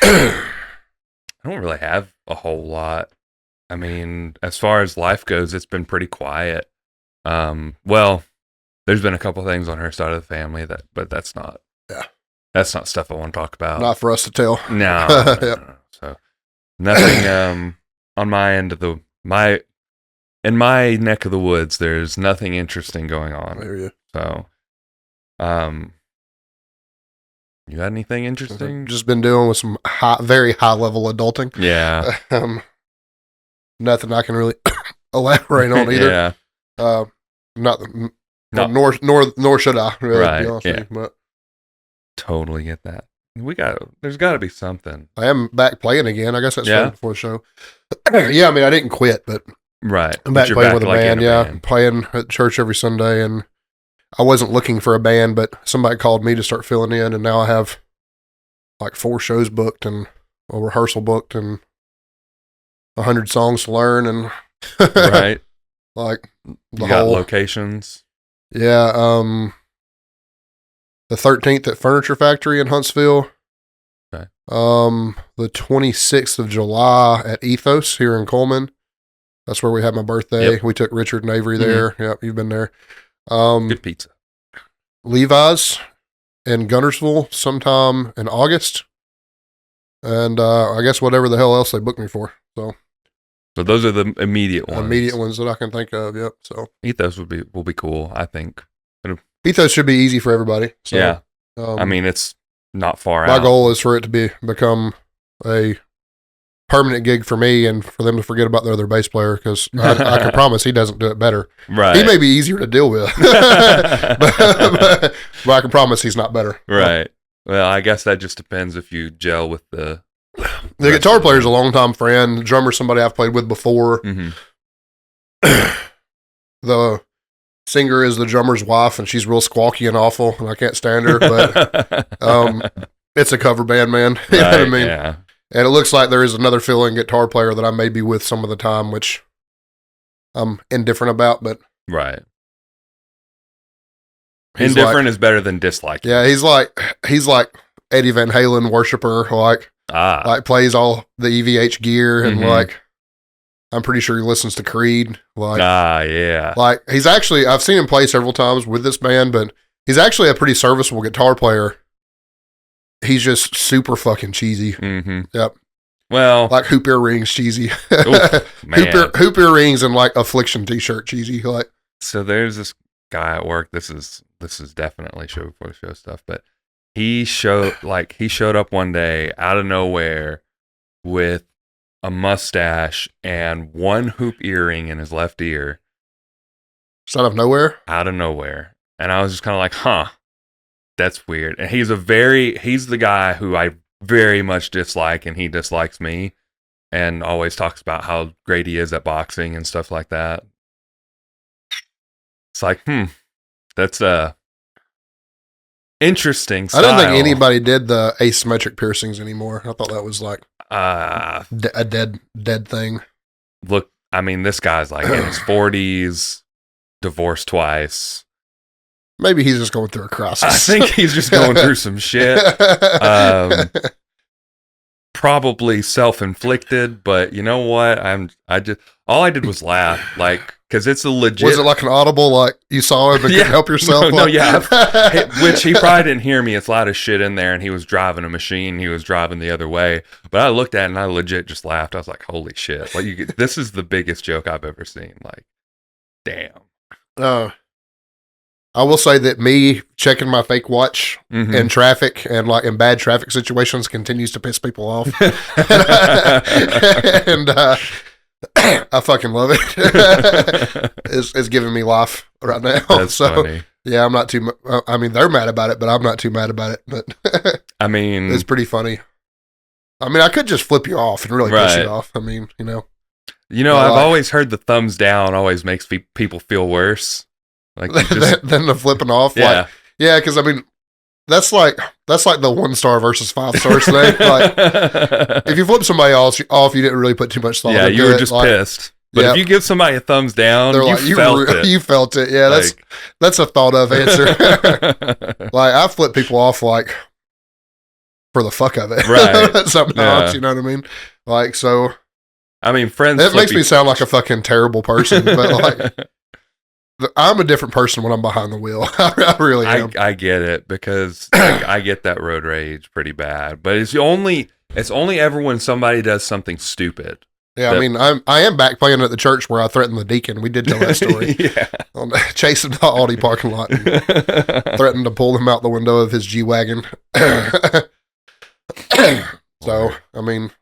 I don't really have a whole lot. I mean, as far as life goes, it's been pretty quiet. Well, there's been a couple things on her side of the family but Yeah. that's not stuff I want to talk about. Not for us to tell. No. Yep. So nothing on my end of in my neck of the woods. There's nothing interesting going I on. hear you. So, you got anything interesting? Just been dealing with some very high level adulting. Yeah. Nothing I can really elaborate on either. Yeah. Nor should I. Really, Right, to be honest yeah. with you, but Totally get that. There's got to be something. I am back playing again. I guess that's Yeah? right before the show. Yeah, I mean, I didn't quit, but Right. I'm back But you're playing with a like, band. in Yeah, band. playing at church every Sunday, and I wasn't looking for a band, but somebody called me to start filling in, and now I have like 4 shows booked and a rehearsal booked and 100 songs to learn, and Right. like the You got whole locations. yeah. The 13th at Furniture Factory in Huntsville. Okay. The 26th of July at Ethos here in Coleman. That's where we had my birthday. Yep. We took Richard and Avery there. Yep, you've been there. Good pizza. Levi's in Guntersville sometime in August. And I guess whatever the hell else they booked me for. So those are the immediate ones. immediate ones that I can think of. Yep. So Ethos will be cool, I think. Ethos should be easy for everybody. So, Yeah. I mean, it's not far out. my goal is for it to become a permanent gig for me and for them to forget about their other bass player, because I can promise he doesn't do it better. Right. He may be easier to deal with, but I can promise he's not better. Right. Well, I guess that just depends if you gel with the guitar player's a longtime friend. The drummer's somebody I've played with before. Mm-hmm. The singer is the drummer's wife, and she's real squawky and awful, and I can't stand her. But it's a cover band, man. You know what I mean? Yeah. And it looks like there is another fill-in guitar player that I may be with some of the time, which I'm indifferent about. But Right. he's Indifferent is better than disliking. yeah, he's like Eddie Van Halen worshiper, like plays all the EVH gear, and Mhm. like I'm pretty sure he listens to Creed. Yeah. Like he's actually, I've seen him play several times with this band, but he's actually a pretty serviceable guitar player. He's just super fucking cheesy. Mm-hmm. Yep. Well, Like hoop earrings cheesy. oof, man. Hoop earrings and like Affliction t-shirt cheesy. Like, So there's this guy at work. This is definitely show before the show stuff, but he showed up one day out of nowhere with a mustache and one hoop earring in his left ear. it's out of nowhere. Out of nowhere. And I was just kind of like, huh, that's weird. And he's the guy who I very much dislike, and he dislikes me, and always talks about how great he is at boxing and stuff like that. It's like, that's interesting style. I don't think anybody did the asymmetric piercings anymore. I thought that was like a dead thing. Look, I mean, this guy's like in his 40s, divorced twice. Maybe he's just going through a crisis. I think he's just going through some shit. Probably self-inflicted, but you know what? All I did was laugh, like, because it's a legit. Was it like an audible, like you saw him and couldn't help yourself? No, yeah. Which he probably didn't hear me. It's loud as shit in there, and he was driving a machine. He was driving the other way. But I looked at it, and I legit just laughed. I was like, holy shit. Like, this is the biggest joke I've ever seen. Like, damn. I will say that me checking my fake watch Mhm. in traffic and like in bad traffic situations continues to piss people off. And I fucking love it. It's giving me life right now. That's so funny. yeah, I'm not too, I mean, they're mad about it, but I'm not too mad about it. But I mean, it's pretty funny. I mean, I could just flip you off and really piss Right. you off. I mean, I've like- always heard the thumbs down always makes people feel worse. Like, you just, than the flipping off. yeah. Like, yeah, because I mean, that's like the 1-star versus 5 stars thing. Like, if you flip somebody off, you didn't really put too much thought Yeah, into you were it. just Like, pissed. But yeah. if you give somebody a thumbs down, they're you like, felt it. You felt it. Yeah, Like- that's a thought of answer. Like, I flip people off like for the fuck of it. Right. Sometimes, Yeah. you know what I mean? Like, so I mean, friends. it makes me sound like a fucking terrible person, but like, I'm a different person when I'm behind the wheel. I really am. I get it because I get that road rage pretty bad, but it's only ever when somebody does something stupid. Yeah, I mean, I am back playing at the church where I threatened the deacon. We did tell that story. Yeah. Chasing the Aldi parking lot and threatened to pull him out the window of his G-Wagon. So, I mean,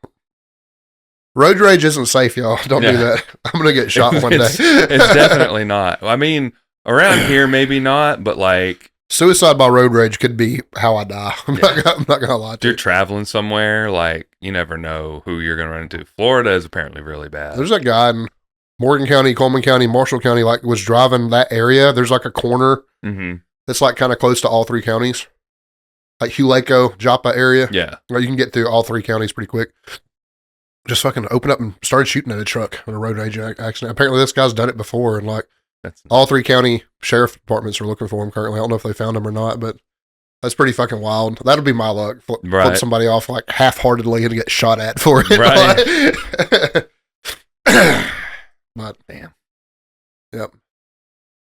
road rage isn't safe, y'all. Don't do that. I'm going to get shot one day. It's definitely not. I mean, around here, maybe not, but like, suicide by road rage could be how I die. I'm not going to lie if to you're you. traveling somewhere, like, you never know who you're going to run into. Florida is apparently really bad. There's a guy in Morgan County, Coleman County, Marshall County, like, was driving that area. There's like a corner that's like kind of close to all three counties. Like Huleco, Joppa area. Yeah. Well, you can get through all three counties pretty quick. Just fucking opened up and started shooting at a truck in a road rage accident. Apparently this guy's done it before, and like all three county sheriff departments are looking for him currently. I don't know if they found him or not, but that's pretty fucking wild. That'll be my luck. Flip somebody off like half-heartedly and get shot at for it. Right. But damn. Yep.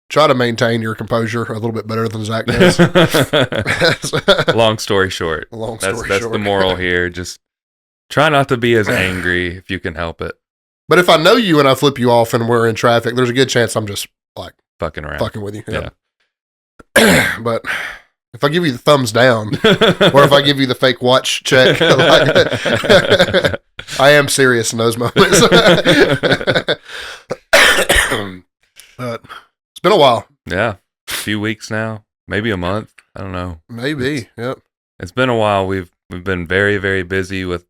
Try to maintain your composure a little bit better than Zach does. Long story short. That's the moral here. Just try not to be as angry if you can help it. But if I know you and I flip you off and we're in traffic, there's a good chance I'm just like fucking around. Fucking with you. Yeah. But if I give you the thumbs down or if I give you the fake watch check, like, I am serious in those moments. But it's been a while. Yeah. A few weeks now. Maybe a month. I don't know. Maybe. Yep. It's been a while. We've been very, very busy with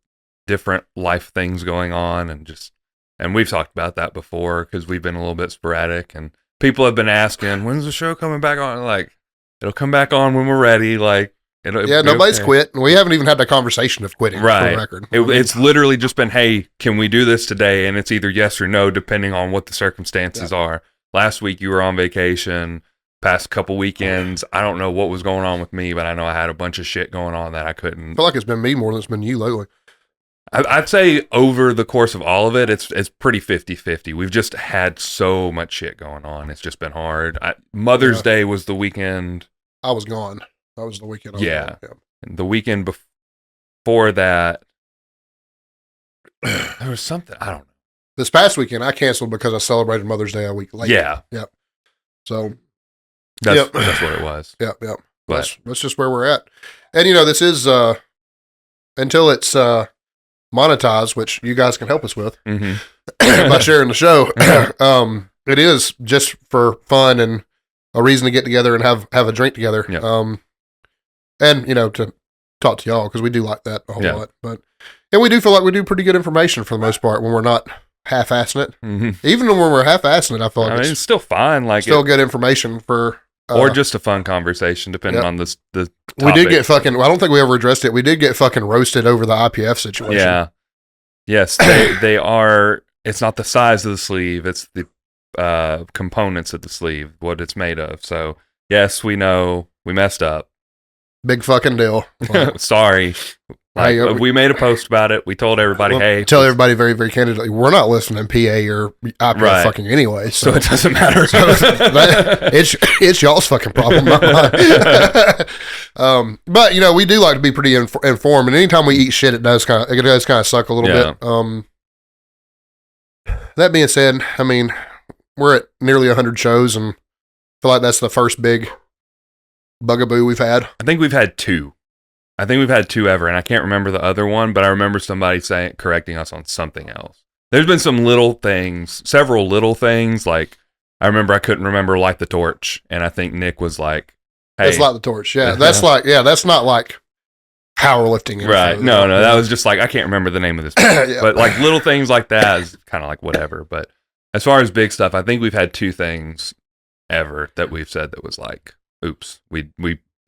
different life things going on, and we've talked about that before because we've been a little bit sporadic, and people have been asking, when's the show coming back on? Like, it'll come back on when we're ready. Like, nobody's quit. We haven't even had that conversation of quitting. Right. For the record. It's literally just been, hey, can we do this today? And it's either yes or no, depending on what the circumstances are. Last week you were on vacation. Past couple weekends, I don't know what was going on with me, but I know I had a bunch of shit going on that I couldn't. I feel like it's been me more than it's been you lately. I'd say over the course of all of it, it's pretty 50-50. We've just had so much shit going on. It's just been hard. Mother's Day was the weekend. I was gone. That was the weekend. Yeah. And the weekend before that, there was something. I don't know. This past weekend, I canceled because I celebrated Mother's Day a week later. Yeah. Yep. So that's what it was. Yep. But that's just where we're at. And, this is, until it's monetized, which you guys can help us with by sharing the show, it is just for fun and a reason to get together and have a drink together. Yep. And, to talk to y'all because we do like that a whole lot. And we do feel like we do pretty good information for the most part when we're not half-assing it. Even when we're half-assing it, I feel like it's still fine. Like still good information for... or just a fun the depending on the topic. We did get fucking... I don't think we ever addressed it. We did get fucking roasted over the IPF situation. Yeah. Yes, they are... It's not the size of the sleeve. It's the components of the sleeve, what it's made of. So, yes, we know. We messed up. Big fucking deal. Sorry. We made a post about it. We told everybody, hey. Tell everybody very, very candidly, we're not listening PA or IPF fucking anyway. So it doesn't matter. It's y'all's fucking problem, not mine. But, we do like to be pretty informed. And anytime we eat shit, it does kind of suck a little bit. That being said, I mean, we're at nearly 100 shows and I feel like that's the first big bugaboo we've had. I think we've had two ever, and I can't remember the other one, but I remember somebody correcting us on something else. There's been several little things, like I remember I couldn't remember Light the Torch, and I think Nick was like, hey. That's Light the Torch, yeah. That's that's not like powerlifting. Right, no, that was just like, I can't remember the name of this. But like little things like that is kind of like whatever, but as far as big stuff, I think we've had two things ever that we've said that was like, oops, we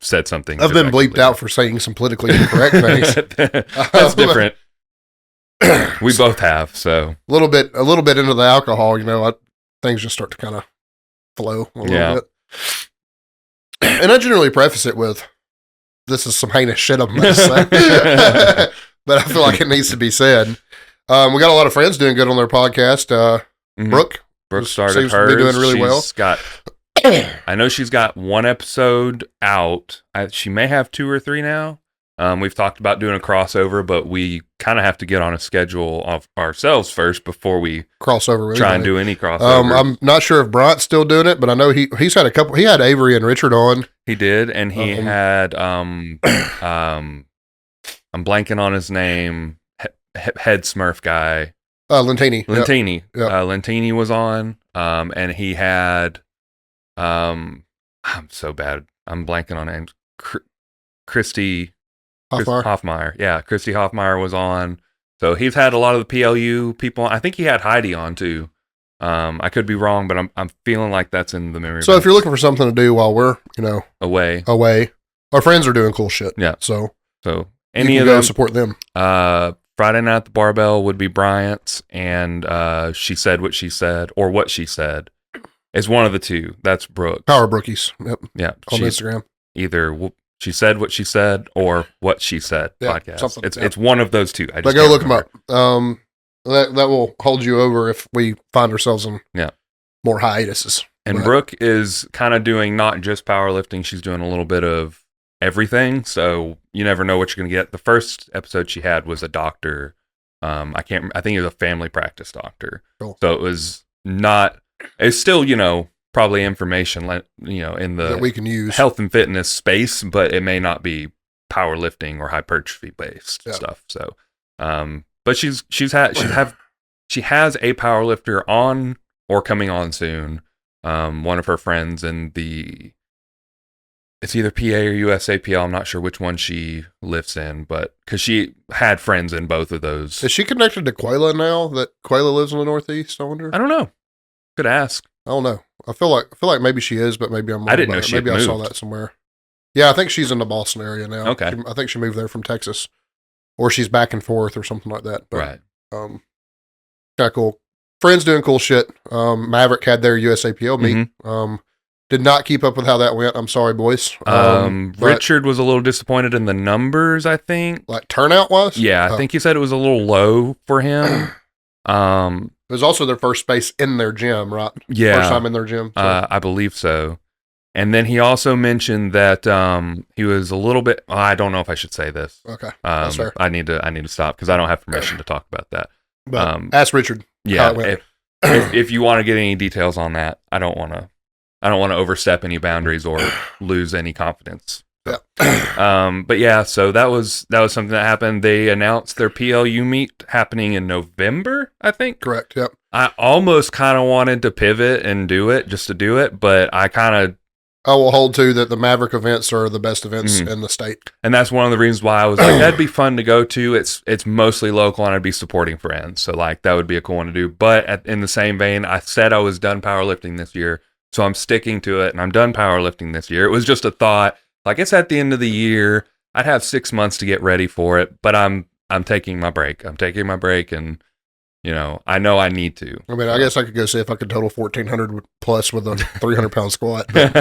said something. I've been bleeped out for saying some politically incorrect things. That's different. We both have, so a little bit into the alcohol, things just start to kind of flow a little bit. And I generally preface it with, this is some heinous shit I'm about to say. But I feel like it needs to be said. We got a lot of friends doing good on their podcast. Brooke started seems hers. to be doing really well. I know she's got one episode out. She may have 2 or 3 now. We've talked about doing a crossover, but we kind of have to get on a schedule of ourselves first before we crossover. Try and do any crossover. I'm not sure if Bryant's still doing it, but I know he's had a couple. He had Avery and Richard on. He did, and he had I'm blanking on his name. Head Smurf guy. Lentini. Yep. Lentini was on. And he had I'm so bad. I'm blanking on names. Christy Hoffmeyer. Yeah, Christy Hoffmeyer was on. So he's had a lot of the PLU people. I think he had Heidi on too. I could be wrong, but I'm feeling like that's in the memory. So if you're looking for something to do while we're away, our friends are doing cool shit. Yeah. So any you of can them support them. Friday Night at the Barbell would be Bryant's, and She Said What She Said, or What She Said, is one of the two. That's Brooke. Power Brookies. Yep. Yeah. On Instagram. Either She Said What She Said or What She Said podcast. It's one of those two. But go look them up. That will hold you over if we find ourselves in more hiatuses. And Brooke is kind of doing not just powerlifting. She's doing a little bit of everything. So you never know what you're going to get. The first episode she had was a doctor. I think it was a family practice doctor. Cool. So it's still, probably information, in the that we can use health and fitness space, but it may not be powerlifting or hypertrophy based stuff. So, but she has a powerlifter on or coming on soon. One of her friends in it's either PA or USAPL. I'm not sure which one she lifts in, but because she had friends in both of those. Is she connected to Quayla now that Quayla lives in the Northeast? I wonder. I don't know. Could ask. I don't know. I feel like maybe she is, but maybe I'm wrong. I didn't know she had moved. I saw that somewhere. Yeah, I think she's in the Boston area now. Okay. I think she moved there from Texas, or she's back and forth or something like that. But, right. Kind of cool. Friends doing cool shit. Maverick had their USAPL meet. Mm-hmm. Did not keep up with how that went. I'm sorry, boys. Richard was a little disappointed in the numbers, I think. Like turnout was? Yeah, I think he said it was a little low for him. It was also their first space in their gym, right? Yeah. First time in their gym. So. I believe so. And then he also mentioned that he was a little bit. I don't know if I should say this. Okay, that's fair. I need to stop because I don't have permission to talk about that. But ask Richard. Yeah, if you want to get any details on that, I don't want to overstep any boundaries or lose any confidence. So, but yeah, so that was something that happened. They announced their PLU meet happening in November, I think. Correct. Yep. I almost kind of wanted to pivot and do it just to do it, but I will hold to that the Maverick events are the best events in the state. And that's one of the reasons why I was like, that'd be fun to go to. It's mostly local and I'd be supporting friends. So like that would be a cool one to do. But in the same vein, I said I was done powerlifting this year. So I'm sticking to it and I'm done powerlifting this year. It was just a thought. Like it's at the end of the year. I'd have 6 months to get ready for it, but I'm taking my break. I'm taking my break and I know I need to. I mean, I guess I could go see if I could total 1,400 plus with a 300-pound squat. But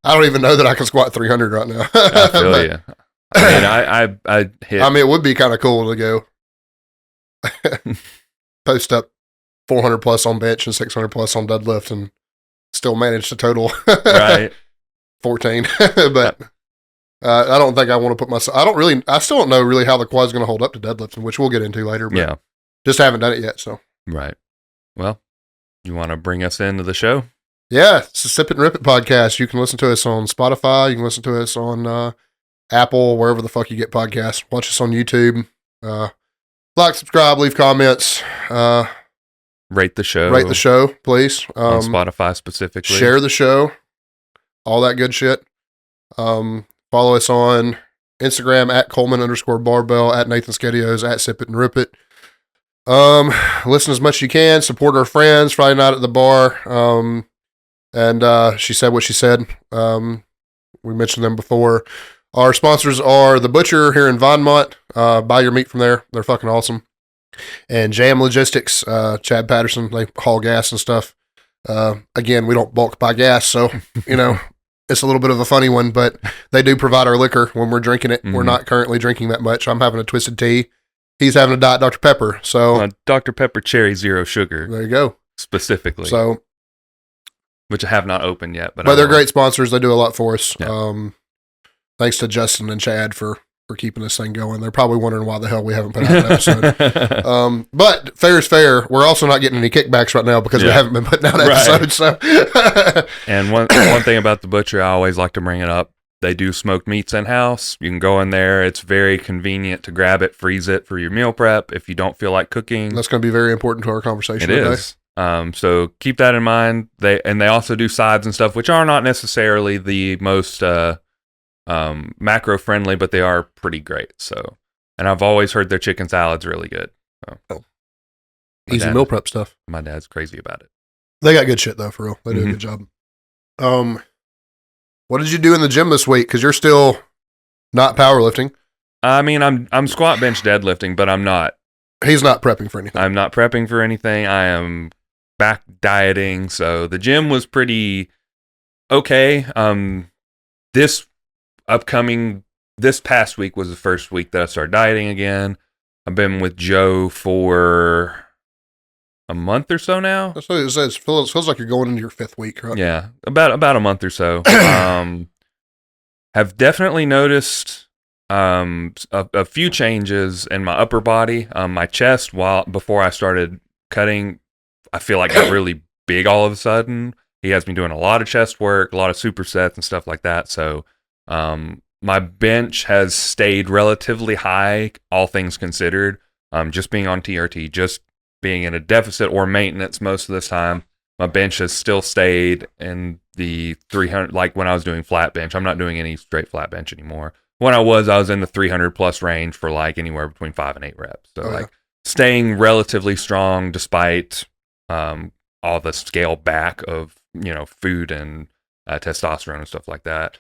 I don't even know that I can squat 300 right now. I feel you. I mean, I hit. I mean, it would be kind of cool to go post up 400 plus on bench and 600 plus on deadlift and still manage to total right 14. But I don't think I want to put myself. I still don't know really how the quad's going to hold up to deadlifting, which we'll get into later. But yeah. Just haven't done it yet, so. Right. Well, you want to bring us into the show? Yeah, it's a Sip It and Rip It podcast. You can listen to us on Spotify. You can listen to us on Apple, wherever the fuck you get podcasts. Watch us on YouTube. Like, subscribe, leave comments. Rate the show. Rate the show, please. On Spotify specifically. Share the show. All that good shit. Follow us on Instagram at Coleman_barbell, at Nathan Skedios, at Sip It and Rip It. Listen as much as you can. Support our friends. Friday night at the bar. And She Said What She Said. We mentioned them before. Our sponsors are The Butcher here in Vinemont. Buy your meat from there. They're fucking awesome. And Jam Logistics, Chad Patterson. They haul gas and stuff. Again, we don't bulk buy gas, so it's a little bit of a funny one, but they do provide our liquor when we're drinking it. We're Mhm. not currently drinking that much. I'm having a Twisted Tea. He's having a Diet Dr. Pepper. So Dr. Pepper Cherry Zero Sugar there you go. specifically, So, which I have not opened yet, but but I they're will. great sponsors. They do a lot for us. Yeah. Thanks to Justin and Chad for keeping this thing going. They're probably wondering why the hell we haven't put out an episode. But fair is fair. We're also not getting any kickbacks right now because we haven't been putting out episodes. Right. So, And one thing about the butcher, I always like to bring it up. They do smoked meats in-house. You can go in there. It's very convenient to grab it, freeze it for your meal prep if you don't feel like cooking. that's going to be very important to our conversation It today. is. So keep that in mind. They also do sides and stuff, which are not necessarily the most macro friendly, but they are pretty great. So, and I've always heard their chicken salad's really good. So, Easy meal prep stuff. My dad's crazy about it. They got good shit though, for real. They do a good job. What did you do in the gym this week? Because you're still not powerlifting. I mean, I'm squat, bench, deadlifting, but I'm not. He's not prepping for anything. I'm not prepping for anything. I am back dieting. So the gym was pretty okay. This past week was the first week that I started dieting again. I've been with Joe for a month or so now. So it feels like you're going into your 5th week, right? Yeah, about a month or so. Have definitely noticed a few changes in my upper body. My chest, before I started cutting, I feel like got really big all of a sudden. He has me doing a lot of chest work, a lot of supersets and stuff like that. So my bench has stayed relatively high, all things considered. Just being on TRT, just being in a deficit or maintenance most of the time, my bench has still stayed in the 300, like when I was doing flat bench. I'm not doing any straight flat bench anymore. When I was in the 300 plus range for like anywhere between 5 and 8 reps. So staying relatively strong despite all the scale back of, food and testosterone and stuff like that.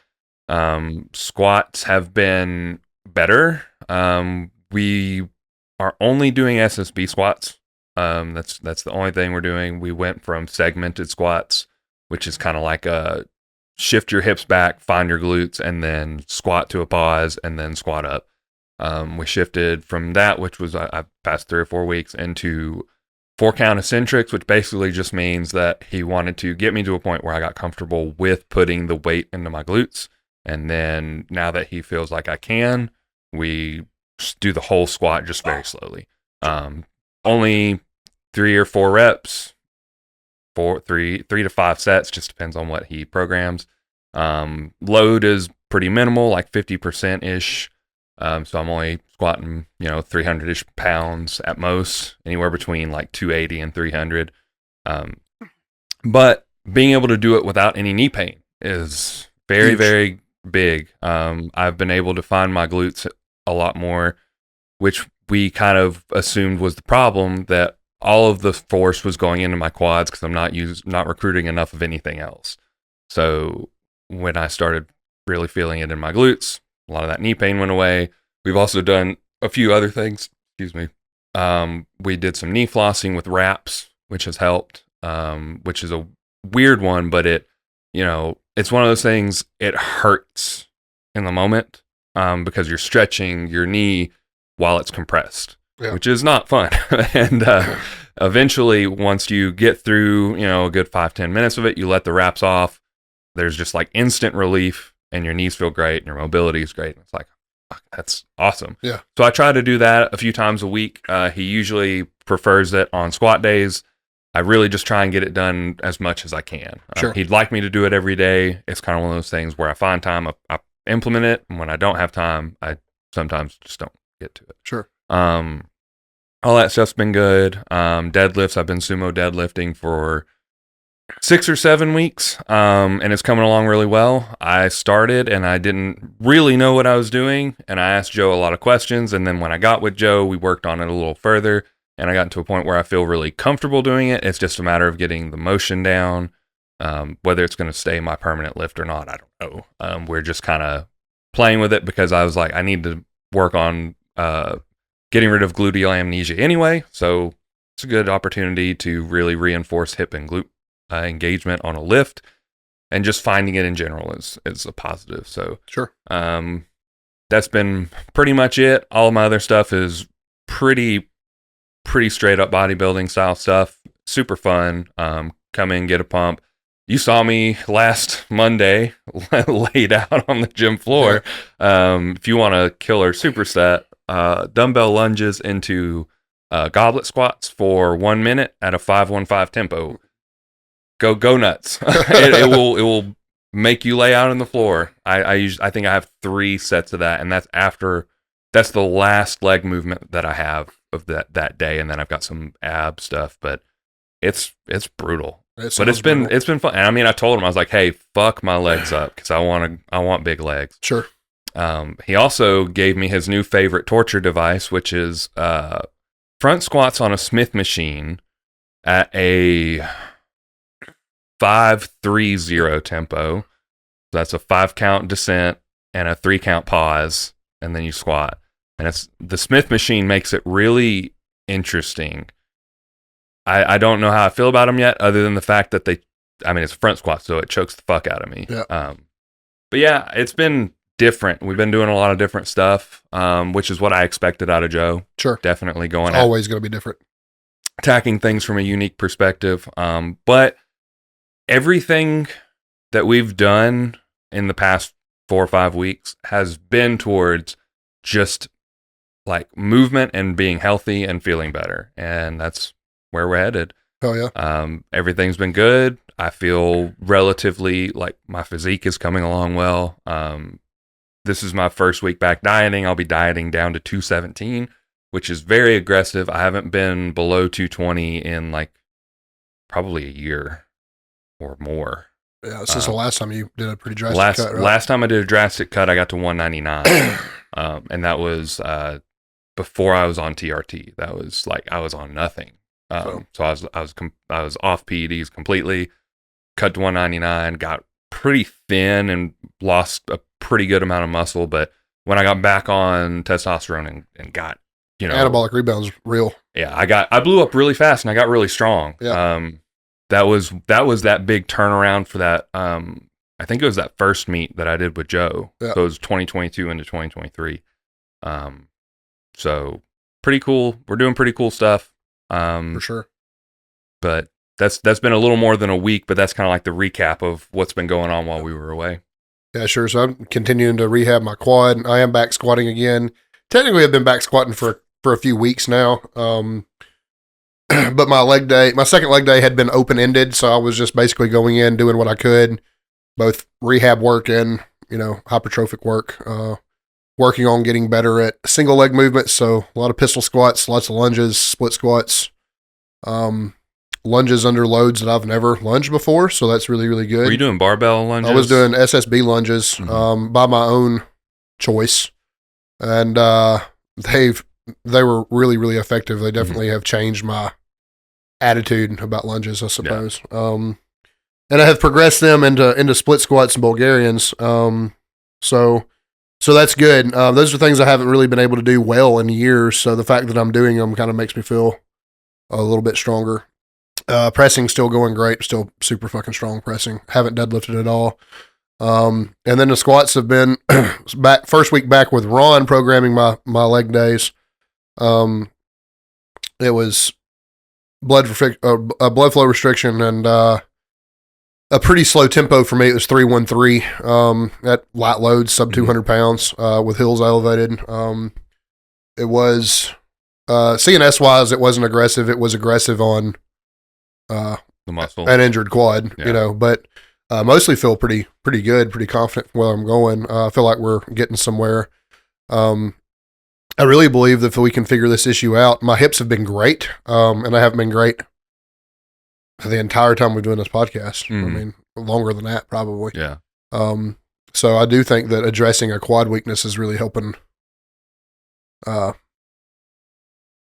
Squats have been better. We are only doing SSB squats. That's the only thing we're doing. We went from segmented squats, which is kind of like a shift your hips back, find your glutes, and then squat to a pause, and then squat up. We shifted from that, which was I passed 3 or 4 weeks, into 4-count eccentrics, which basically just means that he wanted to get me to a point where I got comfortable with putting the weight into my glutes. And then now that he feels like I can, we do the whole squat just very slowly. Only 3 or 4 reps, 3 to 5 sets, just depends on what he programs. Load is pretty minimal, like 50% ish. So I'm only squatting, 300-ish pounds at most, anywhere between like 280 and 300. But being able to do it without any knee pain is very, very big. I've been able to find my glutes a lot more, which we kind of assumed was the problem, that all of the force was going into my quads because I'm not recruiting enough of anything else. So when I started really feeling it in my glutes, a lot of that knee pain went away. We've also done a few other things. Excuse me. We did some knee flossing with wraps, which has helped, which is a weird one, but it's one of those things, it hurts in the moment because you're stretching your knee while it's compressed, which is not fun. And eventually, once you get through, a good 5-10 minutes of it, you let the wraps off. There's just like instant relief, and your knees feel great, and your mobility is great. And it's like, that's awesome. Yeah. So I try to do that a few times a week. He usually prefers it on squat days. I really just try and get it done as much as I can. Sure. He'd like me to do it every day. It's kind of one of those things where I find time, I implement it, and when I don't have time, I sometimes just don't get to it. Sure. All that stuff's been good. Deadlifts, I've been sumo deadlifting for 6 or 7 weeks, and it's coming along really well. I started and I didn't really know what I was doing, and I asked Joe a lot of questions, and then when I got with Joe, we worked on it a little further, and I got to a point where I feel really comfortable doing it. It's just a matter of getting the motion down. Whether it's going to stay my permanent lift or not, I don't know. We're just kind of playing with it because I was like, I need to work on getting rid of gluteal amnesia anyway, so it's a good opportunity to really reinforce hip and glute engagement on a lift. and just finding it in general is a positive. So Sure. that's been pretty much it. All my other stuff is pretty straight up bodybuilding style stuff. Super fun. Come in, get a pump. You saw me last Monday laid out on the gym floor. If you want a killer superset, dumbbell lunges into goblet squats for 1 minute at a 5-1-5 tempo. Go nuts. it will make you lay out on the floor. I think I have 3 sets of that, and that's the last leg movement that I have of that day, and then I've got some ab stuff, but it's brutal. But it's been fun. And I mean, I told him, I was like, hey, fuck my legs up because I want big legs. Sure. He also gave me his new favorite torture device, which is front squats on a Smith machine at a 5-3-0 tempo. That's a 5-count descent and a 3-count pause, and then you squat. And it's the Smith machine makes it really interesting. I don't know how I feel about them yet, other than the fact that it's a front squat, so it chokes the fuck out of me. Yeah. But yeah, it's been different. We've been doing a lot of different stuff, which is what I expected out of Joe. Sure. Definitely going it's always going to be different. Attacking things from a unique perspective. But everything that we've done in the past 4 or 5 weeks has been towards just like movement and being healthy and feeling better. And that's where we're headed. Oh yeah. Everything's been good. I feel relatively like my physique is coming along well. This is my first week back dieting. I'll be dieting down to 217, which is very aggressive. I haven't been below 220 in like probably a year or more. Yeah, since the last time you did a pretty drastic cut, right? Last time I did a drastic cut, I got to 199. And that was before I was on TRT. That was like I was on nothing. So I was off PEDs completely, cut to 199, got pretty thin and lost a pretty good amount of muscle. But when I got back on testosterone and got, anabolic rebounds real. Yeah, I blew up really fast and I got really strong. Yeah. That was that big turnaround for that. I think it was that first meet that I did with Joe. Yeah. So it was 2022 into 2023. So pretty cool. We're doing pretty cool stuff. For sure. But that's been a little more than a week, but that's kind of like the recap of what's been going on while we were away. Yeah, sure. So I'm continuing to rehab my quad. I am back squatting again. Technically, I've been back squatting for a few weeks now. But my second leg day had been open-ended, so I was just basically going in, doing what I could, both rehab work and, hypertrophic work, working on getting better at single leg movements. So a lot of pistol squats, lots of lunges, split squats, lunges under loads that I've never lunged before. So that's really, really good. Were you doing barbell lunges? I was doing SSB lunges, by my own choice. And, they were really, really effective. They definitely have changed my attitude about lunges, I suppose. Yeah. And I have progressed them into split squats and Bulgarians. So that's good. Those are things I haven't really been able to do well in years. So the fact that I'm doing them kind of makes me feel a little bit stronger. Pressing still going great. Still super fucking strong pressing. Haven't deadlifted at all. And then the squats have been back first week back with Ron programming my leg days. It was blood flow restriction and a pretty slow tempo for me. It was 3-1-3 at light loads, sub 200 pounds with hills elevated. It was CNS wise, it wasn't aggressive. It was aggressive on the muscle, an injured quad, but mostly feel pretty good, pretty confident where I'm going. I feel like we're getting somewhere. I really believe that if we can figure this issue out, my hips have been great, and I haven't been great for the entire time we're doing this podcast. I mean, longer than that, probably. Yeah. So I do think that addressing a quad weakness is really helping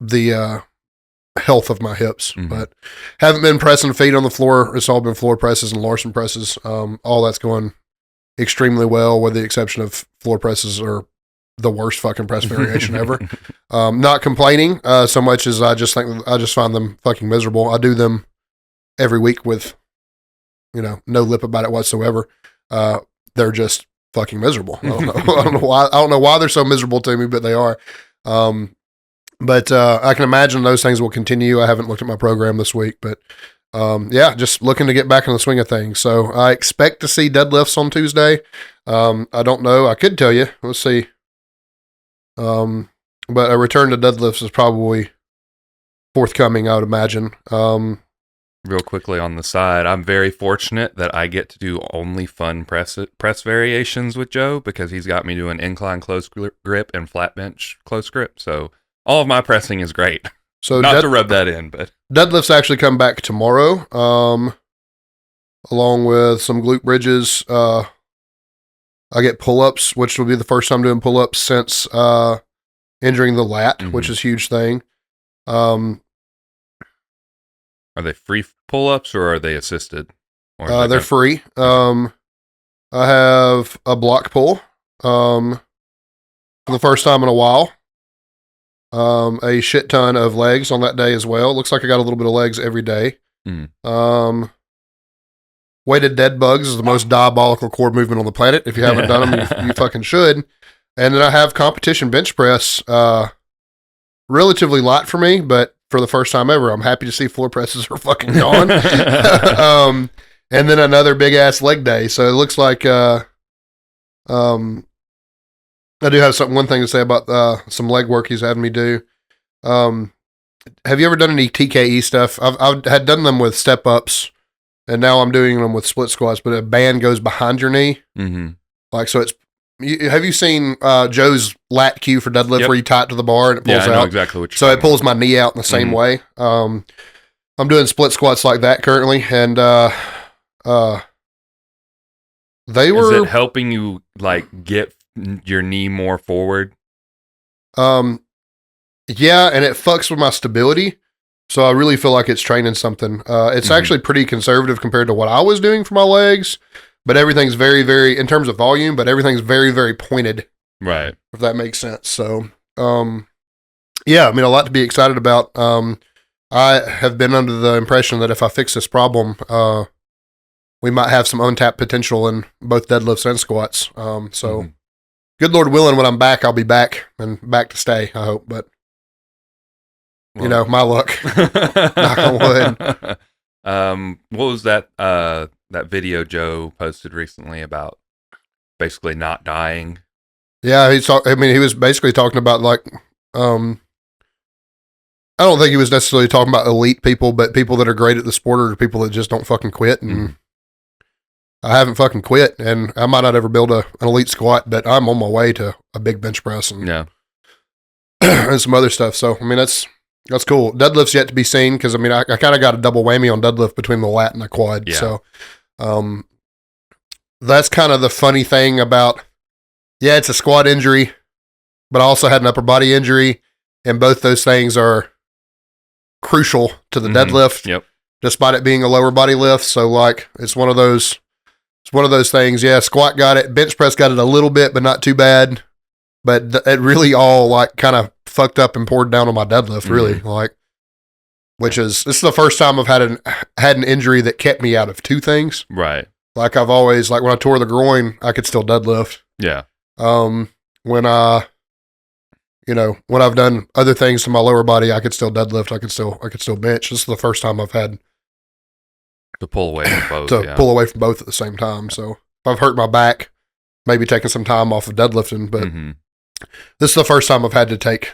the health of my hips. But haven't been pressing feet on the floor. It's all been floor presses and Larson presses. All that's going extremely well, with the exception of floor presses are the worst fucking press variation ever. Not complaining so much as I just find them fucking miserable. I do them every week with no lip about it whatsoever. They're just fucking miserable. I don't know. I don't know why. I don't know why they're so miserable to me, but they are. But I can imagine those things will continue. I haven't looked at my program this week, but yeah, just looking to get back in the swing of things. So I expect to see deadlifts on Tuesday. I don't know. I could tell you. Let's see. But a return to deadlifts is probably forthcoming, I would imagine. Real quickly on the side, I'm very fortunate that I get to do only fun press variations with Joe because he's got me doing incline close grip and flat bench close grip. So all of my pressing is great. So not to rub that in, but deadlifts actually come back tomorrow, along with some glute bridges. I get pull-ups, which will be the first time doing pull-ups since injuring the lat, which is a huge thing. Are they free pull-ups or are they assisted? They're free. I have a block pull for the first time in a while. A shit ton of legs on that day as well. Looks like I got a little bit of legs every day. Weighted dead bugs is the most diabolical core movement on the planet. If you haven't done them, you fucking should. And then I have competition bench press, relatively light for me, but for the first time ever, I'm happy to see floor presses are fucking gone. And then another big ass leg day. So it looks like I do have one thing to say about some leg work he's having me do. Have you ever done any TKE stuff? I've had done them with step ups, and now I'm doing them with split squats. But a band goes behind your knee, like so. Have you seen Joe's lat cue for deadlift where you tie it to the bar and it pulls out? I know exactly what you're So it pulls my knee out in the same way. I'm doing split squats like that currently, and they were. Is it helping you like get your knee more forward? Yeah, and it fucks with my stability. So I really feel like it's training something. It's actually pretty conservative compared to what I was doing for my legs. But everything's very, very, in terms of volume, but everything's very, very pointed. Right. If that makes sense. So, yeah, I mean, a lot to be excited about. I have been under the impression that if I fix this problem, we might have some untapped potential in both deadlifts and squats. So, good Lord willing, when I'm back, I'll be back and back to stay, I hope. But, my luck. Knock on wood. What was that video Joe posted recently about basically not dying? Yeah, he was basically talking about like, I don't think he was necessarily talking about elite people, but people that are great at the sport are people that just don't fucking quit. And I haven't fucking quit, and I might not ever build an elite squat, but I'm on my way to a big bench press and and some other stuff. So I mean, that's cool. Deadlift's yet to be seen because I mean, I kind of got a double whammy on deadlift between the lat and the quad. Yeah. So, that's kind of the funny thing about, it's a squat injury, but I also had an upper body injury, and both those things are crucial to the deadlift, despite it being a lower body lift. So like, it's one of those things. Yeah, squat got it, bench press got it a little bit, but not too bad. But it really all like kind of fucked up and poured down on my deadlift, really. Like, this is the first time I've had an injury that kept me out of two things. Right. Like I've always, like when I tore the groin, I could still deadlift. Yeah. When when I've done other things to my lower body, I could still deadlift. I could still bench. This is the first time I've had to pull away from both. Pull away from both at the same time. So if I've hurt my back, maybe taking some time off of deadlifting, but this is the first time I've had to take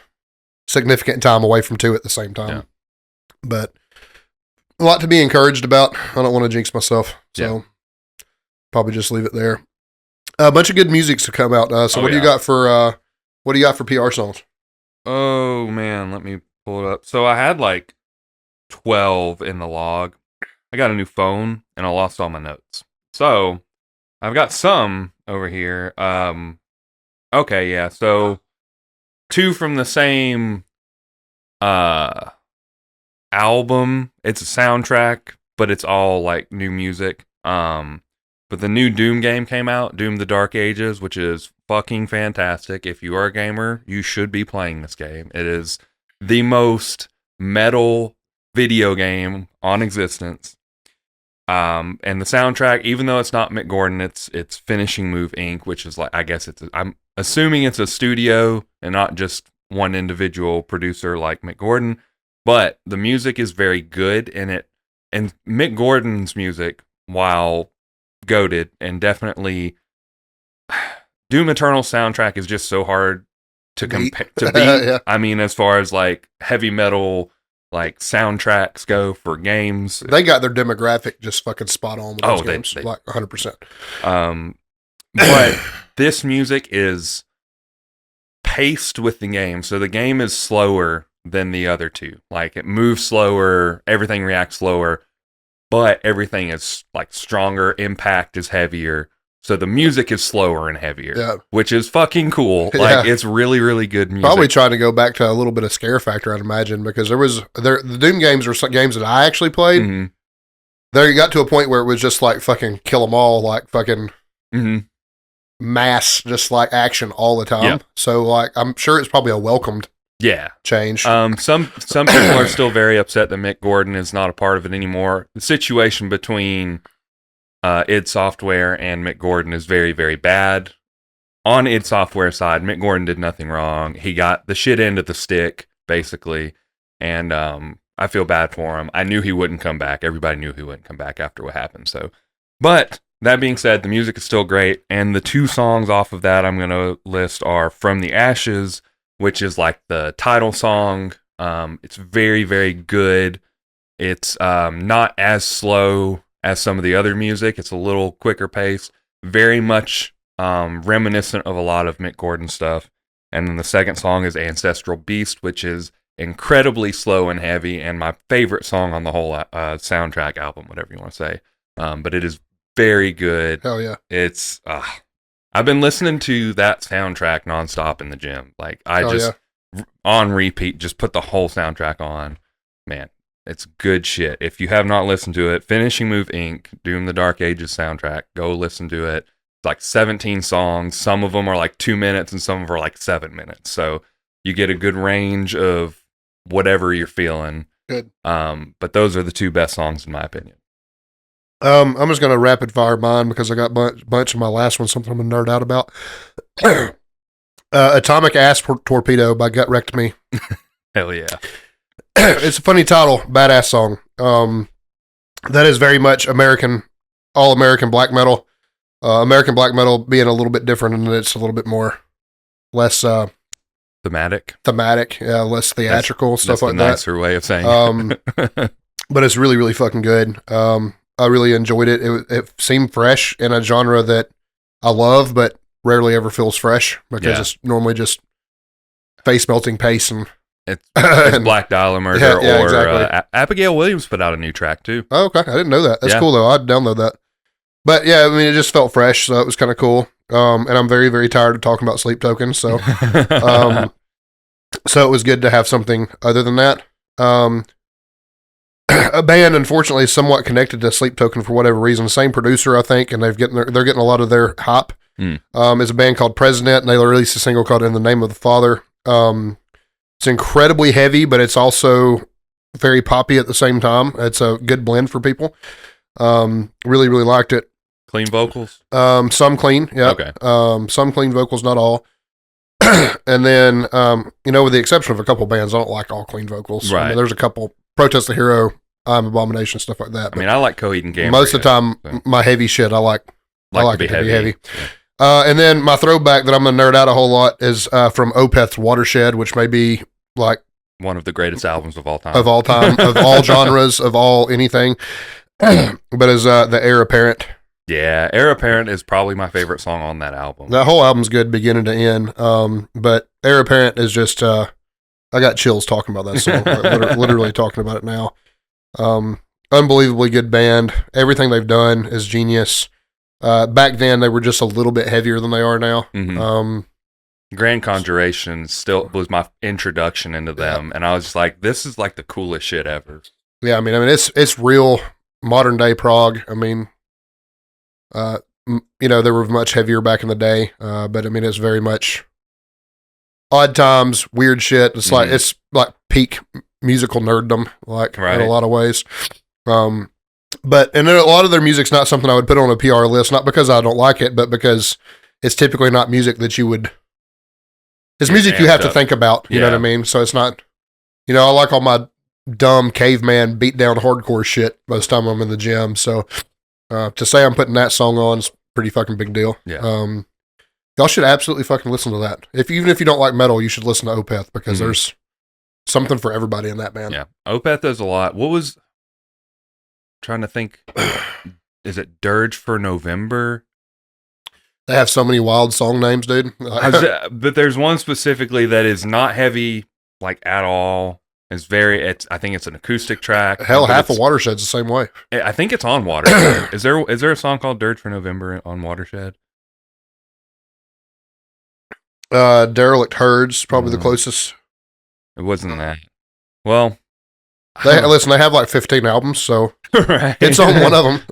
significant time away from two at the same time. Yeah. But a lot to be encouraged about. I don't want to jinx myself, so probably just leave it there. A bunch of good music's to come out. So what do you got for PR songs? Oh man, let me pull it up. So I had like 12 in the log. I got a new phone and I lost all my notes. So I've got some over here. Okay, yeah. So 2 from the same album. It's a soundtrack, but it's all like new music. But the new Doom game came out, Doom the Dark Ages, which is fucking fantastic. If you are a gamer, you should be playing this game. It is the most metal video game on existence. And the soundtrack, even though it's not Mick Gordon, it's Finishing Move Inc., which is like, I guess I'm assuming it's a studio and not just one individual producer like Mick Gordon. But the music is very good, and Mick Gordon's music, while goated and definitely Doom Eternal soundtrack is just so hard to compare to beat. Yeah. I mean, as far as like heavy metal like soundtracks go for games, They got their demographic just fucking spot on with those games, they like 100%. But this music is paced with the game, so the game is slower than the other two. Like it moves slower, everything reacts slower, but everything is like stronger. Impact is heavier. So the music is slower and heavier, which is fucking cool. Like it's really, really good music. Probably trying to go back to a little bit of scare factor, I'd imagine, because the Doom games are some games that I actually played. Mm-hmm. There you got to a point where it was just like fucking kill them all, like fucking mass, just like action all the time. Yep. So like I'm sure it's probably a welcomed change. Some people are still very upset that Mick Gordon is not a part of it anymore. The situation between id Software and Mick Gordon is very, very bad. On id Software side, Mick Gordon did nothing wrong. He got the shit end of the stick, basically, and I feel bad for him. I knew he wouldn't come back. Everybody knew he wouldn't come back after what happened. So, but that being said, the music is still great, and the two songs off of that I'm going to list are From the Ashes, which is like the title song. It's very, very good. It's not as slow as some of the other music. It's a little quicker pace, very much reminiscent of a lot of Mick Gordon stuff. And then the second song is Ancestral Beast, which is incredibly slow and heavy, and my favorite song on the whole soundtrack album, whatever you want to say. But it is very good. Hell yeah. It's I've been listening to that soundtrack nonstop in the gym. Like on repeat, just put the whole soundtrack on. Man, it's good shit. If you have not listened to it, Finishing Move Inc., Doom the Dark Ages soundtrack, go listen to it. It's like 17 songs. Some of them are like 2 minutes and some of them are like 7 minutes. So you get a good range of whatever you're feeling. Good. But those are the two best songs in my opinion. I'm just going to rapid fire mine because I got bunch of my last one, something I'm going to nerd out about. Atomic Ass Torpedo by Gut Wrecked Me. Hell yeah. It's a funny title, badass song. That is very much all American black metal. American black metal being a little bit different, and it's a little bit less thematic, less theatrical, stuff like that. That's a nicer way of saying it. But it's really, really fucking good. I really enjoyed it. It seemed fresh in a genre that I love, but rarely ever feels fresh because it's normally just face melting pace and it's Black Dahlia Murder or exactly. Abigail Williams put out a new track too. Oh, okay. I didn't know that. That's cool though. I'd download that. But yeah, I mean, it just felt fresh, so it was kind of cool. And I'm very, very tired of talking about Sleep Token, so so it was good to have something other than that. A band, unfortunately, is somewhat connected to Sleep Token for whatever reason. Same producer, I think, and they're getting a lot of their hype. It's a band called President, and they released a single called In the Name of the Father. It's incredibly heavy, but it's also very poppy at the same time. It's a good blend for people. Really, really liked it. Clean vocals? Some clean, yeah. Okay. Some clean vocals, not all. And then, with the exception of a couple bands, I don't like all clean vocals. Right. I mean, there's a couple, Protest the Hero, I'm Abomination, stuff like that. I mean, I like Coheed and Cambria. Most of the time, my heavy shit, I like it to be heavy. Yeah. And then my throwback that I'm going to nerd out a whole lot is from Opeth's Watershed, which may be like one of the greatest albums of all time. Of all genres, of all anything. But is the Heir Apparent. Yeah, Heir Apparent is probably my favorite song on that album. That whole album's good beginning to end. But Heir Apparent is just, I got chills talking about that song. literally talking about it now. Unbelievably good band. Everything they've done is genius. Back then, they were just a little bit heavier than they are now. Mm-hmm. Grand Conjuration still was my introduction into them, and I was just like, "This is like the coolest shit ever." Yeah, I mean, it's real modern day prog. I mean, they were much heavier back in the day, but I mean, it's very much odd times, weird shit. It's like peak musical nerddom, like in a lot of ways. and then a lot of their music's not something I would put on a PR list, not because I don't like it, but because it's typically not music that you would. It's music you have to think about. You know what I mean? So it's not. I like all my dumb caveman beat down hardcore shit most of the time I'm in the gym. So to say I'm putting that song on is a pretty fucking big deal. Yeah. Y'all should absolutely fucking listen to that. Even if you don't like metal, you should listen to Opeth because there's something for everybody in that band. Yeah. Opeth does a lot. What was trying to think? Is it Dirge for November? They have so many wild song names, dude. But there's one specifically that is not heavy like at all. I think it's an acoustic track. Hell, half of Watershed's the same way. I think it's on Watershed. Is there a song called Dirge for November on Watershed? Derelict Herds, probably the closest. It wasn't that. Well, they have like 15 albums, so right. It's on one of them.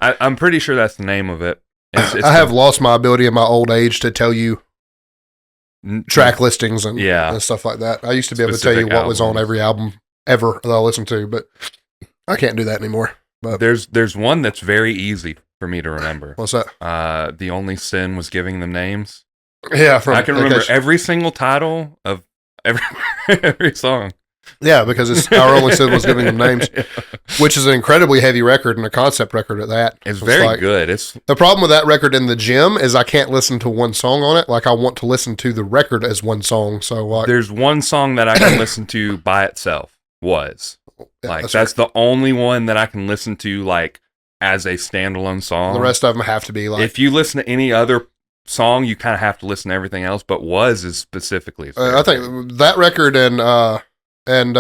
I'm pretty sure that's the name of it. I have lost my ability in my old age to tell you track listings and stuff like that. I used to be able to tell you what was on every album ever that I listened to, but I can't do that anymore. But there's one that's very easy for me to remember. What's that? The only sin was giving them names. Yeah, I can remember every single title of every song. Yeah, because it's Our Only Sin was giving them names, which is an incredibly heavy record and a concept record at that. It's very good. It's the problem with that record in the gym is I can't listen to one song on it. Like I want to listen to the record as one song. So there's one song that I can listen to by itself. That's the only one that I can listen to like as a standalone song. The rest of them have to be like. If you listen to any other song, you kind of have to listen to everything else. But is specifically. I think that record and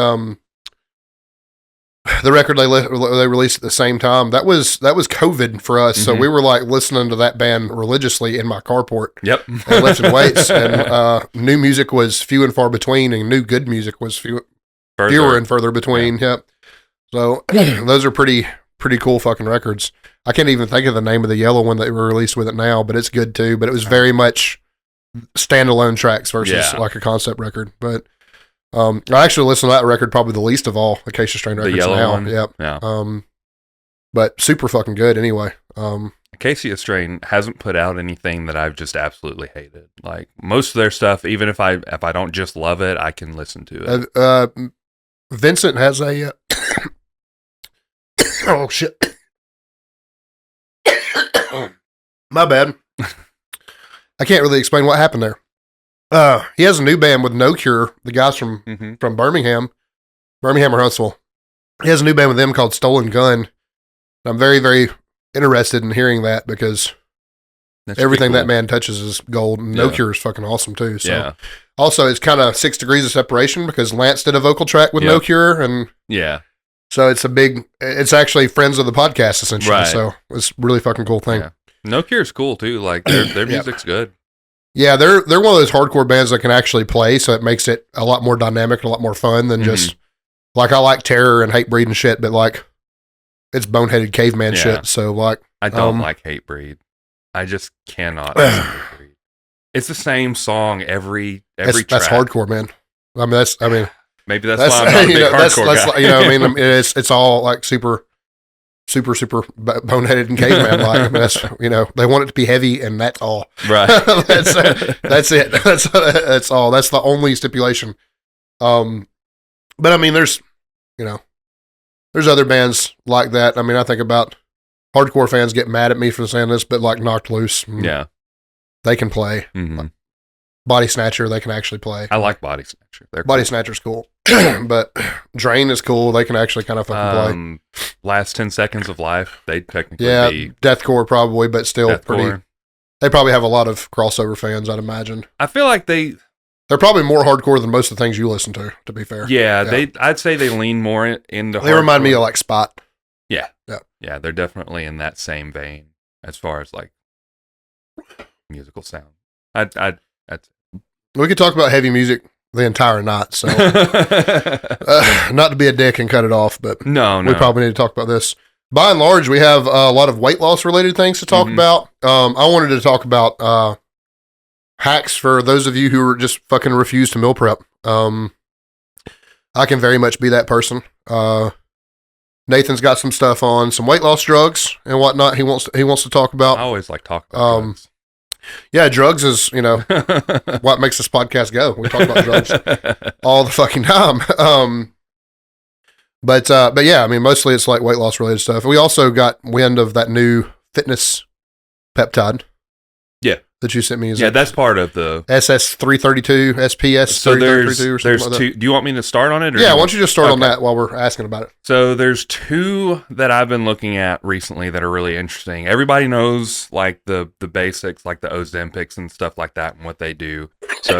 the record they released at the same time, that was COVID for us. So we were like listening to that band religiously in my carport. Yep. And lifting weights. And new music was few and far between, and new good music was fewer and further between. Yeah. Yep. So those are pretty cool fucking records. I can't even think of the name of the yellow one that they were released with it now, but it's good too. But it was very much standalone tracks versus like a concept record. But I actually listened to that record probably the least of all Acacia Strain records the yellow now. One? Yep. Yeah. But super fucking good anyway. Acacia Strain hasn't put out anything that I've just absolutely hated. Like most of their stuff, even if I don't just love it, I can listen to it. Vincent has a oh shit. My bad. I can't really explain what happened there. He has a new band with No Cure, the guys from Birmingham or Huntsville. He has a new band with them called Stolen Gun. I'm very, very interested in hearing that because everything that man touches is gold. And No Cure is fucking awesome too. So also it's kind of 6 degrees of separation because Lance did a vocal track with No Cure and so it's actually friends of the podcast essentially. Right. So it's a really fucking cool thing. Yeah. No Cure's cool too. Like their music's good. Yeah, they're one of those hardcore bands that can actually play, so it makes it a lot more dynamic and a lot more fun than just like I like Terror and Hatebreed and shit, but like it's boneheaded caveman shit. So like I don't like Hatebreed. I just cannot listen to Hatebreed. It's the same song every track. That's hardcore, man. Maybe that's why I'm not a big hardcore guy. You know, I mean, it's all like super boneheaded and caveman like. That's they want it to be heavy, and that's all. Right. That's it. That's all. That's the only stipulation. But I mean, there's other bands like that. I mean, I think about hardcore fans get mad at me for saying this, but like Knocked Loose, they can play. Mm-hmm. Body Snatcher, they can actually play. I like Body Snatcher. Body Snatcher's cool. But Drain is cool. They can actually kind of fucking play. Last 10 Seconds of Life, they technically be... Deathcore probably, but still pretty... They probably have a lot of crossover fans, I'd imagine. I feel like they're probably more hardcore than most of the things you listen to be fair. Yeah. I'd say they lean more into They remind me of like Spot. Yeah. They're definitely in that same vein as far as like musical sound. We could talk about heavy music the entire night, so not to be a dick and cut it off, but we probably need to talk about this. By and large, we have a lot of weight loss related things to talk about. I wanted to talk about hacks for those of you who just fucking refuse to meal prep. I can very much be that person. Nathan's got some stuff on some weight loss drugs and whatnot. He wants to talk I about. always like talk about drugs. Yeah, drugs is what makes this podcast go. We talk about drugs all the fucking time. But yeah, I mean, mostly it's like weight loss related stuff. We also got wind of that new fitness peptide. Yeah. That you sent me. Yeah, that's part of the SS332, SPS so 332 or something there's like that. two. Do you want me to start on it? Or Yeah, why don't you just start on Okay. that while we're asking about it? So there's two that I've been looking at recently that are really interesting. Everybody knows like the basics, like the Ozempics and stuff like that, and what they do. So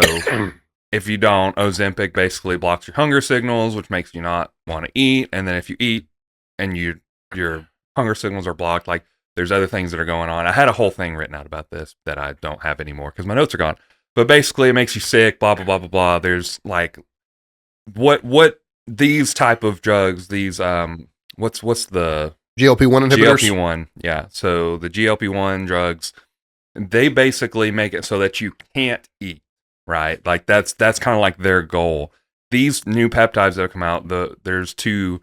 if you don't, Ozempic basically blocks your hunger signals, which makes you not want to eat. And then if you eat and your hunger signals are blocked, like there's other things that are going on. I had a whole thing written out about this that I don't have anymore because my notes are gone. But basically, it makes you sick. Blah blah blah blah blah. There's like what these type of drugs. These what's the GLP-1 inhibitors. GLP-1? Yeah. So the GLP-1 drugs, they basically make it so that you can't eat. Right. Like that's kind of like their goal. These new peptides that have come out. There's two.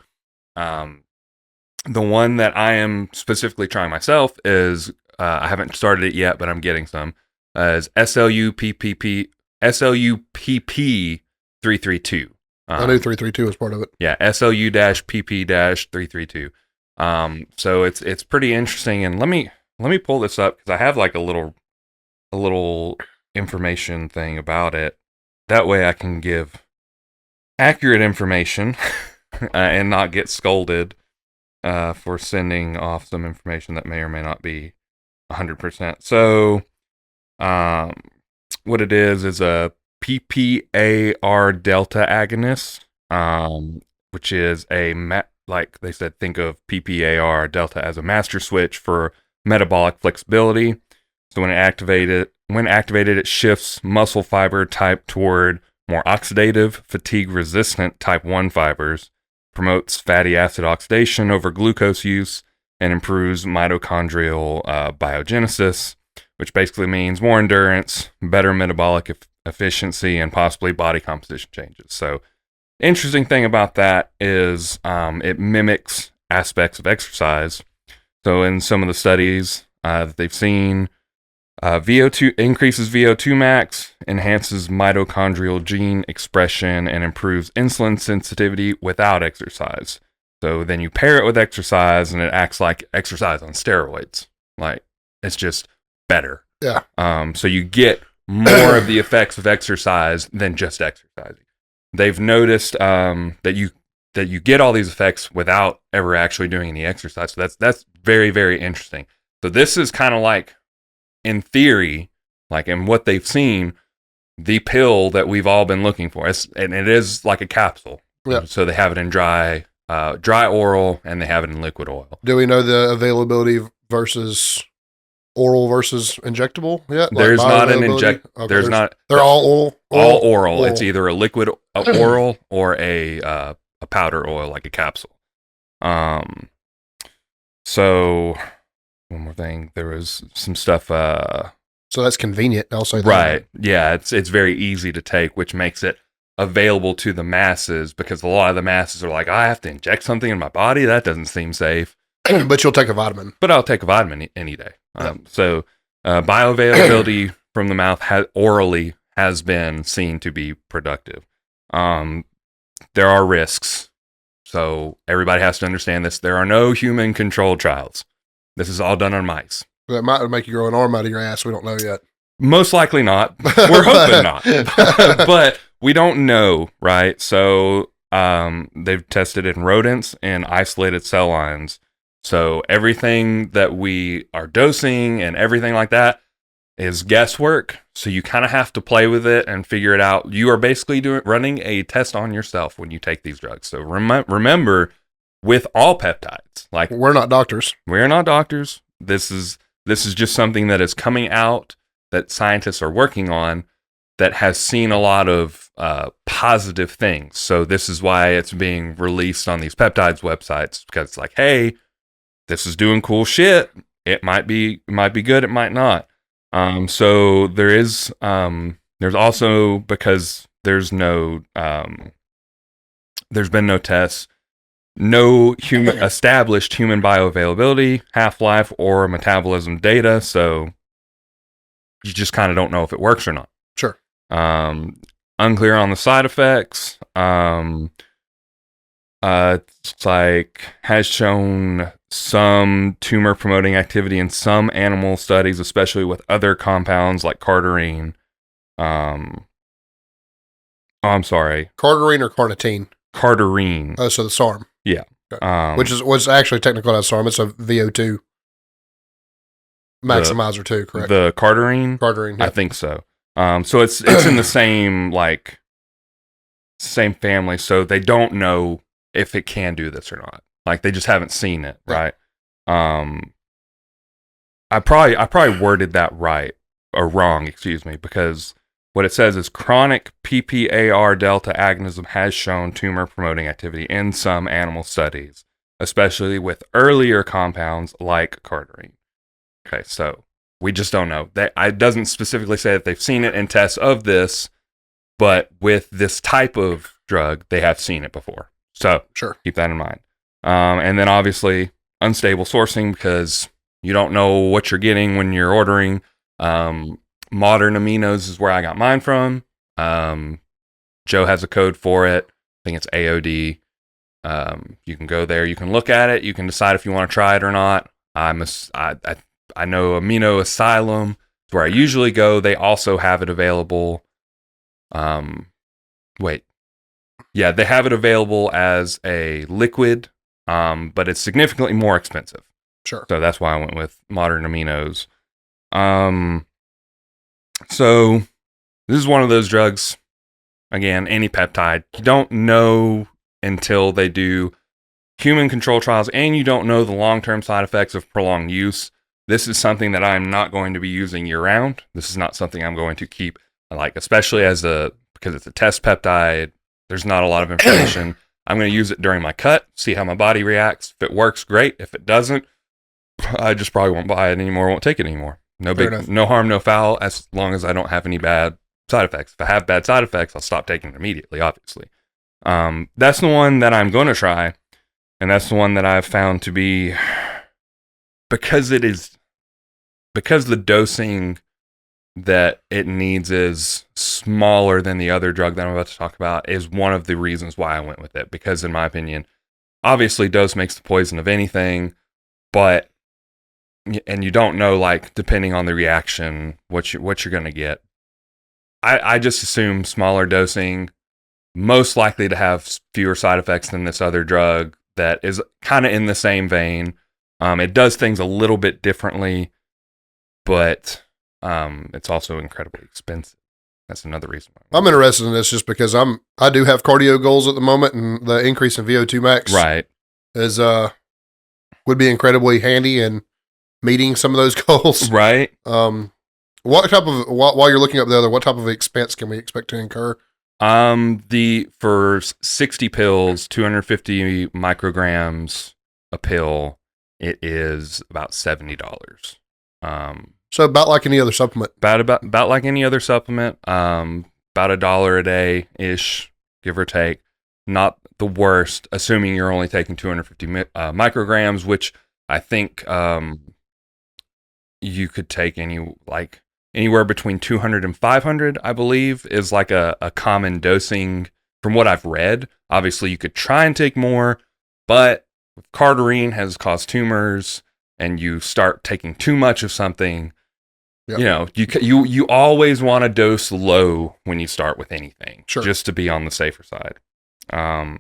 The one that I am specifically trying myself is I haven't started it yet, but I'm getting some. Is SLUPP 332. I knew 332 was part of it. Yeah, SLU-PP-332. So it's pretty interesting, and let me pull this up because I have like a little information thing about it. That way I can give accurate information and not get scolded for sending off some information that may or may not be 100%. So, what it is a PPAR delta agonist, which is like they said, think of PPAR delta as a master switch for metabolic flexibility. So when activated, it shifts muscle fiber type toward more oxidative, fatigue-resistant type 1 fibers, promotes fatty acid oxidation over glucose use, and improves mitochondrial biogenesis, which basically means more endurance, better metabolic efficiency, and possibly body composition changes. So, interesting thing about that is it mimics aspects of exercise. So, in some of the studies that they've seen, VO2 increases VO2 max, enhances mitochondrial gene expression, and improves insulin sensitivity without exercise. So then you pair it with exercise, and it acts like exercise on steroids. Like it's just better. Yeah. So you get more of the effects of exercise than just exercising. They've noticed that you get all these effects without ever actually doing any exercise. So that's very, very interesting. So this is kind of like, in theory, like in what they've seen, the pill that we've all been looking for. And it is like a capsule. Yeah. So they have it in dry oral, and they have it in liquid oil. Do we know the availability versus oral versus injectable yet? There's like not an bioavailability? Okay, There's not. They're all oral. All oral. It's either a liquid oral or a powder oil, like a capsule. So one more thing, there was some stuff. So that's convenient. I'll say that. Right. Yeah. It's very easy to take, which makes it available to the masses, because a lot of the masses are like, I have to inject something in my body. That doesn't seem safe. But you'll take a vitamin. But I'll take a vitamin any day. So bioavailability from the mouth orally has been seen to be productive. There are risks. So everybody has to understand this. There are no human controlled trials. This is all done on mice. That might make you grow an arm out of your ass. We don't know yet. Most likely not. We're hoping not. But we don't know, right? So they've tested in rodents and isolated cell lines. So everything that we are dosing and everything like that is guesswork. So you kind of have to play with it and figure it out. You are basically running a test on yourself when you take these drugs. So remember, with all peptides, like we're not doctors. We're not doctors. This is just something that is coming out that scientists are working on that has seen a lot of positive things. So this is why it's being released on these peptides websites, because it's like, hey, this is doing cool shit. It might be good. It might not. So there is, there's also, because there's been no tests, no human established human bioavailability, half-life, or metabolism data. So you just kind of don't know if it works or not. Sure. Unclear on the side effects. It's like has shown some tumor promoting activity in some animal studies, especially with other compounds like cardarine. I'm sorry, Cardarine or carnitine? cardarine. Oh, so the SARM. Yeah. Okay. Which is what's actually technically not SARM. It's a VO2 maximizer too, correct? The cardarine? Cardarine, yeah. I think so. So it's in the same same family, so they don't know if it can do this or not. Like they just haven't seen it, right? I probably worded that right or wrong, excuse me, because what it says is chronic PPAR delta agonism has shown tumor promoting activity in some animal studies, especially with earlier compounds like cardarine. Okay, so we just don't know. It doesn't specifically say that they've seen it in tests of this, but with this type of drug, they have seen it before. So sure, keep that in mind. And then obviously unstable sourcing because you don't know what you're getting when you're ordering. Modern Aminos is where I got mine from. Joe has a code for it. I think it's AOD. You can go there. You can look at it. You can decide if you want to try it or not. I know Amino Asylum is where I usually go. They also have it available. Yeah, they have it available as a liquid, but it's significantly more expensive. Sure. So that's why I went with Modern Aminos. So this is one of those drugs, again, any peptide. You don't know until they do human control trials, and you don't know the long-term side effects of prolonged use. This is something that I'm not going to be using year-round. This is not something I'm going to keep, especially because it's a test peptide. There's not a lot of information. I'm going to use it during my cut, see how my body reacts. If it works, great. If it doesn't, I just probably won't buy it anymore. Won't take it anymore. No harm, no foul, as long as I don't have any bad side effects. If I have bad side effects, I'll stop taking it immediately, obviously. That's the one that I'm going to try, and that's the one that I've found to be, because the dosing that it needs is smaller than the other drug that I'm about to talk about, is one of the reasons why I went with it. Because in my opinion, obviously dose makes the poison of anything, and you don't know, depending on the reaction, what you're going to get. I just assume smaller dosing, most likely to have fewer side effects than this other drug that is kind of in the same vein. It does things a little bit differently, but it's also incredibly expensive. That's another reason why. I'm interested in this just because I do have cardio goals at the moment, and the increase in VO2 max is would be incredibly handy in meeting some of those goals. Right. What type of while you're looking up the other, what type of expense can we expect to incur? For 60 pills, 250 micrograms a pill, it is about $70. So about like any other supplement. About like any other supplement. About $1 a day ish, give or take. Not the worst, assuming you're only taking 250 micrograms, which I think you could take anywhere between 200 and 500, I believe, is like a common dosing from what I've read. Obviously, you could try and take more, but cardarine has caused tumors, and you start taking too much of something. Yep. You always want to dose low when you start with anything, just to be on the safer side. Oh,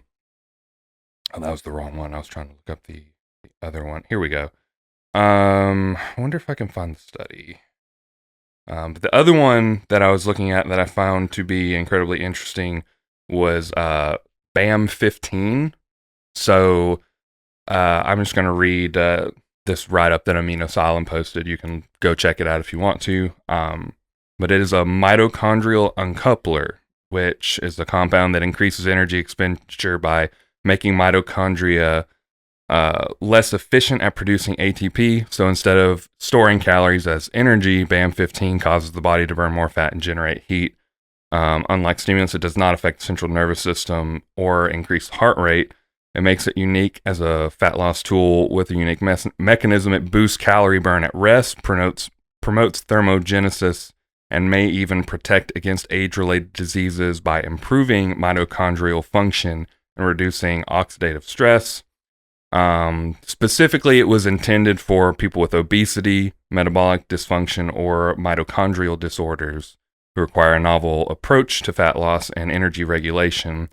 that was the wrong one. I was trying to look up the other one. Here we go. I wonder if I can find the study. But the other one that I was looking at that I found to be incredibly interesting was BAM 15. So I'm just going to read this write-up that Amino Asylum posted. You can go check it out if you want to. But it is a mitochondrial uncoupler, which is a compound that increases energy expenditure by making mitochondria less efficient at producing ATP. So instead of storing calories as energy, BAM15 causes the body to burn more fat and generate heat. Unlike stimulants, it does not affect the central nervous system or increase heart rate. It makes it unique as a fat loss tool with a unique mechanism. It boosts calorie burn at rest, promotes thermogenesis, and may even protect against age-related diseases by improving mitochondrial function and reducing oxidative stress. Specifically, it was intended for people with obesity, metabolic dysfunction, or mitochondrial disorders who require a novel approach to fat loss and energy regulation.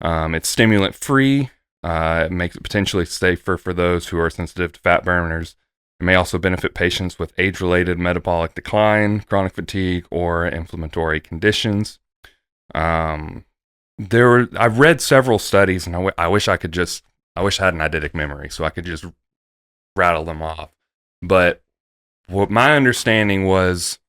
It's stimulant-free. It makes it potentially safer for those who are sensitive to fat burners. It may also benefit patients with age-related metabolic decline, chronic fatigue, or inflammatory conditions. I've read several studies, and I wish I had an eidetic memory so I could just rattle them off. But what my understanding was,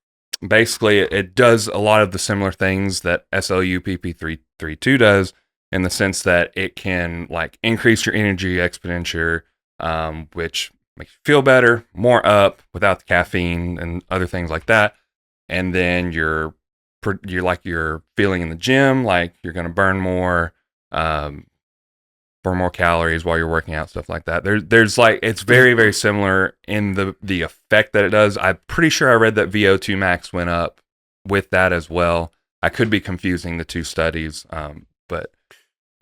basically, it does a lot of the similar things that SLU-PP332 does, in the sense that it can like increase your energy expenditure, which makes you feel better, more up without the caffeine and other things like that. And then you're feeling in the gym, like you're going to burn more calories while you're working out, stuff like that. There's like, it's very, very similar in the effect that it does. I'm pretty sure I read that VO2 max went up with that as well. I could be confusing the two studies, but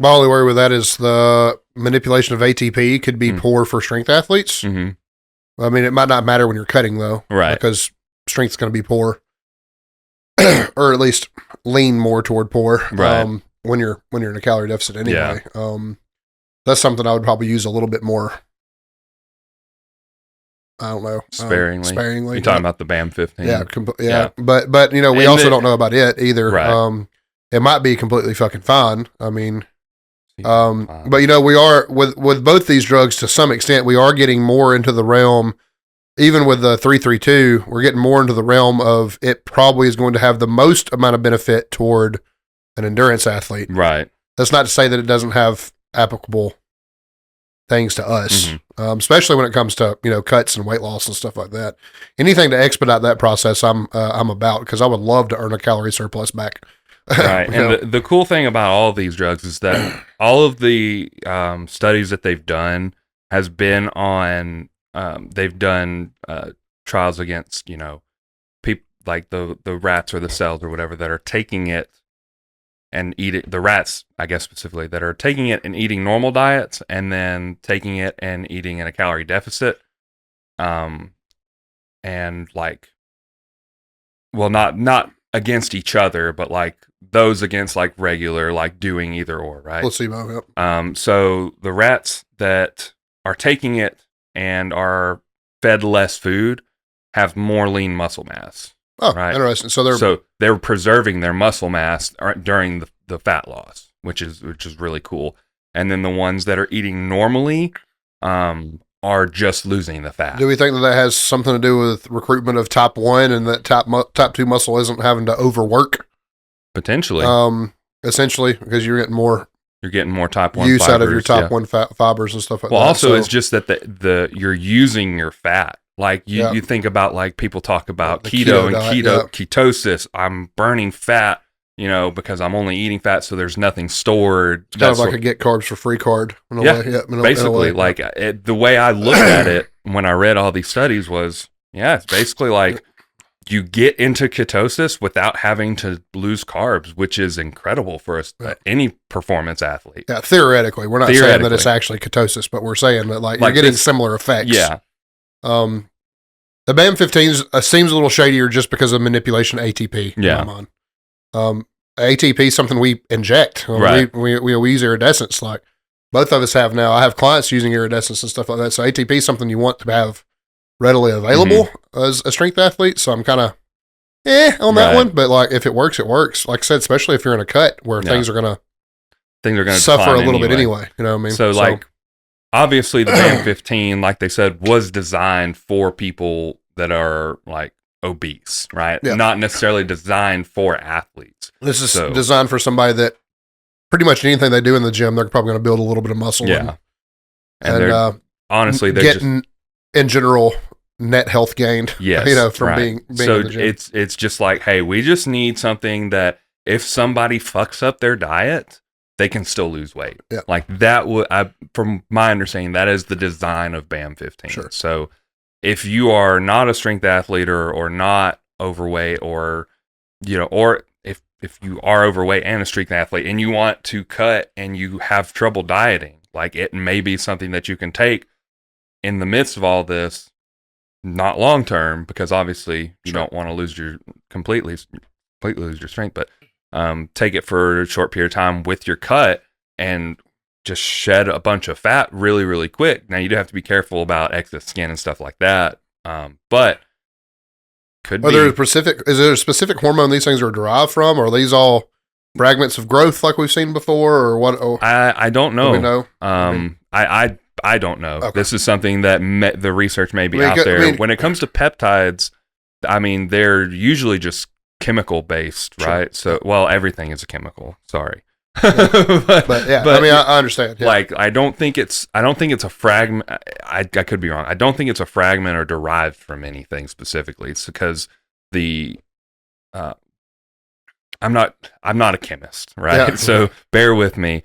my only worry with that is the manipulation of ATP could be poor for strength athletes. Mm-hmm. I mean, it might not matter when you're cutting though, right? Because strength's going to be poor, or at least lean more toward poor, right? When you're in a calorie deficit anyway. Yeah. That's something I would probably use a little bit more. I don't know. Sparingly. You're talking about the BAM 15. Yeah. But you know, we also don't know about it either. Right. It might be completely fucking fine. I mean, but you know, we are with both these drugs to some extent, we are getting more into the realm, even with the 332, we're getting more into the realm of it probably is going to have the most amount of benefit toward an endurance athlete. Right. That's not to say that it doesn't have applicable things to us, especially when it comes to, you know, cuts and weight loss and stuff like that. Anything to expedite that process, I'm about, because I would love to earn a calorie surplus back. Right. And the cool thing about all of these drugs is that all of the studies that they've done has been on, they've done trials against, you know, people like the rats or the cells or whatever that are taking it and eating, the rats, I guess specifically, that are taking it and eating normal diets and then taking it and eating in a calorie deficit. And like, well, not against each other, but like those against like regular, like doing either or, right? Placebo, yep. So the rats that are taking it and are fed less food have more lean muscle mass. Oh, right? Interesting. So they're preserving their muscle mass during the fat loss, which is really cool. And then the ones that are eating normally are just losing the fat. Do we think that has something to do with recruitment of type 1 and that type 2 muscle isn't having to overwork? Potentially. Essentially, because you're getting more type 1 use fibers, out of your type 1 fibers and stuff like that. Well, also it's just that the you're using your fat. Like you think about, like people talk about keto and diet, ketosis. I'm burning fat, you know, because I'm only eating fat, so there's nothing stored. It's kind of like a get carbs for free card. In a way. Basically, like the way I looked at it when I read all these studies was, it's basically like you get into ketosis without having to lose carbs, which is incredible for any performance athlete. Yeah, theoretically, we're not saying that it's actually ketosis, but we're saying that like you're getting similar effects. Yeah. The BAM 15 seems a little shadier just because of manipulation of ATP. Yeah. In my mind. ATP is something we inject. Right. We use iridescence. Like both of us have now. I have clients using iridescence and stuff like that. So ATP is something you want to have readily available as a strength athlete. So I'm kind of on that one. But like if it works, it works. Like I said, especially if you're in a cut where things are gonna suffer a little bit anyway. You know what I mean? So like obviously the BAM 15, like they said, was designed for people that are like obese, right? Yeah. Not necessarily designed for athletes. This is designed for somebody that pretty much anything they do in the gym, they're probably going to build a little bit of muscle. Yeah. And honestly, they're getting in general net health gained. Yes, you know, from being so in the gym. It's just like, hey, we just need something that if somebody fucks up their diet, they can still lose weight. Yeah. Like that would, from my understanding, that is the design of BAM 15. Sure. So if you are not a strength athlete or not overweight or if you are overweight and a strength athlete and you want to cut and you have trouble dieting, like it may be something that you can take in the midst of all this, not long term, because obviously you don't want to completely lose your strength, but take it for a short period of time with your cut and just shed a bunch of fat really, really quick. Now you do have to be careful about excess skin and stuff like that. But is there a specific hormone these things are derived from? Or are these all fragments of growth like we've seen before, or what? I don't know. Do we know? I don't know. Okay. This is something that the research may be out there. When it comes to peptides, I mean, they're usually just chemical based, right? So, well, everything is a chemical. Sorry. But I mean, I understand. Yeah. Like, I don't think it's a fragment. I could be wrong. I don't think it's a fragment or derived from anything specifically. It's because I'm not a chemist, right? Yeah. So bear with me.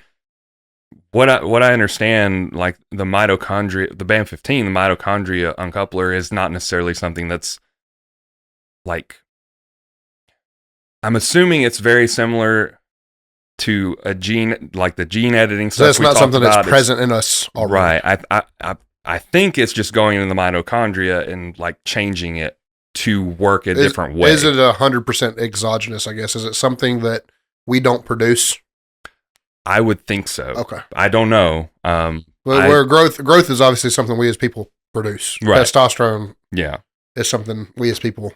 What I understand, like the mitochondria, the BAM 15, the mitochondria uncoupler is not necessarily something that's like, I'm assuming it's very similar to a gene, like the gene editing stuff. So it's not something that's present in us already. Right. I think it's just going into the mitochondria and like changing it to work a different way. Is it 100% exogenous, I guess? Is it something that we don't produce? I would think so. Okay. I don't know. Where growth is obviously something we as people produce. Right. Testosterone is something we as people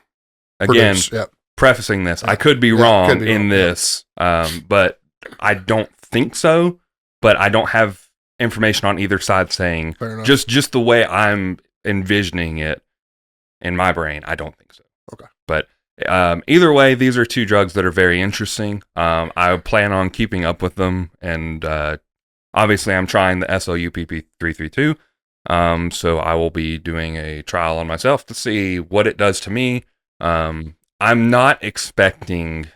again produce. Yeah. Prefacing this, I could be wrong in this, but I don't think so. But I don't have information on either side saying just the way I'm envisioning it in my brain. I don't think so. Okay. But either way, these are two drugs that are very interesting. I plan on keeping up with them, and obviously, I'm trying the SLU-PP332. So I will be doing a trial on myself to see what it does to me. I'm not expecting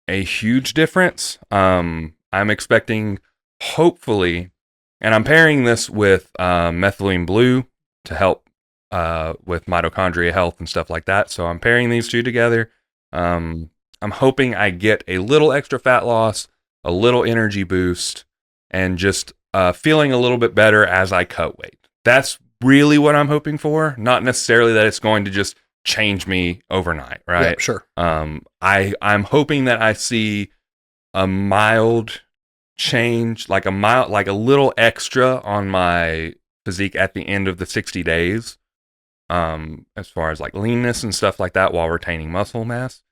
a huge difference. I'm expecting, hopefully, and I'm pairing this with methylene blue to help with mitochondria health and stuff like that. So I'm pairing these two together. I'm hoping I get a little extra fat loss, a little energy boost, and just feeling a little bit better as I cut weight. That's really what I'm hoping for. Not necessarily that it's going to just change me overnight, right? Yeah, sure. I'm hoping that I see a mild change, like a little extra on my physique at the end of the 60 days. As far as like leanness and stuff like that while retaining muscle mass.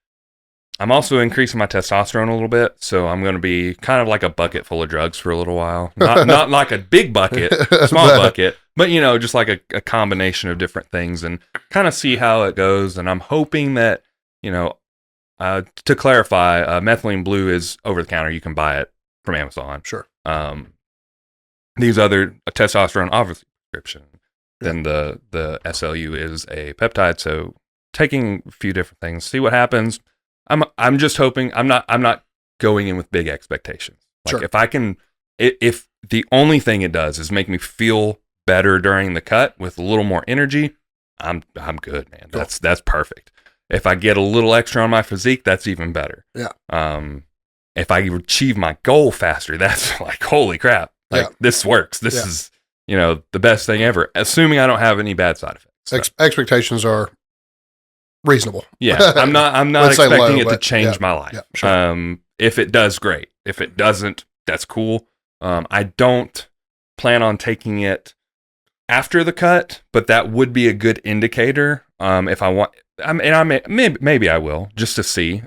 I'm also increasing my testosterone a little bit, so I'm going to be kind of like a bucket full of drugs for a little while. Not like a big bucket, small bucket, but just like a combination of different things and kind of see how it goes. And I'm hoping that, to clarify, methylene blue is over the counter. You can buy it from Amazon. Sure. These other testosterone, obviously prescription. Then the SLU is a peptide. So taking a few different things, see what happens. I'm just hoping I'm not going in with big expectations. Like sure. if the only thing it does is make me feel better during the cut with a little more energy, I'm good, man. Cool. That's perfect. If I get a little extra on my physique, that's even better. Yeah. If I achieve my goal faster, that's like, holy crap. Like this works. This is, the best thing ever, assuming I don't have any bad side effects. So. Expectations are reasonable. Yeah. I'm not expecting it to change my life. Yeah, sure. If it does, great. If it doesn't, that's cool. I don't plan on taking it after the cut, but that would be a good indicator. If I want, maybe I will just to see,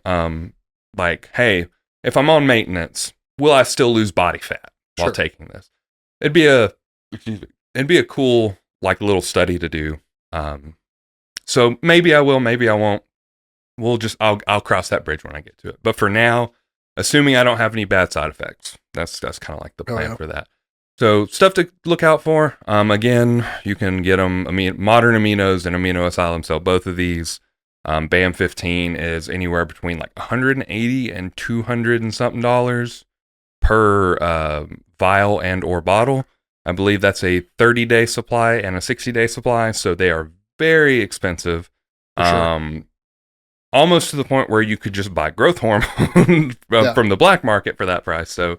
like, hey, if I'm on maintenance, will I still lose body fat while taking this? It'd be a cool, like, little study to do. So maybe I will, maybe I won't. I'll cross that bridge when I get to it. But for now, assuming I don't have any bad side effects, that's kind of like the plan for that. So stuff to look out for. Again, you can get them. Modern Aminos and Amino Asylum sell both of these. BAM 15 is anywhere between like $180 and $200 and something. per vial and or bottle. I believe that's a 30-day supply and a 60-day supply, so they are very expensive. For sure. Almost to the point where you could just buy growth hormone Yeah. from the black market for that price. So,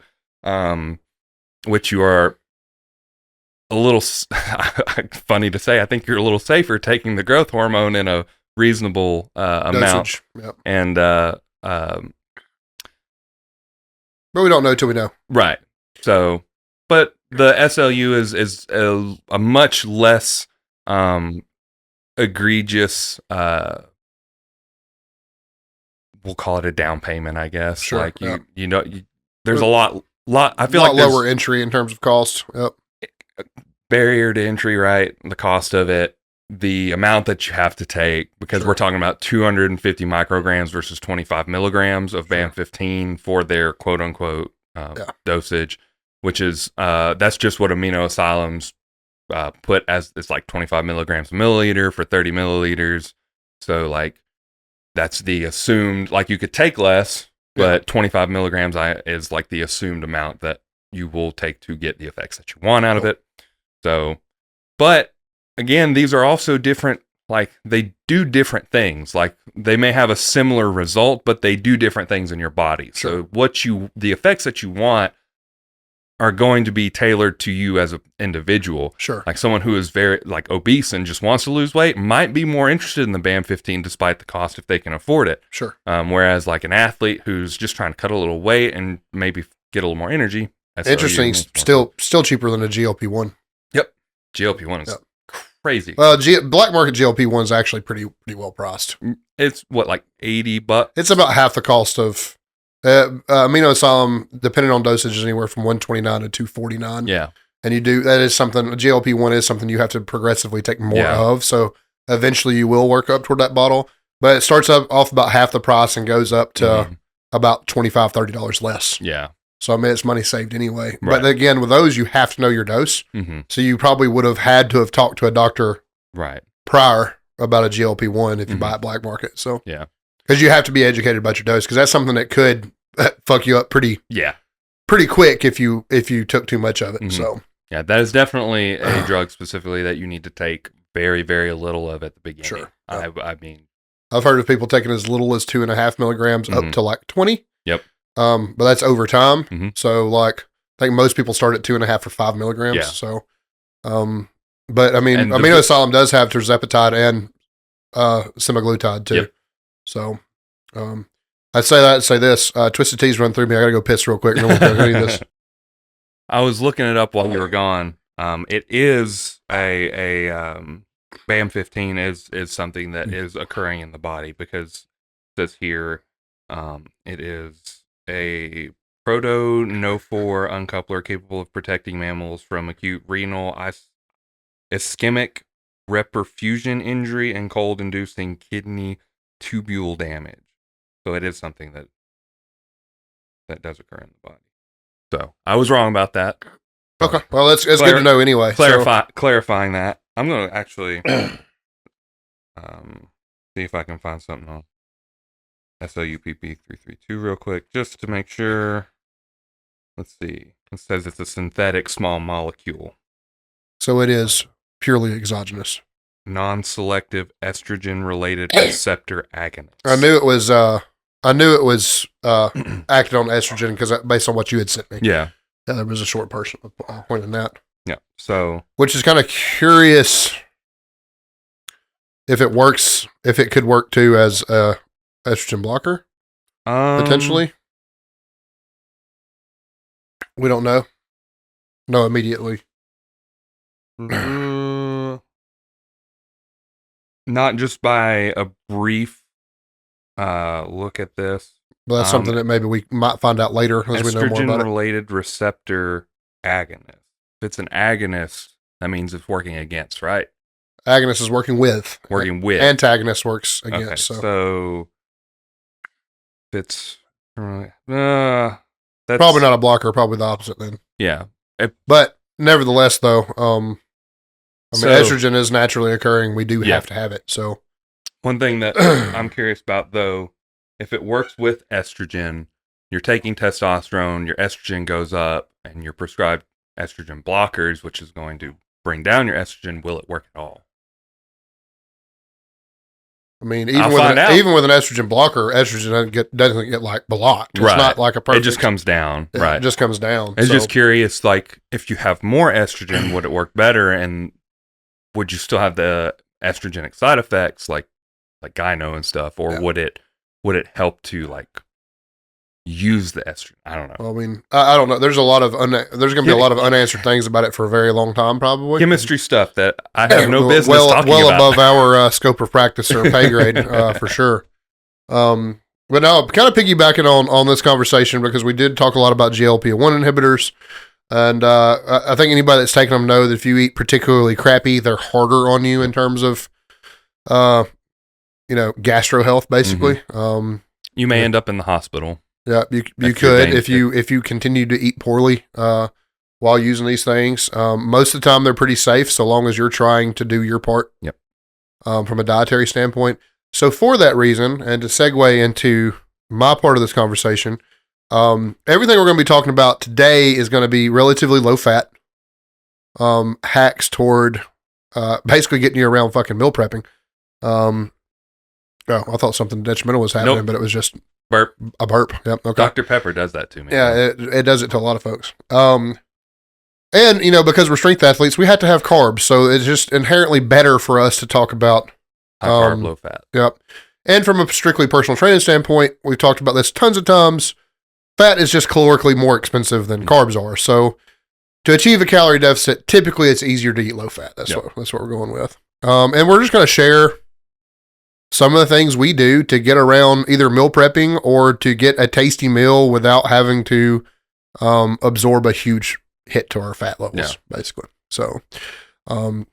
which you are a little funny to say. I think you're a little safer taking the growth hormone in a reasonable amount, Dosage. Yep. and But we don't know till we know. right. So, but the SLU is a much less egregious. We'll call it a down payment, I guess. Sure, Like yeah. there's a lot. I feel a like lot there's lower entry in terms of cost. Yep. barrier to entry, right? The cost of it, the amount that you have to take, because Sure. we're talking about 250 micrograms versus 25 milligrams of Sure. BAM15 for their quote unquote Yeah. dosage, which is that's just what amino asylums put as it's like 25 milligrams a milliliter for 30 milliliters. So like that's the assumed, like you could take less, but 25 milligrams is like the assumed amount that you will take to get the effects that you want out of it. So, but again, these are also different, like they do different things. Like they may have a similar result, but they do different things in your body. Sure. So the effects that you want are going to be tailored to you as an individual. Sure. Like someone who is very like obese and just wants to lose weight might be more interested in the BAM15 despite the cost if they can afford it. Sure. Whereas like an athlete who's just trying to cut a little weight and maybe get a little more energy. Interesting. Still cheaper than a GLP-1. Yep. GLP-1 is crazy. Well, black market GLP-1 is actually pretty well priced. It's what, like $80? It's about half the cost of amino asylum, depending on dosage, is anywhere from 129 to 249. Yeah. And that is something, GLP-1 is something you have to progressively take more Yeah. of. So eventually you will work up toward that bottle. But it starts off about half the price and goes up to about $25, $30 less. Yeah. So I mean, it's money saved anyway. Right. But again, with those, you have to know your dose. Mm-hmm. So you probably would have had to have talked to a doctor Right. prior about a GLP-1 if you buy it black market. So Yeah. because you have to be educated about your dose, because that's something that could fuck you up pretty quick if you took too much of it. Mhm. So yeah, that is definitely a drug specifically that you need to take very, very little of at the beginning. Sure. I mean, I've heard of people taking as little as 2.5 milligrams up Mhm. to like 20. Yep. But that's over time. Mhm. So like I think most people start at 2.5 or 5 milligrams. Yeah. So, but I mean, And amino asylum does have tirzepatide and semaglutide too. Yep. So, I'd say this, Twisted Tea's run through me. I gotta go piss real quick. And then we'll go read this. I was looking it up while you were gone. It is a BAM15 is something that is occurring in the body because it says here it is a proto-no4 uncoupler capable of protecting mammals from acute renal ischemic reperfusion injury and cold-inducing kidney tubule damage. So it is something that does occur in the body. So I was wrong about that. Okay. Well, it's good to know anyway. Clarifying that. I'm going to actually see if I can find something on SLUPP332 real quick, just to make sure. Let's see. It says it's a synthetic small molecule. So it is purely exogenous. Non-selective estrogen-related receptor agonist. I knew it was acted on estrogen because based on what you had sent me. Yeah. There was a short person pointing that. Yeah. So, which is kind of curious if it could work too as a estrogen blocker potentially. We don't know. No, immediately. Not just by a brief look at this. But that's something that maybe we might find out later as we know more about it. Estrogen-related receptor agonist. If it's an agonist, that means it's working against, right? Agonist is working with. Working with. Antagonist works against. Okay, so it's that's probably not a blocker. Probably the opposite then. Yeah. But nevertheless, though, estrogen is naturally occurring. We do have to have it. So one thing that I'm curious about, though, if it works with estrogen, you're taking testosterone, your estrogen goes up, and you're prescribed estrogen blockers, which is going to bring down your estrogen, will it work at all? I mean, I'll find out. even with an estrogen blocker, estrogen doesn't get like blocked. It's Right. not like a perfect. It just comes down. Right. It just comes down. I was just curious, like, if you have more estrogen, would it work better? And would you still have the estrogenic side effects, like gyno and stuff, or would it help to like use the estrogen? I don't know. Well, I mean, I don't know. There's a lot of there's going to be a lot of unanswered things about it for a very long time, probably. Chemistry stuff that I have no business talking well about. above our scope of practice or pay grade for sure. But now, kind of piggybacking on this conversation, because we did talk a lot about GLP-1 inhibitors, and I think anybody that's taken them know that if you eat particularly crappy, they're harder on you in terms of, gastro health, basically. Mm-hmm. You may end up in the hospital. Yeah, you could if you continue to eat poorly while using these things. Most of the time, they're pretty safe so long as you're trying to do your part. Yep. From a dietary standpoint. So for that reason, and to segue into my part of this conversation, everything we're going to be talking about today is going to be relatively low fat hacks toward basically getting you around fucking meal prepping. Oh, I thought something detrimental was happening, but it was just burp. A burp. Yep. Okay. Dr. Pepper does that to me. Yeah, it does it to a lot of folks. And because we're strength athletes, we have to have carbs, so it's just inherently better for us to talk about high carb, low fat. Yep. And from a strictly personal training standpoint, we've talked about this tons of times. Fat is just calorically more expensive than carbs are. So to achieve a calorie deficit, typically it's easier to eat low fat. That's what we're going with. And we're just going to share some of the things we do to get around either meal prepping or to get a tasty meal without having to absorb a huge hit to our fat levels, basically. So I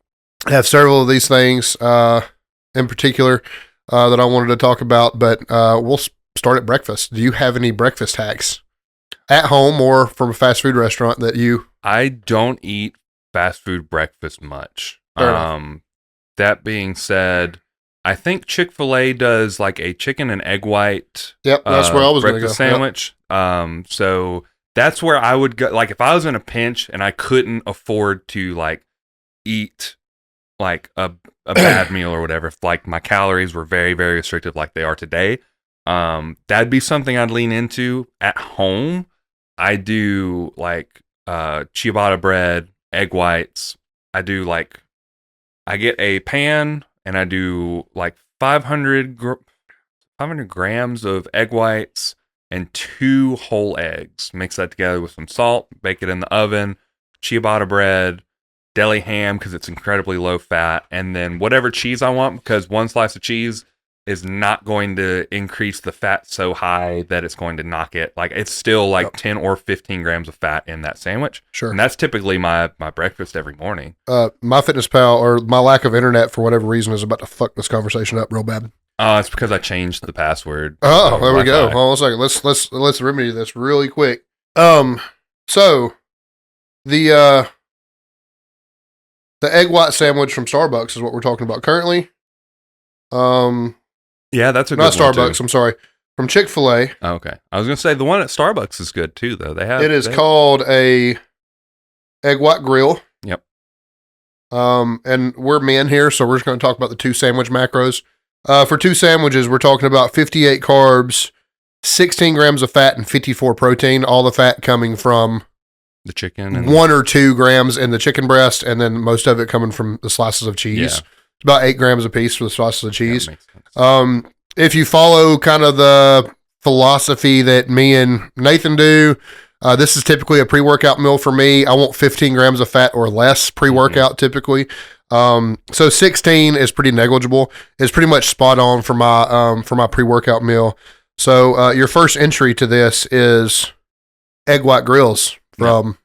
have several of these things in particular that I wanted to talk about, but we'll start at breakfast. Do you have any breakfast hacks at home or from a fast food restaurant that you... I don't eat fast food breakfast much. That being said, I think Chick-fil-A does like a chicken and egg white that's where I was going to go. Sandwich. Yep. So that's where I would go. Like if I was in a pinch and I couldn't afford to like eat like a bad meal or whatever, if like my calories were very, very restricted like they are today, that'd be something I'd lean into. At home, I do like ciabatta bread, egg whites. I get a pan and I do like 500 grams of egg whites and 2 whole eggs. Mix that together with some salt, bake it in the oven, ciabatta bread, deli ham because it's incredibly low fat, and then whatever cheese I want, because one slice of cheese is not going to increase the fat so high that it's going to knock it. Like it's still like 10 or 15 grams of fat in that sandwich. Sure. And that's typically my breakfast every morning. MyFitnessPal or my lack of internet for whatever reason is about to fuck this conversation up real bad. It's because I changed the password. Oh, there we go. Hold on a second. Let's remedy this really quick. So the egg white sandwich from Starbucks is what we're talking about currently. Yeah, that's a good not Starbucks. one too. I'm sorry, from Chick-fil-A. Oh, okay, I was gonna say the one at Starbucks is good too, though. It is called a egg white grill. Yep. And we're men here, so we're just going to talk about the 2 sandwich macros. For 2 sandwiches, we're talking about 58 carbs, 16 grams of fat, and 54 protein. All the fat coming from the chicken, and 1 or 2 grams in the chicken breast, and then most of it coming from the slices of cheese. Yeah. It's about 8 grams a piece for the slices of cheese. If you follow kind of the philosophy that me and Nathan do, this is typically a pre-workout meal for me. I want 15 grams of fat or less pre-workout typically. So 16 is pretty negligible. It's pretty much spot on for my pre-workout meal. So your first entry to this is egg white grills from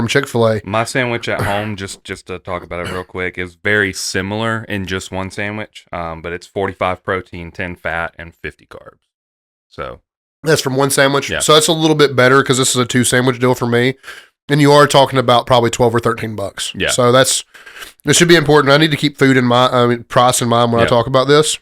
Chick-fil-A. My sandwich at home, just to talk about it real quick, is very similar in just one sandwich, but it's 45 protein, 10 fat, and 50 carbs. So that's from one sandwich. Yeah. So that's a little bit better because this is a 2 sandwich deal for me. And you are talking about probably $12 or $13. Yeah. So this should be important. I need to keep price in mind when I talk about this.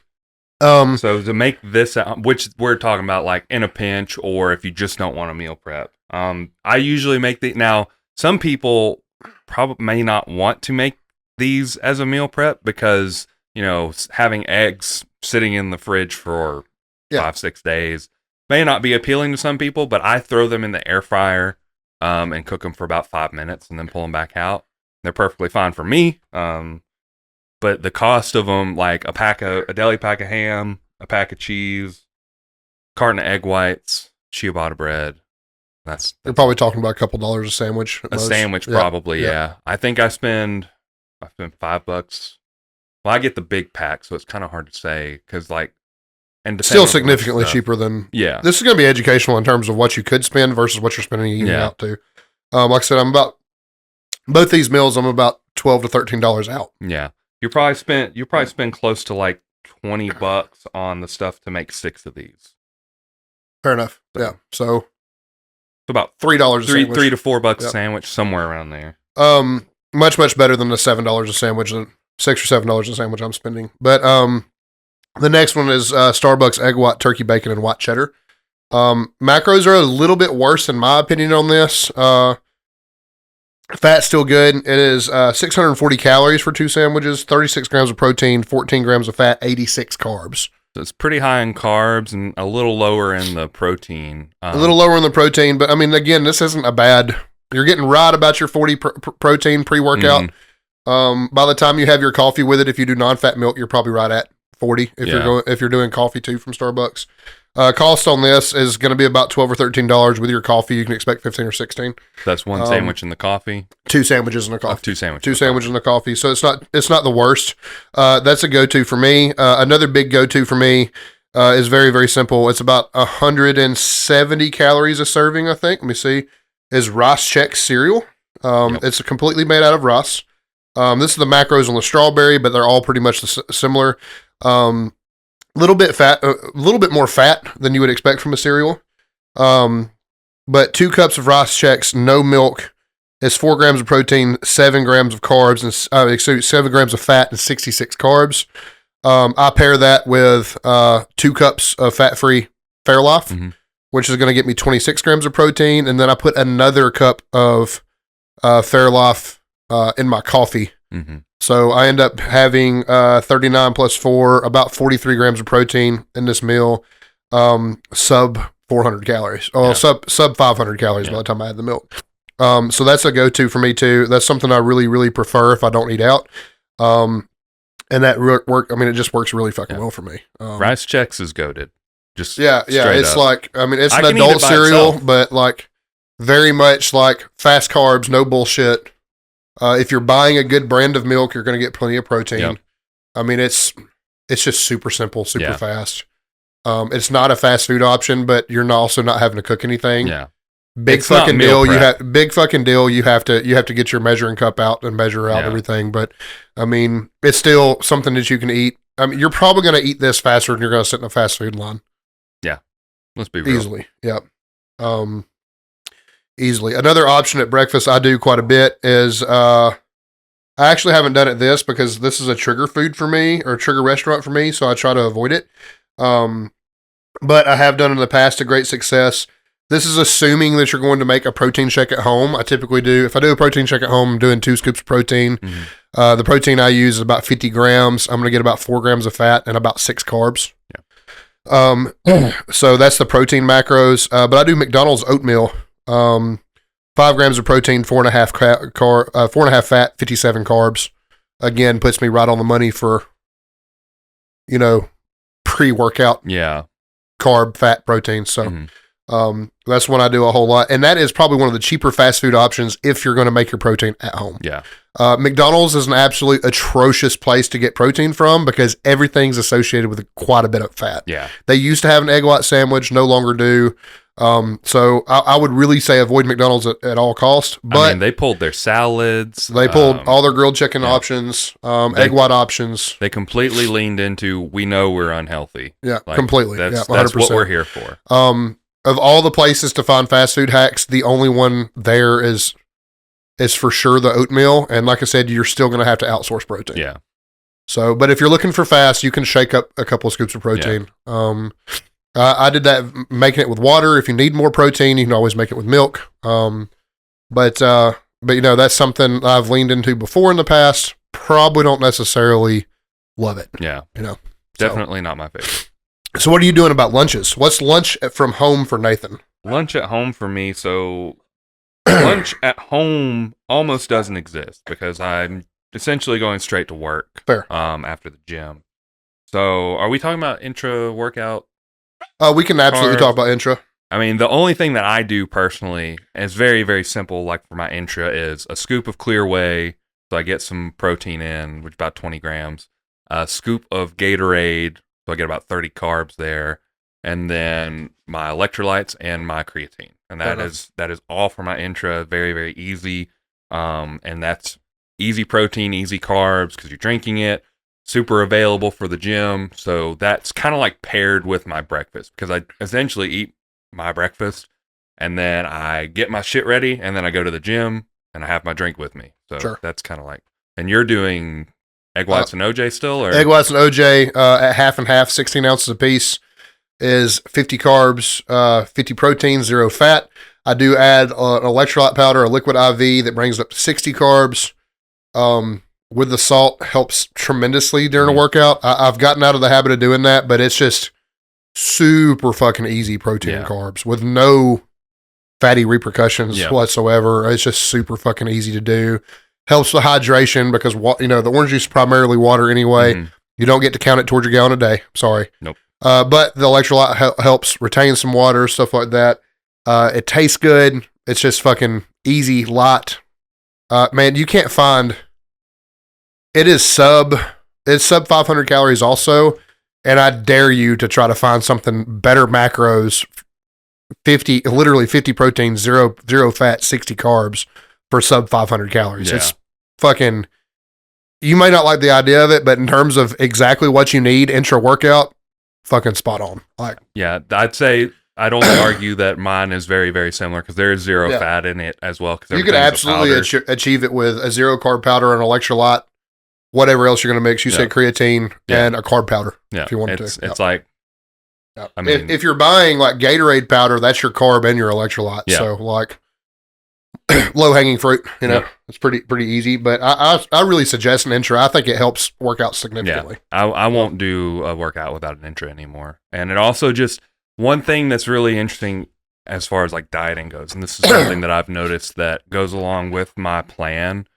So to make this, which we're talking about, like in a pinch, or if you just don't want a meal prep, I usually make now. Some people probably may not want to make these as a meal prep because having eggs sitting in the fridge for 5-6 days may not be appealing to some people. But I throw them in the air fryer and cook them for about 5 minutes and then pull them back out. They're perfectly fine for me. But the cost of them, like a deli pack of ham, a pack of cheese, carton of egg whites, ciabatta bread. That's You're probably talking about a couple dollars a sandwich. A sandwich, probably, yeah. I think I spend $5. Well, I get the big pack, so it's kind of hard to say because, and still significantly cheaper than. Yeah, this is going to be educational in terms of what you could spend versus what you're spending eating out to. Like I said, I'm about both these meals. I'm about $12 to $13 out. Yeah. You probably spend close to like $20 on the stuff to make 6 of these. Fair enough. So it's about $3 a sandwich. $3 to $4 a sandwich, somewhere around there. Much better than the $7 a sandwich, $6 or $7 a sandwich I'm spending. But the next one is Starbucks egg white, turkey bacon, and white cheddar. Macros are a little bit worse in my opinion on this. Fat's still good. It is 640 calories for 2 sandwiches, 36 grams of protein, 14 grams of fat, 86 carbs. So it's pretty high in carbs and a little lower in the protein. A little lower in the protein, but I mean, again, this isn't a bad. You're getting right about your 40 protein pre-workout. By the time you have your coffee with it, if you do non-fat milk, you're probably right at 40. If you're doing coffee too from Starbucks. Cost on this is going to be about $12 or $13 with your coffee. You can expect 15 or 16. That's one sandwich in the coffee. 2 sandwiches in the coffee. 2 sandwiches. 2 sandwiches in the coffee. So it's not the worst. That's a go-to for me. Another big go-to for me is very, very simple. It's about 170 calories a serving, I think. Let me see. Is Rice Chex cereal. It's completely made out of rice. This is the macros on the strawberry, but they're all pretty much similar. Little bit more fat than you would expect from a cereal. But 2 cups of Rice Chex, no milk, is 4 grams of protein, 7 grams of carbs, and 7 grams of fat and 66 carbs. I pair that with 2 cups of fat-free Fairlife, which is going to get me 26 grams of protein, and then I put another cup of Fairlife in my coffee. So I end up having 39 plus 4, about 43 grams of protein in this meal, sub 400 calories, sub 500 calories by the time I add the milk. So that's a go-to for me too. That's something I really, really prefer if I don't eat out. And that it just works really fucking well for me. Rice Chex is goated. Just it's up. like, it's an adult cereal, but like very much like fast carbs, no bullshit. If you're buying a good brand of milk, you're going to get plenty of protein. Yep. I mean, it's just super simple, super fast. It's not a fast food option, but you're also not having to cook anything. Yeah. Big fucking deal. You have to get your measuring cup out and measure out everything. But I mean, it's still something that you can eat. I mean, you're probably going to eat this faster than you're going to sit in a fast food line. Yeah. Let's be real. Easily. Yeah. Easily. Another option at breakfast I do quite a bit is I actually haven't done it because this is a trigger food for me, or a trigger restaurant for me, so I try to avoid it. But I have done in the past to great success. This is assuming that you're going to make a protein shake at home. I typically do. If I do a protein shake at home, I'm doing 2 scoops of protein. The protein I use is about 50 grams. I'm going to get about 4 grams of fat and about 6 carbs. So that's the protein macros. But I do McDonald's oatmeal. 5 grams of protein, 4.5 fat, 57 carbs. Again, puts me right on the money for, pre-workout. Yeah. Carb, fat, protein. So, that's one I do a whole lot. And that is probably one of the cheaper fast food options if you're going to make your protein at home. Yeah. McDonald's is an absolute atrocious place to get protein from because everything's associated with quite a bit of fat. Yeah. They used to have an egg white sandwich, no longer do. So I would really say avoid McDonald's at all costs. But I mean, they pulled their salads. They pulled all their grilled chicken options, egg white options. They completely leaned into, we know we're unhealthy. Yeah, completely. That's what we're here for. Of all the places to find fast food hacks, the only one there is for sure the oatmeal. And like I said, you're still going to have to outsource protein. Yeah. So, but if you're looking for fast, you can shake up a couple of scoops of protein. I did that making it with water. If you need more protein, you can always make it with milk. But that's something I've leaned into before in the past. Probably don't necessarily love it. Yeah. Definitely not my favorite. So what are you doing about lunches? What's lunch from home for Nathan? Lunch at home for me. So lunch at home almost doesn't exist because I'm essentially going straight to work. Fair. After the gym. So are we talking about intra workout? We can absolutely talk about intra. I mean, the only thing that I do personally, and it's very, very simple, like for my intra, is a scoop of clear whey, so I get some protein in, which is about 20 grams, a scoop of Gatorade, so I get about 30 carbs there, and then my electrolytes and my creatine. And that is all for my intra, very, very easy. And that's easy protein, easy carbs, because you're drinking it. Super available for the gym. So that's kind of like paired with my breakfast, because I essentially eat my breakfast and then I get my shit ready and then I go to the gym and I have my drink with me. So That's kind of like, and you're doing egg whites and OJ still? Or? Egg whites and OJ at half and half, 16 ounces a piece is 50 carbs, 50 protein, 0 fat. I do add an electrolyte powder, a liquid IV that brings it up to 60 carbs. With the salt helps tremendously during a workout. I've gotten out of the habit of doing that, but it's just super fucking easy protein and carbs with no fatty repercussions whatsoever. It's just super fucking easy to do. Helps with hydration because the orange juice is primarily water anyway. Mm-hmm. You don't get to count it towards your gallon a day. Sorry. Nope. But the electrolyte helps retain some water, stuff like that. It tastes good. It's just fucking easy, light. Man, you can't find... It's sub 500 calories also, and I dare you to try to find something better macros, 50 protein, zero fat, 60 carbs for sub 500 calories. Yeah. It's fucking, you might not like the idea of it, but in terms of exactly what you need intra workout, fucking spot on. Yeah, I'd say I'd only argue that mine is very, very similar because there is zero fat in it as well. You could absolutely achieve it with a 0 carb powder and electrolyte. Whatever else you're going to mix, you say creatine and a carb powder if you want to. It's like, I mean, if you're buying like Gatorade powder, that's your carb and your electrolyte. Yeah. So like low hanging fruit, it's pretty easy. But I really suggest an intra. I think it helps work out significantly. Yeah. I won't do a workout without an intra anymore. And it also just one thing that's really interesting as far as like dieting goes, and this is something that I've noticed that goes along with my plan.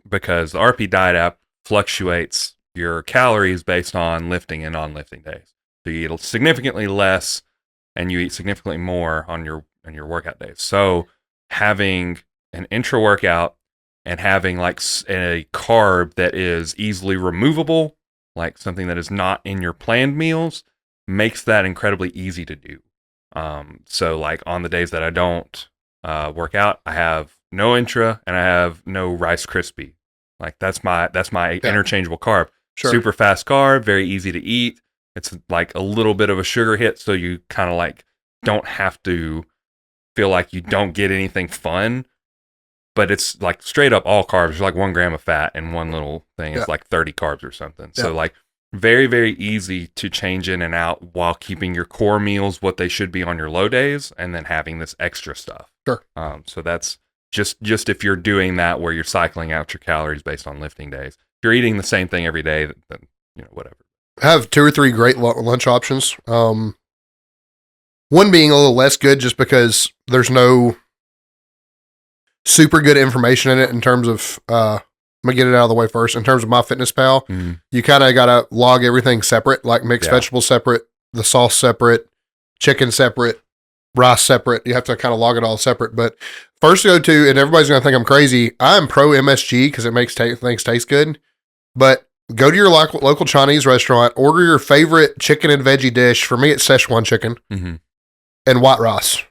Because the RP Diet app fluctuates your calories based on lifting and non-lifting days. So you eat significantly less and you eat significantly more on your workout days. So having an intra workout and having like a carb that is easily removable, like something that is not in your planned meals, makes that incredibly easy to do. So like on the days that I don't work out, I have no intra and I have no Rice Krispie. Like that's my interchangeable carb. Sure. Super fast carb, very easy to eat. It's like a little bit of a sugar hit, so you kind of like don't have to feel like you don't get anything fun. But it's like straight up all carbs. There's like 1 gram of fat and one little thing is like 30 carbs or something. Yeah. So like very, very easy to change in and out while keeping your core meals what they should be on your low days and then having this extra stuff. Sure. So that's just if you're doing that where you're cycling out your calories based on lifting days. If you're eating the same thing every day, then whatever. I have 2 or 3 great lunch options. One being a little less good just because there's no super good information in it in terms of, I'm going to get it out of the way first. In terms of MyFitnessPal, you kind of got to log everything separate, like mixed vegetables separate, the sauce separate, chicken separate, rice separate. You have to kind of log it all separate. But first go to, and everybody's going to think I'm crazy, I'm pro MSG because it makes things taste good. But go to your local Chinese restaurant, order your favorite chicken and veggie dish. For me, it's Szechuan chicken and white rice.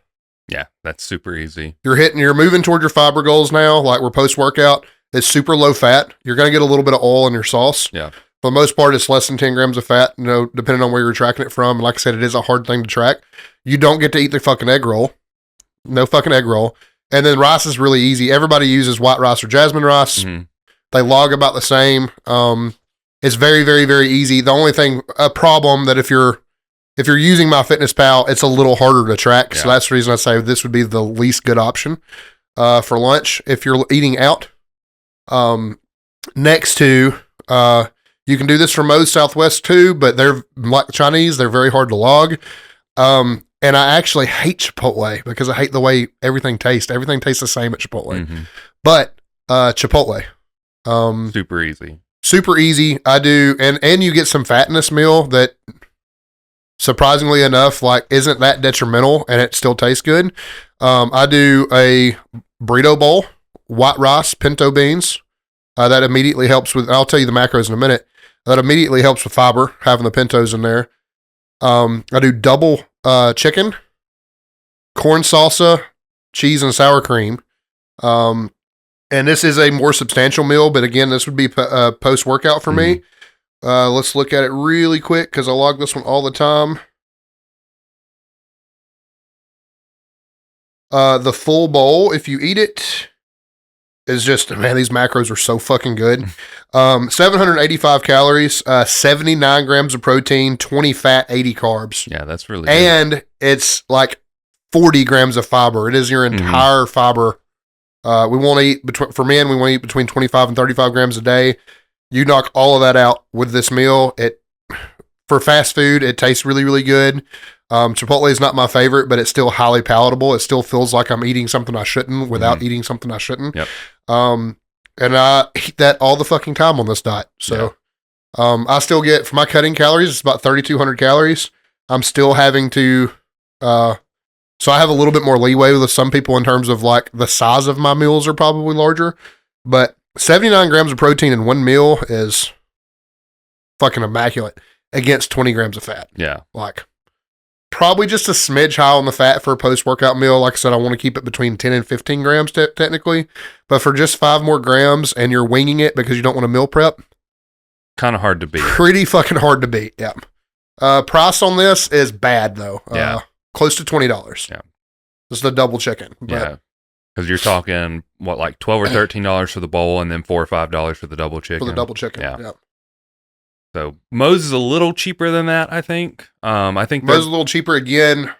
Yeah, that's super easy. You're moving toward your fiber goals now, like we're post-workout. It's super low fat. You're going to get a little bit of oil in your sauce. Yeah. For the most part, it's less than 10 grams of fat, depending on where you're tracking it from. And like I said, it is a hard thing to track. You don't get to eat the fucking egg roll. No fucking egg roll. And then rice is really easy. Everybody uses white rice or jasmine rice. They log about the same. It's very, very, very easy. The only thing, a problem that if you're using MyFitnessPal, it's a little harder to track. So that's the reason I say this would be the least good option for lunch if you're eating out. Next to, you can do this for Moe's Southwest too, but they're like Chinese. They're very hard to log. And I actually hate Chipotle because I hate the way everything tastes. Everything tastes the same at Chipotle. Mm-hmm. But Chipotle. Super easy. Super easy. I do. And you get some fat in this meal that surprisingly enough, like isn't that detrimental and it still tastes good. I do a burrito bowl, white rice, pinto beans. That immediately helps with, I'll tell you the macros in a minute. That immediately helps with fiber, having the pintos in there. I do double chicken, corn salsa, cheese, and sour cream. And this is a more substantial meal, but again, this would be post-workout for me. Let's look at it really quick because I log this one all the time. The full bowl, if you eat it, is just, man, these macros are so fucking good. 785 calories, 79 grams of protein, 20 fat, 80 carbs. Yeah, that's really good. And it's like 40 grams of fiber. It is your entire fiber. We want to eat, for men, we want to eat between 25 and 35 grams a day. You knock all of that out with this meal. For fast food, it tastes really, really good. Chipotle is not my favorite, but it's still highly palatable. It still feels like I'm eating something I shouldn't without eating something I shouldn't. Yep. And I eat that all the fucking time on this diet. So, I still get, for my cutting calories, it's about 3,200 calories. I'm still having to, so I have a little bit more leeway with some people in terms of like the size of my meals are probably larger, but 79 grams of protein in one meal is fucking immaculate against 20 grams of fat. Yeah. Like probably just a smidge high on the fat for a post-workout meal. Like I said, I want to keep it between 10 and 15 grams technically, but for just 5 more grams and you're winging it because you don't want to meal prep. Kind of hard to beat. Pretty fucking hard to beat. Yeah. Price on this is bad though. Close to $20. Yeah. This is the double chicken. Yeah. Because you're talking, what, like $12 or $13 for the bowl and then $4 or $5 for the double chicken. For the double chicken. Yeah. So Moe's is a little cheaper than that, I think. I think Moe's is a little cheaper. Again,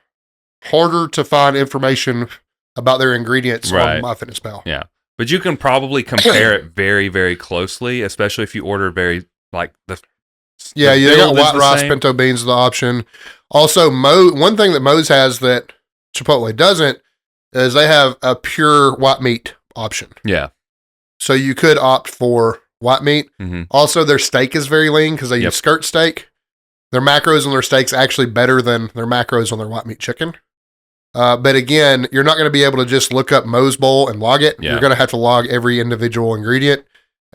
harder to find information about their ingredients on MyFitnessPal. Yeah. But you can probably compare it very, very closely, especially if you order very, like, you got white rice, pinto beans is the option. Also, one thing that Moe's has that Chipotle doesn't is they have a pure white meat option. Yeah. So you could opt for white meat. Mm-hmm. Also, their steak is very lean because they use skirt steak. Their macros on their steak's actually better than their macros on their white meat chicken. But again, you're not going to be able to just look up Moe's Bowl and log it. Yeah. You're going to have to log every individual ingredient.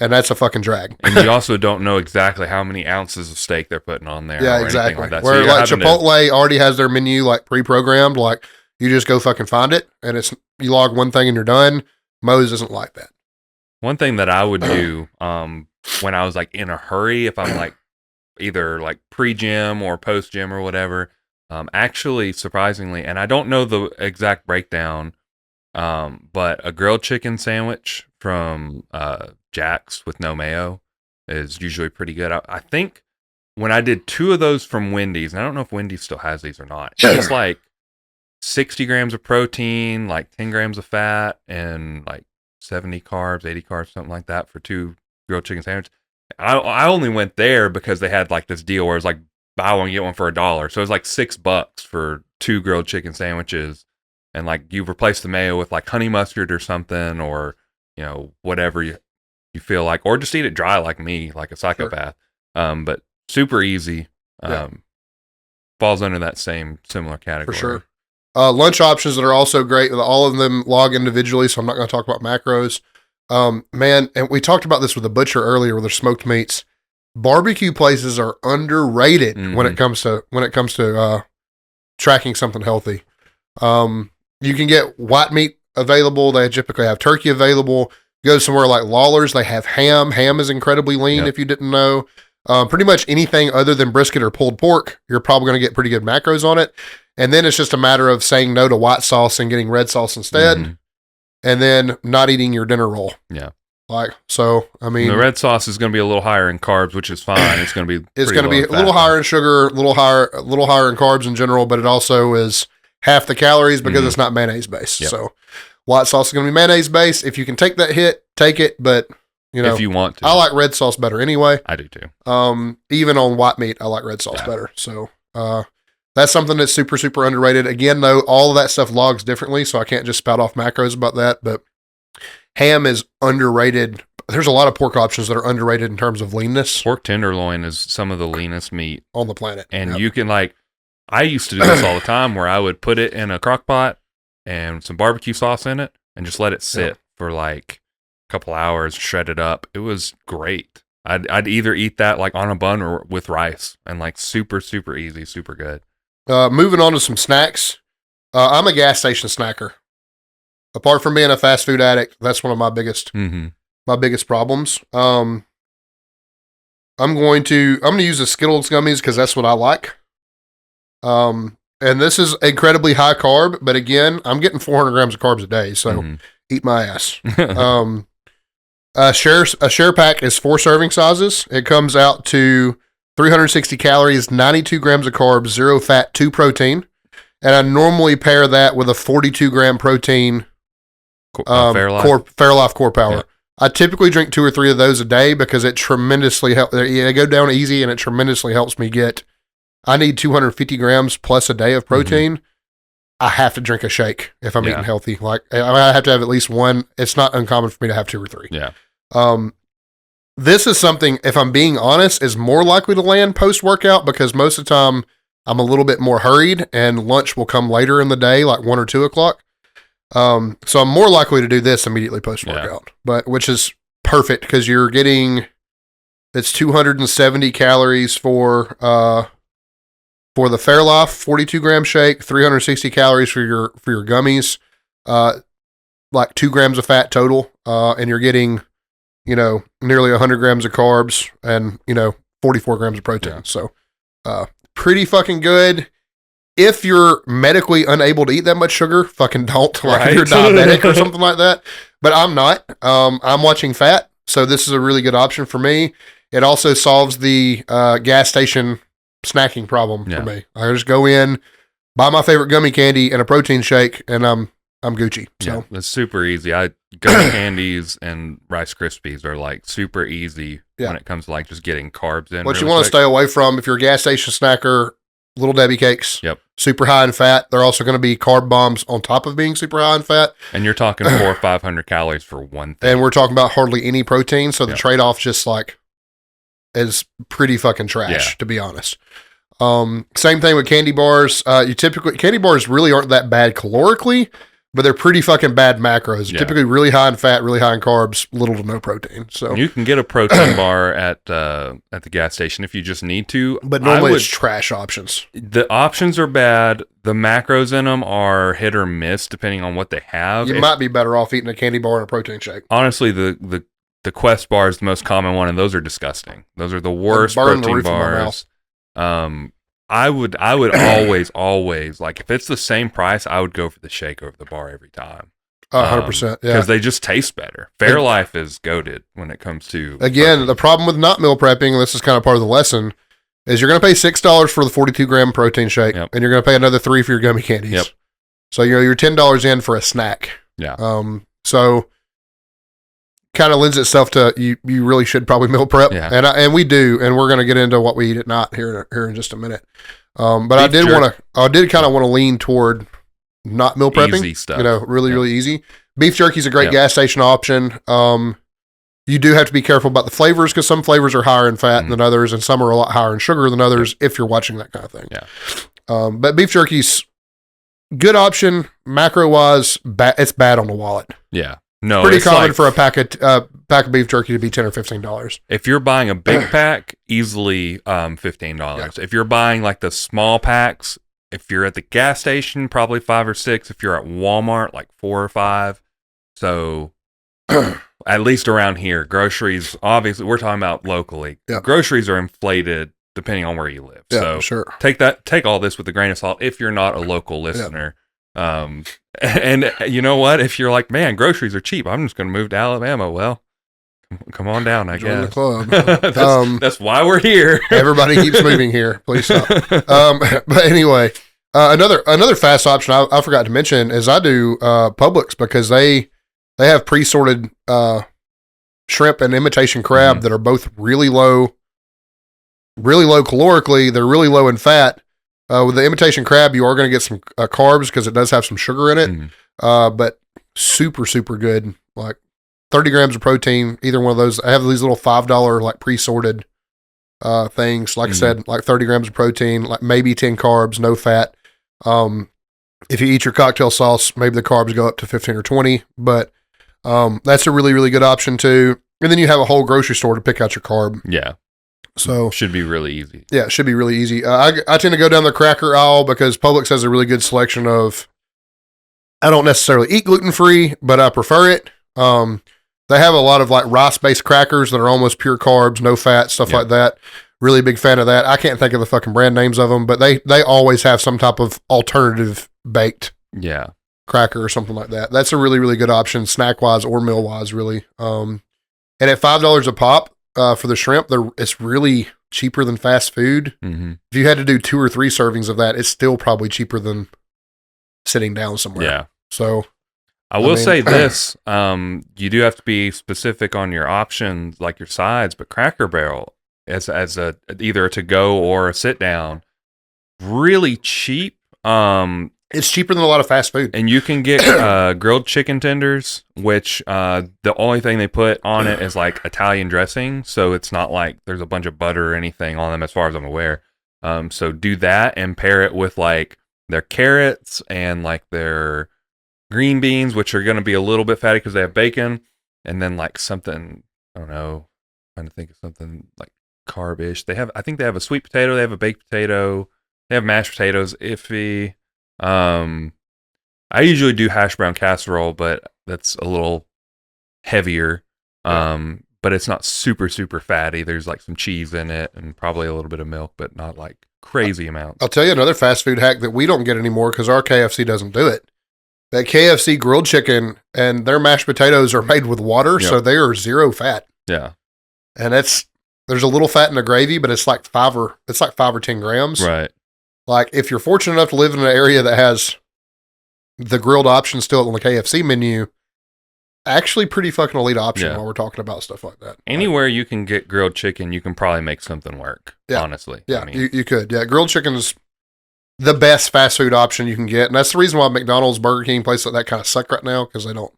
And that's a fucking drag. And you also don't know exactly how many ounces of steak they're putting on there. Yeah, exactly. Like that. Where like Chipotle already has their menu like pre-programmed, like you just go fucking find it, and you log one thing and you're done. Moe's isn't like that. One thing that I would do when I was like in a hurry, if I'm like either like pre-gym or post-gym or whatever, actually surprisingly, and I don't know the exact breakdown, but a grilled chicken sandwich from Jack's with no mayo is usually pretty good. I think when I did 2 of those from Wendy's, and I don't know if Wendy's still has these or not, it's like 60 grams of protein, like 10 grams of fat, and like 70 carbs, 80 carbs, something like that for 2 grilled chicken sandwiches. I only went there because they had like this deal where it's like buy one, get one for $1. So it was like $6 for 2 grilled chicken sandwiches. And like you replace the mayo with like honey mustard or something, or, you know, whatever you feel like, or just eat it dry like me, like a psychopath. Sure. But super easy. Falls under that similar category. For sure. Lunch options that are also great. All of them log individually, so I'm not going to talk about macros. Man, and we talked about this with the butcher earlier with their smoked meats. Barbecue places are underrated when it comes to tracking something healthy. You can get white meat available. They typically have turkey available. You go somewhere like Lawler's, they have ham. Ham is incredibly lean, if you didn't know. Pretty much anything other than brisket or pulled pork, you're probably going to get pretty good macros on it. And then it's just a matter of saying no to white sauce and getting red sauce instead. And then not eating your dinner roll. Yeah. Like, so, I And mean, the red sauce is going to be a little higher in carbs, which is fine. It's going to be it's pretty going to low be in a fat, little though. higher in sugar, a little higher in carbs in general, but it also is half the calories because it's not mayonnaise based. Yep. So white sauce is going to be mayonnaise based. If you can take that hit, take it. But you know, If you want to. I like red sauce better anyway. I do too. Even on white meat, I like red sauce Yeah. better. So, that's something that's super, super underrated. Again, though, all of that stuff logs differently, so I can't just spout off macros about that. But ham is underrated. There's a lot of pork options that are underrated in terms of leanness Pork tenderloin is some of the leanest meat. on the planet. And Yep. you can I used to do this all the time where I would put it in a crock pot and some barbecue sauce in it and just let it sit for like a couple hours, shred it up. It was great. I'd either eat that like on a bun or with rice and like super, super easy, super good. Moving on to some snacks. I'm a gas station snacker. Apart from being a fast food addict, that's one of my biggest problems. I'm going to use the Skittles gummies because that's what I like. And this is incredibly high carb, but again, I'm getting 400 grams of carbs a day, so eat my ass. A share pack is 4 serving sizes. It comes out to 360 calories, 92 grams of carbs, 0 fat, 2 protein. And I normally pair that with a 42 gram protein Fairlife Core Power. Yeah. I typically drink 2 or 3 of those a day because it tremendously helps. They go down easy and it tremendously helps me get. I need 250 grams plus a day of protein. I have to drink a shake if I'm eating healthy. Like I have to have at least one. It's not uncommon for me to have 2 or 3. Yeah. This is something, if I'm being honest, is more likely to land post workout because most of the time I'm a little bit more hurried and lunch will come later in the day, like 1 or 2 o'clock. So I'm more likely to do this immediately post workout, but which is perfect because you're getting, it's 270 calories for the Fairlife 42 gram shake, 360 calories for your gummies, like 2 grams of fat total. And you're getting, nearly 100 grams of carbs and, 44 grams of protein. Yeah. So, pretty fucking good. If you're medically unable to eat that much sugar, fucking don't. Like if you're diabetic or something like that. But I'm not. I'm watching fat, so this is a really good option for me. It also solves the gas station snacking problem for me. I just go in, buy my favorite gummy candy and a protein shake, and I'm Gucci. So it's super easy. Gummy candies and Rice Krispies are like super easy when it comes to like just getting carbs in. What you want to stay away from if you're a gas station snacker, Little Debbie cakes. Yep. Super high in fat. They're also going to be carb bombs on top of being super high in fat. And you're talking 400 or 500 calories for one thing. And we're talking about hardly any protein. So the trade-off just is pretty fucking trash, to be honest. Same thing with candy bars. Candy bars really aren't that bad calorically, but they're pretty fucking bad macros. Typically really high in fat, really high in carbs, little to no protein. So you can get a protein bar at the gas station if you just need to. But normally it's trash options. The options are bad. The macros in them are hit or miss depending on what they have. You might be better off eating a candy bar and a protein shake. Honestly, the Quest bar is the most common one, and those are disgusting. Those are the worst protein bars. I would always like if it's the same price, I would go for the shake over the bar every time. 100%. Because they just taste better. Fairlife is goated when it comes to protein. The problem with not meal prepping, and this is kind of part of the lesson, is you're going to pay $6 for the 42 gram protein shake, and you're going to pay another $3 for your gummy candies. Yep. So you're $10 in for a snack. Yeah. So kind of lends itself to you really should probably meal prep, and we do, and we're going to get into what we eat at night here in just a minute. But I did kind of want to lean toward not meal prepping, easy stuff. Really easy. Beef jerky is a great gas station option. You do have to be careful about the flavors because some flavors are higher in fat than others, and some are a lot higher in sugar than others. If you're watching that kind of thing, but beef jerky's good option macro wise. It's bad on the wallet. Yeah. No, pretty common for a pack of beef jerky to be $10 or $15. If you're buying a big pack, easily $15. Yeah. If you're buying like the small packs, if you're at the gas station, probably 5 or 6. If you're at Walmart, like 4 or 5. So at least around here, groceries. Obviously, we're talking about locally. Yeah. Groceries are inflated depending on where you live. Yeah, so sure. Take all this with a grain of salt. If you're not a local listener. And you know what? If you're like, man, groceries are cheap, I'm just going to move to Alabama. Well, Come on down, I Join the guess. club. That's why we're here. Everybody keeps moving here. Please stop. But anyway, another fast option I forgot to mention is I do Publix, because they have pre-sorted shrimp and imitation crab that are both really low calorically. They're really low in fat. With the imitation crab, you are going to get some carbs because it does have some sugar in it, but super, super good. Like 30 grams of protein, either one of those. I have these little $5 like pre-sorted things. Like I said, like 30 grams of protein, like maybe 10 carbs, no fat. If you eat your cocktail sauce, maybe the carbs go up to 15 or 20, but that's a really, really good option too. And then you have a whole grocery store to pick out your carb. Yeah. So should be really easy. Yeah, it should be really easy. I tend to go down the cracker aisle because Publix has a really good selection of, I don't necessarily eat gluten-free, but I prefer it. They have a lot of like rice-based crackers that are almost pure carbs, no fat, stuff like that. Really big fan of that. I can't think of the fucking brand names of them, but they always have some type of alternative baked cracker or something like that. That's a really, really good option, snack-wise or meal-wise, really. And at $5 a pop for the shrimp, it's really cheaper than fast food. If you had to do 2 or 3 servings of that, it's still probably cheaper than sitting down somewhere. Yeah. So I will say this, you do have to be specific on your options, like your sides, but Cracker Barrel as a either a to-go or a sit-down, really cheap. It's cheaper than a lot of fast food. And you can get grilled chicken tenders, which the only thing they put on it is like Italian dressing, so it's not like there's a bunch of butter or anything on them as far as I'm aware. So do that and pair it with like their carrots and like their green beans, which are going to be a little bit fatty because they have bacon, and then like something, I don't know, trying to think of something like carb-ish. I think they have a sweet potato, they have a baked potato, they have mashed potatoes, iffy. I usually do hash brown casserole, but that's a little heavier. But it's not super, super fatty. There's like some cheese in it and probably a little bit of milk, but not like crazy amounts. I'll tell you another fast food hack that we don't get anymore because our KFC doesn't do it. That KFC grilled chicken and their mashed potatoes are made with water, so they are 0 fat. Yeah. And there's a little fat in the gravy, but it's like 5 or 10 grams. Right. Like if you're fortunate enough to live in an area that has the grilled option still on the KFC menu, actually pretty fucking elite option while we're talking about stuff like that. Anywhere you can get grilled chicken, you can probably make something work, honestly. Yeah, I mean, you could. Yeah, grilled chicken is the best fast food option you can get. And that's the reason why McDonald's, Burger King, places like that kind of suck right now because they don't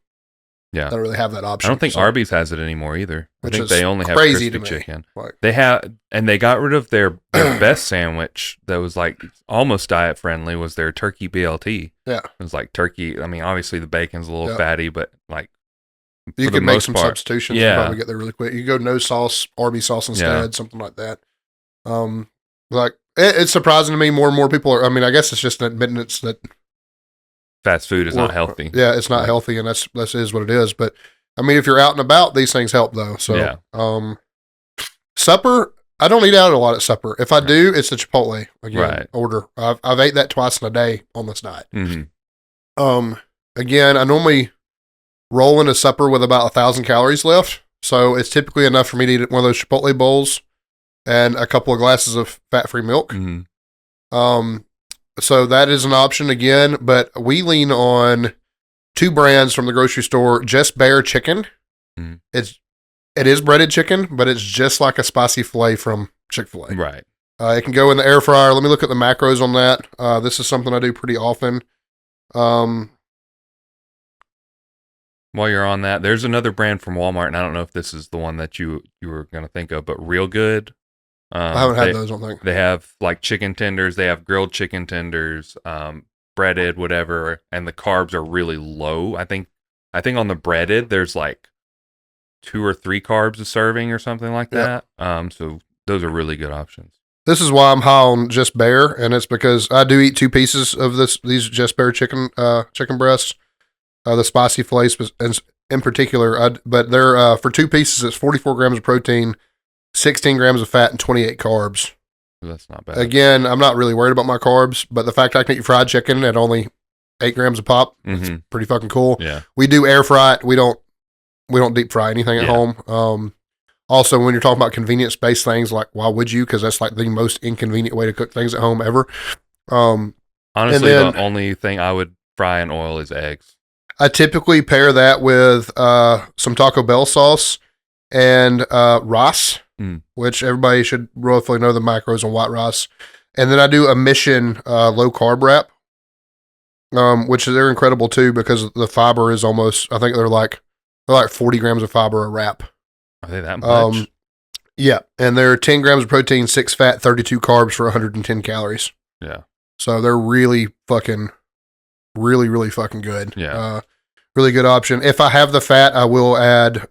really have that option. I don't think Arby's has it anymore either. I think they only have crazy crispy chicken. Like, they got rid of their best sandwich that was like almost diet friendly was their turkey BLT. Yeah. It was like turkey. I mean, obviously the bacon's a little fatty, but like you could make some substitutions and probably get there really quick. You could go no sauce, Arby's sauce instead, something like that. Like it's surprising to me more and more people are, I mean, I guess it's just an admittance that fast food is not healthy. Yeah, it's not healthy, and that is what it is. But I mean, if you're out and about, these things help though. So, supper, I don't eat out a lot at supper. If I do, it's the Chipotle order. I've ate that twice in a day on this diet. Again, I normally roll into supper with about 1,000 calories left, so it's typically enough for me to eat one of those Chipotle bowls and a couple of glasses of fat-free milk. So that is an option again, but we lean on 2 brands from the grocery store. Just Bare Chicken. It is breaded chicken, but it's just like a spicy filet from Chick-fil-A. Right. It can go in the air fryer. Let me look at the macros on that. This is something I do pretty often. While you're on that, there's another brand from Walmart, and I don't know if this is the one that you were going to think of, but Real Good. I haven't had those, I don't think. They have like chicken tenders. They have grilled chicken tenders, breaded, whatever, and the carbs are really low. I think on the breaded, there's like 2 or 3 carbs a serving or something like that. So those are really good options. This is why I'm high on Just Bare, and it's because I do eat 2 pieces of these Just Bare chicken breasts, the spicy fillets in particular. But they're for 2 pieces, it's 44 grams of protein, 16 grams of fat, and 28 carbs. That's not bad. Again, I'm not really worried about my carbs, but the fact I can eat fried chicken at only 8 grams a pop, it's pretty fucking cool. Yeah. We do air fry it. We don't We don't deep fry anything at Yeah. home. Also, when you're talking about convenience-based things, like why would you? Because that's like the most inconvenient way to cook things at home ever. And Honestly, then the only thing I would fry in oil is eggs. I typically pair that with some Taco Bell sauce and rice, which everybody should roughly know the macros on white rice. And then I do a Mission low carb wrap, which they're incredible too because the fiber is almost. I think they're like 40 grams of fiber a wrap. Are they that much? Yeah, and they're 10 grams of protein, 6 fat, 32 carbs for 110 calories. Yeah. So they're really fucking good. Yeah. Really good option. If I have the fat, I will add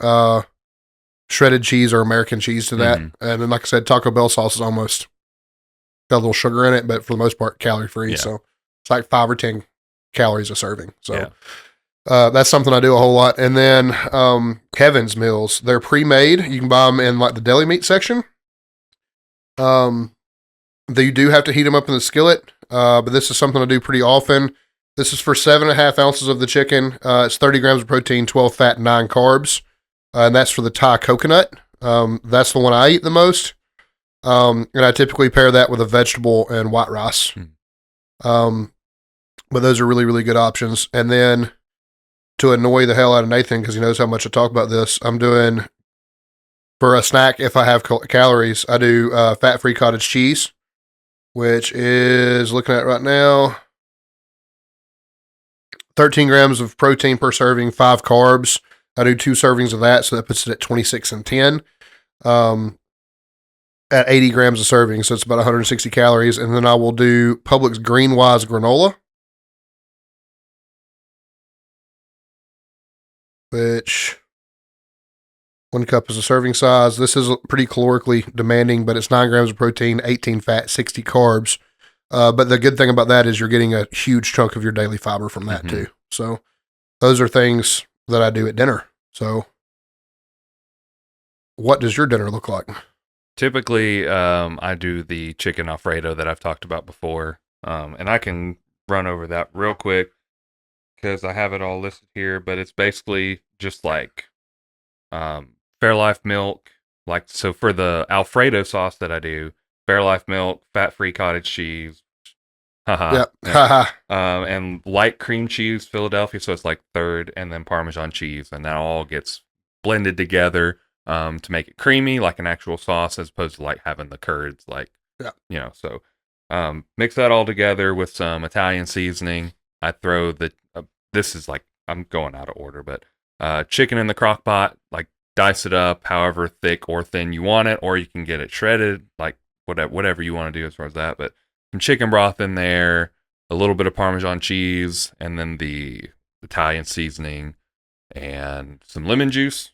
shredded cheese or American cheese to that. Mhm. And then, like I said, Taco Bell sauce is almost got a little sugar in it, but for the most part, calorie free. Yeah. So it's like 5 or 10 calories a serving. So Yeah. that's something I do a whole lot. And then Kevin's meals, they're pre-made. You can buy them in like the deli meat section. You do have to heat them up in the skillet, but this is something I do pretty often. This is for 7.5 ounces of the chicken. It's 30 grams of protein, 12 fat, 9 carbs. And that's for the Thai coconut. That's the one I eat the most. And I typically pair that with a vegetable and white rice. But those are really, really good options. And then to annoy the hell out of Nathan, because he knows how much I talk about this, I'm doing, for a snack, if I have calories, I do fat-free cottage cheese, which is, looking at right now, 13 grams of protein per serving, 5 carbs. I do 2 servings of that, so that puts it at 26 and 10. At 80 grams a serving, so it's about 160 calories. And then I will do Publix Greenwise granola, which 1 cup is a serving size. This is pretty calorically demanding, but it's 9 grams of protein, 18 fat, 60 carbs. But the good thing about that is you're getting a huge chunk of your daily fiber from that too. So those are things that I do at dinner. So what does your dinner look like? Typically, I do the chicken Alfredo that I've talked about before. And I can run over that real quick because I have it all listed here, but it's basically just like Fairlife milk. Like, so for the Alfredo sauce that I do, Fairlife milk, fat-free cottage cheese, Yep. and light cream cheese, Philadelphia, so it's like third, and then Parmesan cheese, and that all gets blended together to make it creamy, like an actual sauce, as opposed to like having the curds, like, so mix that all together with some Italian seasoning. I throw this is like, I'm going out of order, but chicken in the crock pot, like dice it up however thick or thin you want it, or you can get it shredded, like whatever you want to do as far as that. But some chicken broth in there, a little bit of Parmesan cheese, and then the Italian seasoning and some lemon juice.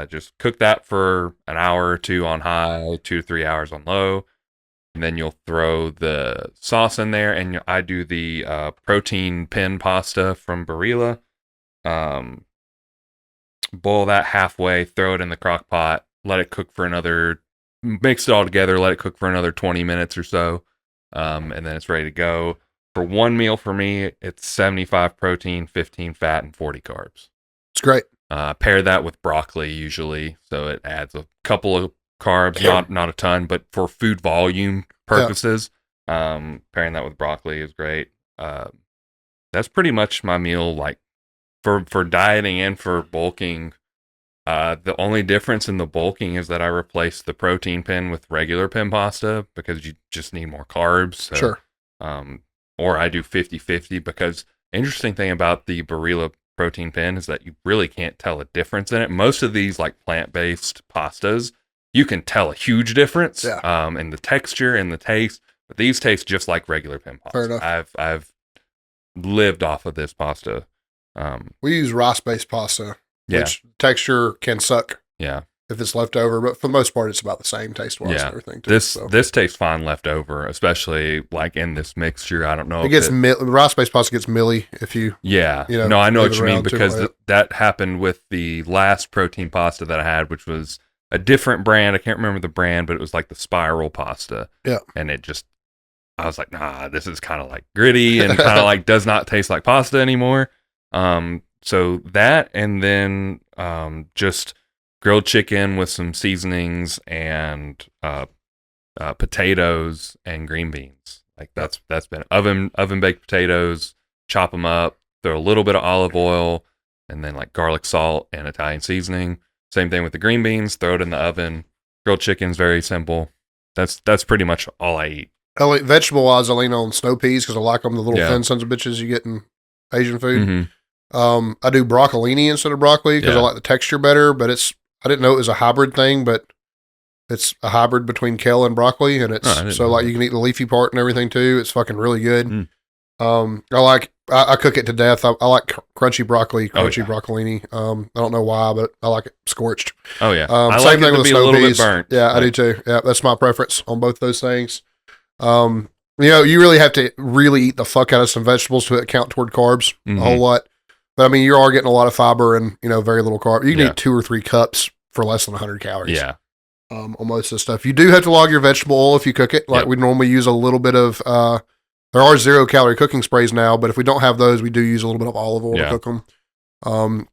Just cook that for an hour or two on high, 2 to 3 hours on low. And then you'll throw the sauce in there, and I do the protein pin pasta from Barilla. Boil that halfway, throw it in the crock pot, let it cook for mix it all together, let it cook for another 20 minutes or so, and then it's ready to go. For one meal for me, it's 75 protein, 15 fat, and 40 carbs. It's great. Pair that with broccoli usually, so it adds a couple of carbs, not a ton, but for food volume purposes, pairing that with broccoli is great. That's pretty much my meal, like for dieting and for bulking. The only difference in the bulking is that I replaced the protein pin with regular pin pasta because you just need more carbs. So, Sure. Or I do 50-50 because interesting thing about the Barilla protein pin is that you really can't tell a difference in it. Most of these like plant-based pastas, you can tell a huge difference in the texture and the taste, but these taste just like regular pin pasta. Fair enough. I've lived off of this pasta. We use rice-based pasta, Yeah. which texture can suck Yeah. if it's left over, but for the most part, it's about the same taste-wise and everything. Too, This tastes fine left over, especially like in this mixture. I don't know. It gets rice-based pasta gets milly if you. No, I know what you mean because late. that happened with the last protein pasta that I had, which was a different brand. I can't remember the brand, but it was like the spiral pasta. Yeah. And I was like, nah, this is kind of like gritty and kind of like does not taste like pasta anymore. So that, and then just grilled chicken with some seasonings and potatoes and green beans. Like that's been oven baked potatoes. Chop them up, throw a little bit of olive oil, and then like garlic salt and Italian seasoning. Same thing with the green beans. Throw it in the oven. Grilled chicken's very simple. That's pretty much all I eat. Vegetable wise, I lean on snow peas because I like them, the little Yeah. thin sons of bitches you get in Asian food. Mm-hmm. I do broccolini instead of broccoli because I like the texture better, but I didn't know it was a hybrid thing, but it's a hybrid between kale and broccoli, and it's so like you can eat the leafy part and everything too. It's fucking really good. I cook it to death. I like crunchy broccoli, broccolini. I don't know why, but I like it scorched. Oh yeah. I same thing with the snow peas. Yeah, I do too. Yeah, that's my preference on both those things. You really have to really eat the fuck out of some vegetables to count toward carbs a whole lot. But I mean, you are getting a lot of fiber and very little carb. You can eat 2 or 3 cups for less than 100 calories. Yeah. On most of the stuff, you do have to log your vegetable oil if you cook it. Like we normally use a little bit of. There are 0-calorie cooking sprays now, but if we don't have those, we do use a little bit of olive oil to cook them.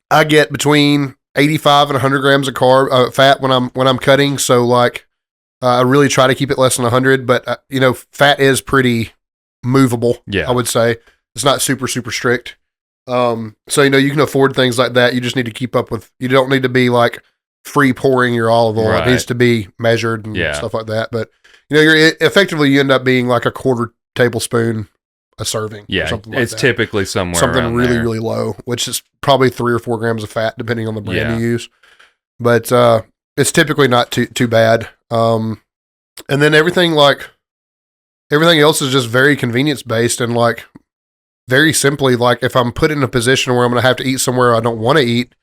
I get between 85 and 100 grams of fat when I'm cutting. So like, I really try to keep it less than 100, but fat is pretty movable. Yeah, I would say it's not super strict. So you can afford things like that. You just need to keep up with. You don't need to be like free pouring your olive oil. Right. It needs to be measured and stuff like that. But you end up being like a quarter tablespoon a serving. Yeah, something like it's that. Typically something really there. really low, which is probably 3 or 4 grams of fat depending on the brand you use. But it's typically not too bad. And then everything else is just very convenience based and like very simply, like if I'm put in a position where I'm going to have to eat somewhere I don't want to eat,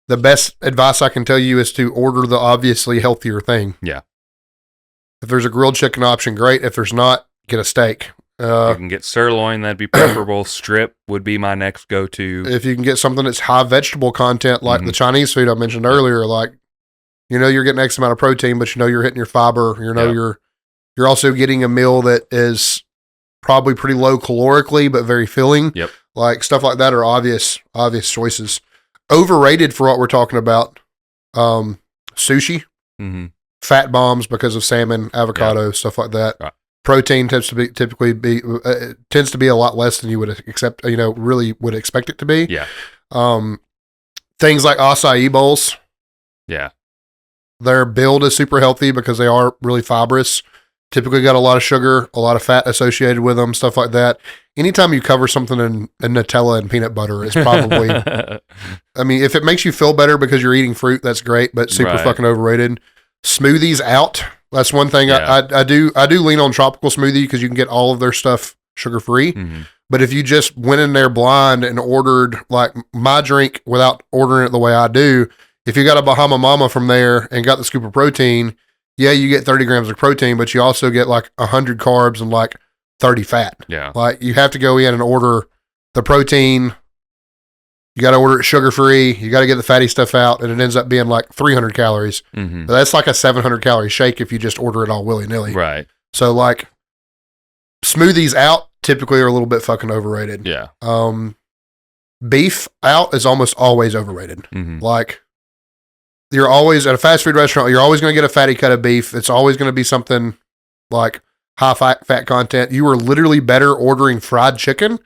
the best advice I can tell you is to order the obviously healthier thing. Yeah. If there's a grilled chicken option, great. If there's not, get a steak. You can get sirloin, that'd be preferable. Strip would be my next go-to. If you can get something that's high vegetable content, like the Chinese food I mentioned earlier, like, you're getting X amount of protein, but you're hitting your fiber, you're also getting a meal that is probably pretty low calorically, but very filling. Yep. Like stuff like that are obvious choices. Overrated for what we're talking about. Sushi, fat bombs because of salmon, avocado, stuff like that. Right. Protein tends to be a lot less than you would accept. Really would expect it to be. Yeah. Things like acai bowls. Yeah. Their build is super healthy because they are really fibrous. Typically got a lot of sugar, a lot of fat associated with them, stuff like that. Anytime you cover something in Nutella and peanut butter, it's probably. I mean, if it makes you feel better because you're eating fruit, that's great, but super fucking overrated. Smoothies out. That's one thing I do lean on tropical smoothie because you can get all of their stuff sugar free. But if you just went in there blind and ordered like my drink without ordering it the way I do, if you got a Bahama Mama from there and got the scoop of protein, you get 30 grams of protein, but you also get like 100 carbs and like 30 fat. Yeah. Like you have to go in and order the protein. You got to order it sugar free. You got to get the fatty stuff out, and it ends up being like 300 calories. But that's like a 700 calorie shake if you just order it all willy nilly. Right. So like smoothies out typically are a little bit fucking overrated. Yeah. Beef out is almost always overrated. Like you're always at a fast food restaurant, you're always going to get a fatty cut of beef. It's always going to be something like high fat content. You are literally better ordering fried chicken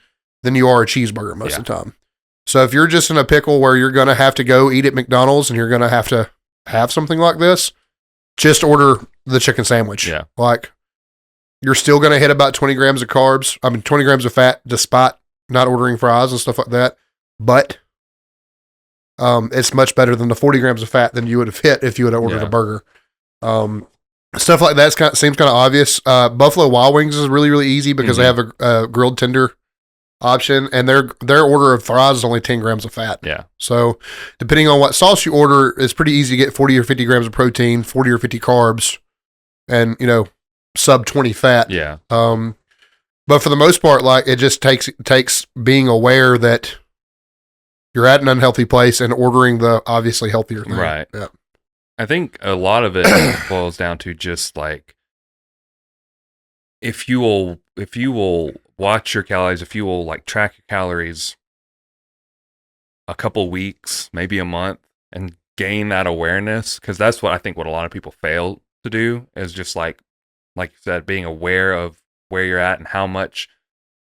than you are a cheeseburger most of the time. So if you're just in a pickle where you're going to have to go eat at McDonald's and you're going to have something like this, just order the chicken sandwich. Yeah. Like you're still going to hit about 20 grams of carbs. 20 grams of fat despite not ordering fries and stuff like that. But it's much better than the 40 grams of fat than you would have hit if you would have ordered a burger. Stuff like that seems kind of obvious. Buffalo Wild Wings is really, really easy because they have a grilled tender option, and their order of fries is only 10 grams of fat. Yeah. So depending on what sauce you order, it's pretty easy to get 40 or 50 grams of protein, 40 or 50 carbs, and sub 20 fat. Yeah. But for the most part, like it just takes being aware that you're at an unhealthy place and ordering the obviously healthier thing. Right. Yeah. I think a lot of it boils down to just like if you will watch your calories, if you will like track your calories a couple weeks, maybe a month, and gain that awareness, because that's what I think what a lot of people fail to do is just like you said, being aware of where you're at and how much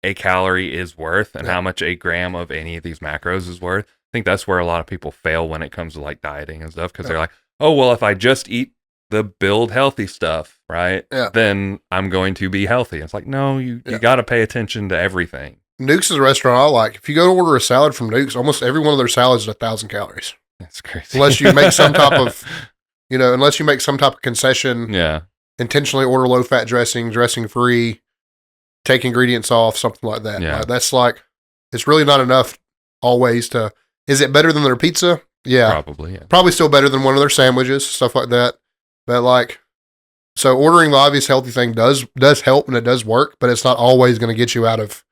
a calorie is worth and how much a gram of any of these macros is worth. I think that's where a lot of people fail when it comes to like dieting and stuff, because they're like, oh, well, if I just eat the build healthy stuff, right, then I'm going to be healthy. It's like, no, you got to pay attention to everything. Nuke's is a restaurant I like. If you go to order a salad from Nuke's, almost every one of their salads is 1,000 calories. That's crazy. Unless you make some type of, unless you make some type of concession. Yeah. Intentionally order low fat dressing free, take ingredients off, something like that. Yeah. That's like, it's really not enough always to, is it better than their pizza? Yeah. Probably, yeah. Probably still better than one of their sandwiches, stuff like that. But like, so ordering the obvious healthy thing does help and it does work, but it's not always going to get you out of.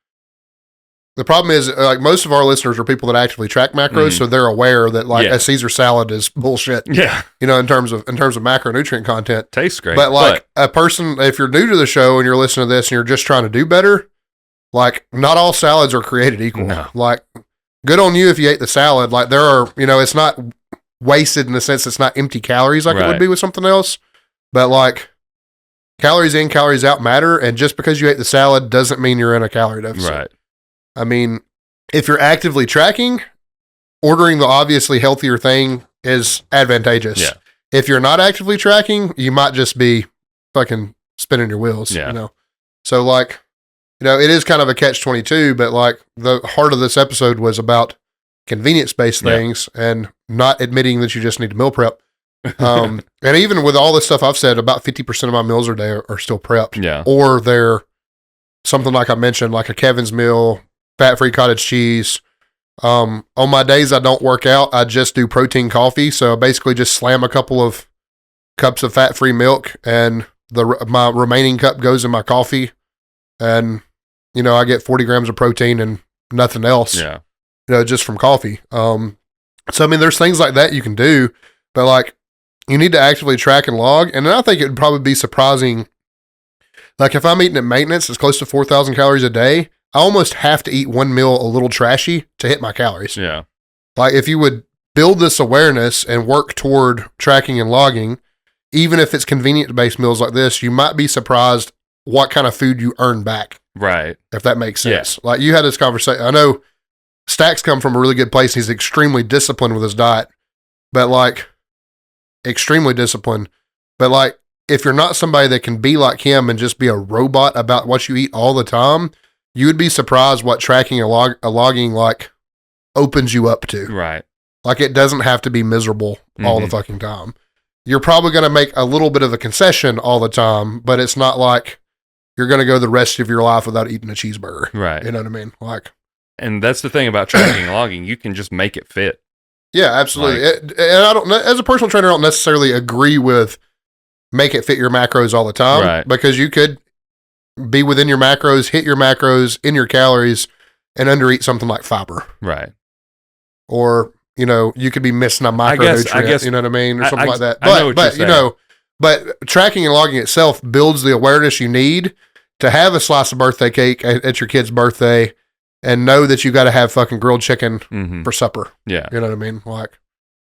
The problem is, like, most of our listeners are people that actively track macros, so they're aware that like a Caesar salad is bullshit. Yeah, in terms of macronutrient content, tastes great. But like a person, if you're new to the show and you're listening to this and you're just trying to do better, like not all salads are created equal. No. Like, good on you if you ate the salad. Like there are, it's not wasted in the sense it's not empty calories like it would be with something else, but like calories in, calories out matter, and just because you ate the salad doesn't mean you're in a calorie deficit. Right. I mean, if you're actively tracking, ordering the obviously healthier thing is advantageous. Yeah. If you're not actively tracking, you might just be fucking spinning your wheels. Yeah. So like, it is kind of a catch-22, but like the heart of this episode was about convenience-based things and not admitting that you just need to meal prep. And even with all this stuff I've said, about 50% of my meals a day are still prepped. Yeah. Or they're something like I mentioned, like a Kevin's meal, fat-free cottage cheese. On my days I don't work out, I just do protein coffee. So I basically just slam a couple of cups of fat-free milk and my remaining cup goes in my coffee. And, I get 40 grams of protein and nothing else, just from coffee. So, I mean, there's things like that you can do, but like you need to actively track and log. And then I think it would probably be surprising. Like if I'm eating at maintenance, it's close to 4,000 calories a day. I almost have to eat one meal a little trashy to hit my calories. Yeah. Like if you would build this awareness and work toward tracking and logging, even if it's convenient-based meals like this, you might be surprised what kind of food you earn back. Right. If that makes sense. Yeah. Like you had this conversation. I know Stack's come from a really good place. He's extremely disciplined with his diet, but like extremely disciplined. But like if you're not somebody that can be like him and just be a robot about what you eat all the time, you would be surprised what tracking and logging like opens you up to. Right. Like it doesn't have to be miserable all the fucking time. You're probably going to make a little bit of a concession all the time, but it's not like you're going to go the rest of your life without eating a cheeseburger. Right. You know what I mean? Like, and that's the thing about tracking and logging. You can just make it fit. Yeah, absolutely. And I don't, as a personal trainer, I don't necessarily agree with make it fit your macros all the time. Right. Because you could be within your macros, hit your macros in your calories, and undereat something like fiber. Right. Or, you could be missing a micronutrient, I guess, you know what I mean? Or something like that. But, but tracking and logging itself builds the awareness you need to have a slice of birthday cake at your kid's birthday and know that you got to have fucking grilled chicken for supper. Yeah. You know what I mean? Like,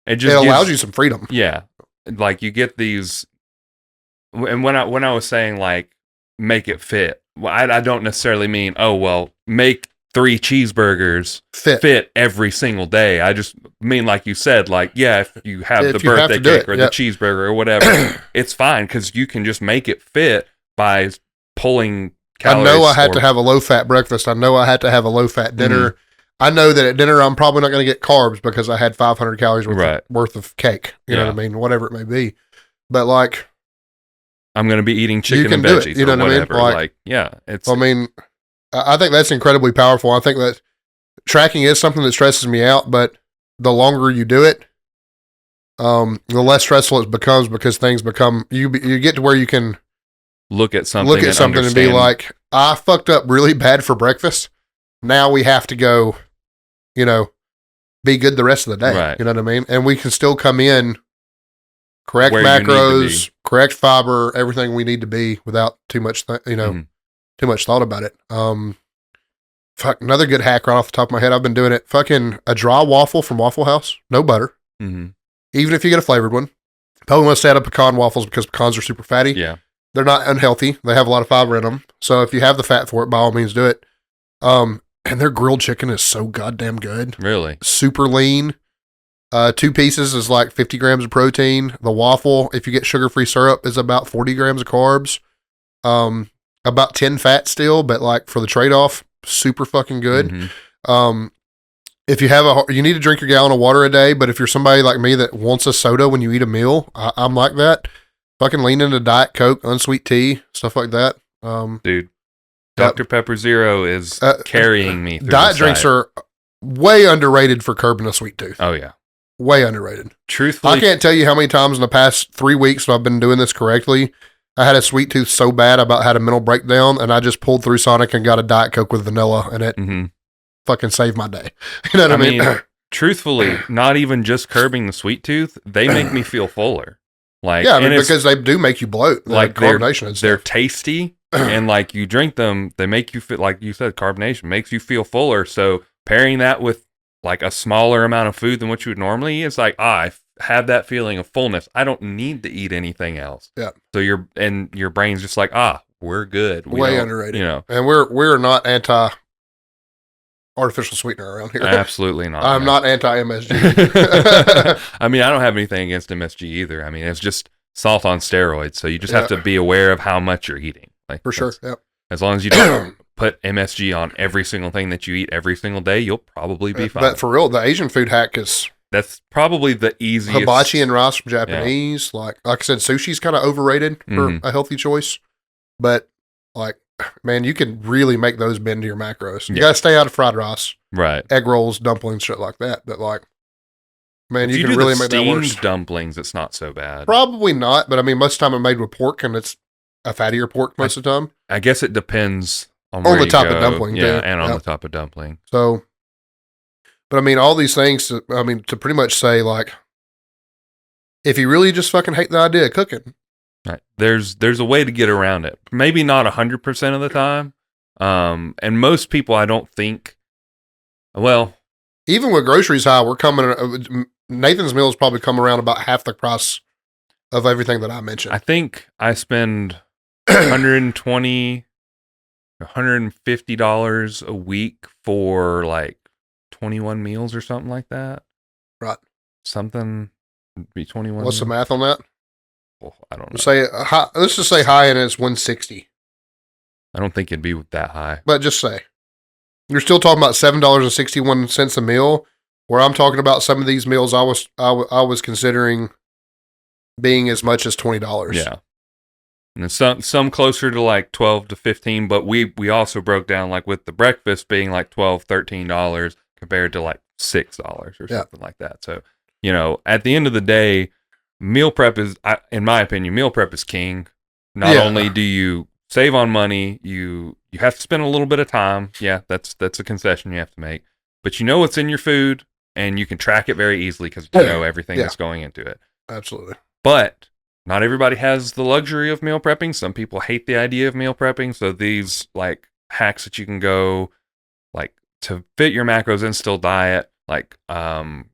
it allows you some freedom. Yeah. Like you get these, and when I was saying like, make it fit, well, I don't necessarily mean, make 3 cheeseburgers fit every single day. I just mean, like you said, like, if you have the birthday cake or the cheeseburger or whatever, it's fine because you can just make it fit by pulling calories. I know I had to have a low-fat breakfast. I know I had to have a low-fat dinner. I know that at dinner I'm probably not going to get carbs because I had 500 calories worth of cake. You know what I mean? Whatever it may be. But like, I'm going to be eating chicken and veggies. You know what I mean? Like, it's. I mean, I think that's incredibly powerful. I think that tracking is something that stresses me out, but the longer you do it, the less stressful it becomes because things become, you get to where you can look at something and be like, I fucked up really bad for breakfast. Now we have to go, be good the rest of the day. Right. You know what I mean? And we can still come in, correct macros, correct fiber, everything we need to be without too much, too much thought about it. Another good hack right off the top of my head. I've been doing it. Fucking a dry waffle from Waffle House, no butter. even if you get a flavored one. Probably want to stay out of pecan waffles because pecans are super fatty. Yeah. They're not unhealthy. They have a lot of fiber in them. So if you have the fat for it, by all means do it. And their grilled chicken is so goddamn good. Really? Super lean. 2 pieces is like 50 grams of protein. The waffle, if you get sugar-free syrup, is about 40 grams of carbs. About 10 fat still, but like for the trade-off, super fucking good. Mm-hmm. If you have you need to drink your gallon of water a day, but if you're somebody like me that wants a soda when you eat a meal, I'm like that. Fucking lean into Diet Coke, unsweet tea, stuff like that. Dude, Dr. Pepper Zero is carrying me through Diet drinks are way underrated for curbing a sweet tooth. Oh, yeah. Way underrated. Truthfully, I can't tell you how many times in the past 3 weeks when I've been doing this correctly, I had a sweet tooth so bad I about had a mental breakdown, and I just pulled through Sonic and got a Diet Coke with vanilla, and it fucking saved my day. You know what I mean? Truthfully, not even just curbing the sweet tooth, they make me feel fuller. Like, yeah, I mean, because they do make you bloat. Like carbonation and stuff. They're tasty, and like you drink them, they make you feel, like you said, carbonation makes you feel fuller. So pairing that with like a smaller amount of food than what you would normally eat, it's like, I have that feeling of fullness. I don't need to eat anything else. Yeah. So your brain's just like, we're good. Way underrated. You know, and we're not anti artificial sweetener around here. Absolutely not. I'm not anti MSG. I mean, I don't have anything against MSG either. I mean, it's just salt on steroids. So you just have to be aware of how much you're eating. Like, for sure. Yep. As long as you don't put MSG on every single thing that you eat every single day, you'll probably be fine. But for real, the Asian food hack is that's probably the easiest. Hibachi and rice from Japanese. Yeah. Like I said, sushi's kind of overrated for a healthy choice. But like, man, you can really make those bend to your macros. You gotta stay out of fried rice, right? Egg rolls, dumplings, shit like that. But like, man, you can do really the make that worse. Steamed dumplings, it's not so bad. Probably not, but I mean, most of the time I'm made with pork, and it's a fattier pork most of the time. I guess it depends on the type of dumpling, and on the type of dumpling. So, but I mean, all these things. I mean, to pretty much say like, if you really just fucking hate the idea of cooking. Right. There's a way to get around it. Maybe not 100% of the time. And most people, I don't think. Well, even with groceries high, we're coming. Nathan's meals probably come around about half the price of everything that I mentioned. I think I spend $120, $150 a week for like 21 meals or something like that. Right. Something be 21. What's the math on that? Well, I don't know. Let's just say high and it's 160. I don't think it'd be that high. But just say. You're still talking about $7.61 a meal, where I'm talking about some of these meals I was considering being as much as $20. Yeah. And some closer to like 12 to 15, but we also broke down like with the breakfast being like $12, $13 compared to like $6 or something like that. So, you know, at the end of the day, meal prep is, in my opinion, meal prep is king. Not only do you save on money, you have to spend a little bit of time. Yeah, that's a concession you have to make. But you know what's in your food, and you can track it very easily because you know everything that's going into it. Absolutely. But not everybody has the luxury of meal prepping. Some people hate the idea of meal prepping. So these like hacks that you can go like to fit your macros and still diet, like blanking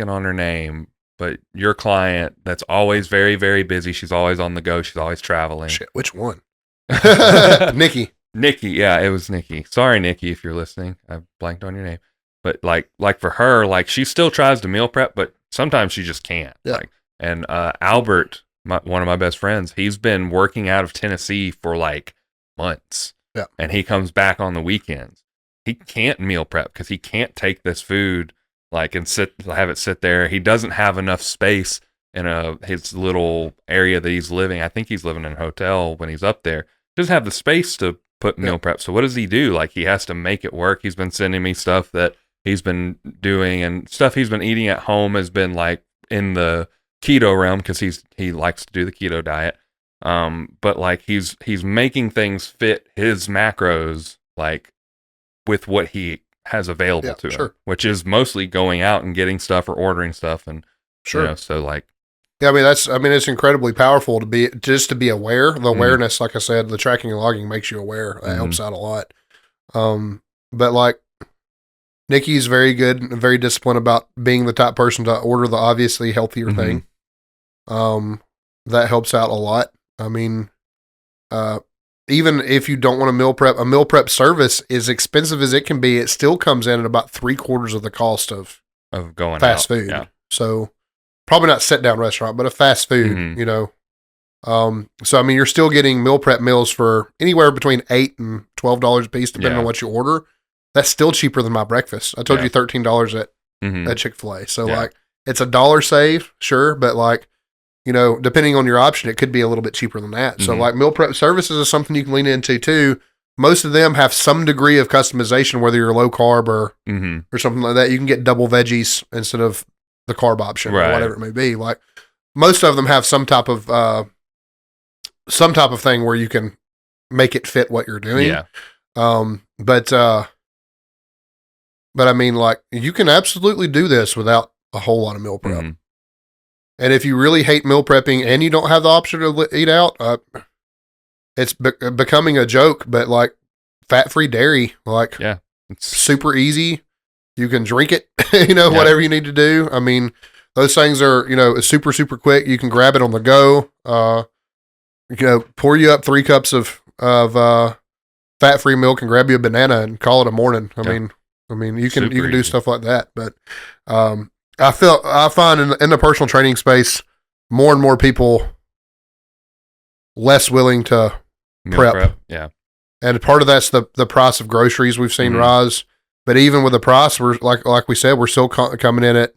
on her name, but your client that's always very, very busy. She's always on the go. She's always traveling. Shit, which one? Nikki. Nikki. Yeah, it was Nikki. Sorry, Nikki, if you're listening. I blanked on your name. But like for her, like she still tries to meal prep, but sometimes she just can't. Yeah. Like, and Albert, one of my best friends, he's been working out of Tennessee for like months. Yeah. And he comes back on the weekends. He can't meal prep because he can't take this food like and have it sit there. He doesn't have enough space in his little area that he's living. I think he's living in a hotel when he's up there. He doesn't have the space to put meal prep. So what does he do? Like he has to make it work. He's been sending me stuff that he's been doing, and stuff he's been eating at home has been like in the keto realm because he likes to do the keto diet. But like he's making things fit his macros like with what he has available to him, which is mostly going out and getting stuff or ordering stuff, and you know, so like I mean it's incredibly powerful to be aware. The awareness, like I said, the tracking and logging makes you aware. That helps out a lot. But like Nikki's very good and very disciplined about being the top person to order the obviously healthier thing. That helps out a lot. I mean, even if you don't want a meal prep service, as expensive as it can be, it still comes in at about 3/4 of the cost of going fast out. food. Yeah. So probably not sit down restaurant, but a fast food, you know. So I mean, you're still getting meal prep meals for anywhere between $8 and $12 a piece, depending on what you order. That's still cheaper than my breakfast. I told you $13 at Chick-fil-A. So like, it's $1 save, sure, but like, you know, depending on your option, it could be a little bit cheaper than that. So like, meal prep services is something you can lean into too. Most of them have some degree of customization, whether you're low carb or something like that. You can get double veggies instead of the carb option or whatever it may be. Like, most of them have some type of thing where you can make it fit what you're doing. But I mean, like, you can absolutely do this without a whole lot of meal prep. And if you really hate meal prepping and you don't have the option to eat out, it's becoming a joke, but like, fat-free dairy, like, it's super easy. You can drink it, you know, whatever you need to do. I mean, those things are, you know, super, super quick. You can grab it on the go. You know, pour you up 3 cups of fat-free milk and grab you a banana and call it a morning. I mean, you can do stuff like that. But I find in the personal training space, more and more people less willing to prep. Yeah. And part of that's the price of groceries we've seen rise. But even with the price, we're like we said, we're still coming in at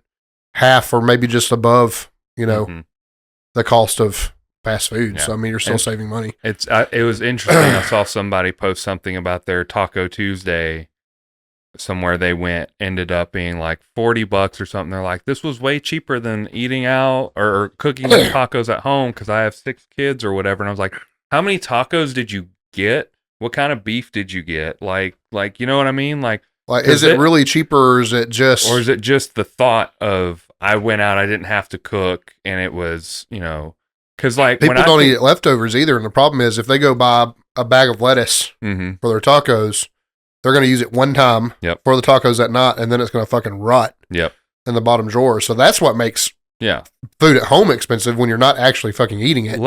half or maybe just above, you know, the cost of fast food. So I mean, you're still saving money. It was interesting. I saw somebody post something about their Taco Tuesday. Somewhere they went ended up being like $40 or something. They're like, this was way cheaper than eating out or cooking tacos at home because I have 6 kids or whatever. And I was like, how many tacos did you get? What kind of beef did you get? Like you know what I mean? Like, is it really cheaper, or is it just the thought of I went out, I didn't have to cook, and it was, you know, because like people don't eat leftovers either, and the problem is if they go buy a bag of lettuce for their tacos, they're going to use it one time for the tacos that night, and then it's going to fucking rot in the bottom drawer. So that's what makes food at home expensive when you're not actually fucking eating it.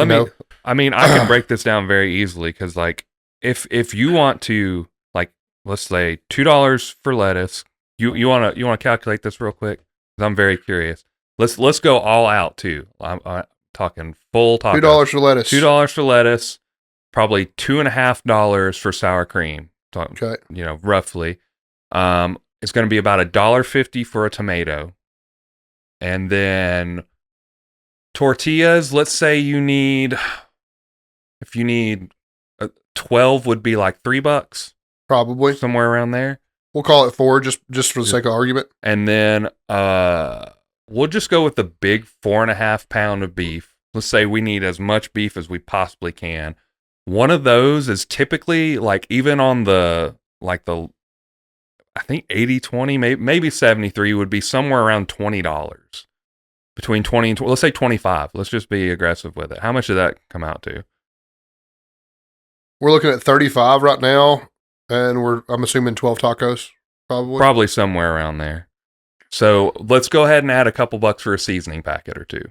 I mean, I can break this down very easily because like if you want to, let's say $2 for lettuce. You want to calculate this real quick? Because I'm very curious. Let's go all out too. I'm talking full taco. $2 for lettuce. $2 for lettuce. Probably $2.50 for sour cream. Okay. You know, roughly. It's going to be about $1.50 for a tomato, and then tortillas. Let's say if you need 12 would be like $3. Probably somewhere around there. We'll call it 4 just for the sake of argument. And then we'll just go with the big 4.5 pound of beef. Let's say we need as much beef as we possibly can. One of those is typically like even on the I think 80-20, maybe 73 would be somewhere around $20. Between 20 and 20, let's say 25. Let's just be aggressive with it. How much did that come out to? We're looking at 35 right now. And I'm assuming 12 tacos, probably. Probably somewhere around there. So let's go ahead and add a couple bucks for a seasoning packet or two,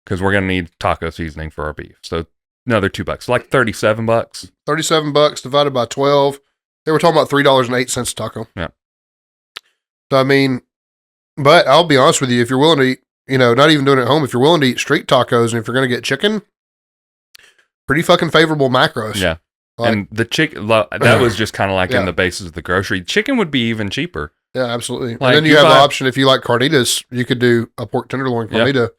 because we're gonna need taco seasoning for our beef. So another $2, like $37. $37 divided by 12. They were talking about $3.08 a taco. Yeah. So I mean, but I'll be honest with you, if you're willing to eat, you know, not even doing it at home, if you're willing to eat street tacos, and if you're gonna get chicken, pretty fucking favorable macros. Yeah. And the chicken, that was just kind of like in the basis of the grocery. Chicken would be even cheaper. Yeah, absolutely. Like, and then you have the option, if you like carnitas, you could do a pork tenderloin carnita,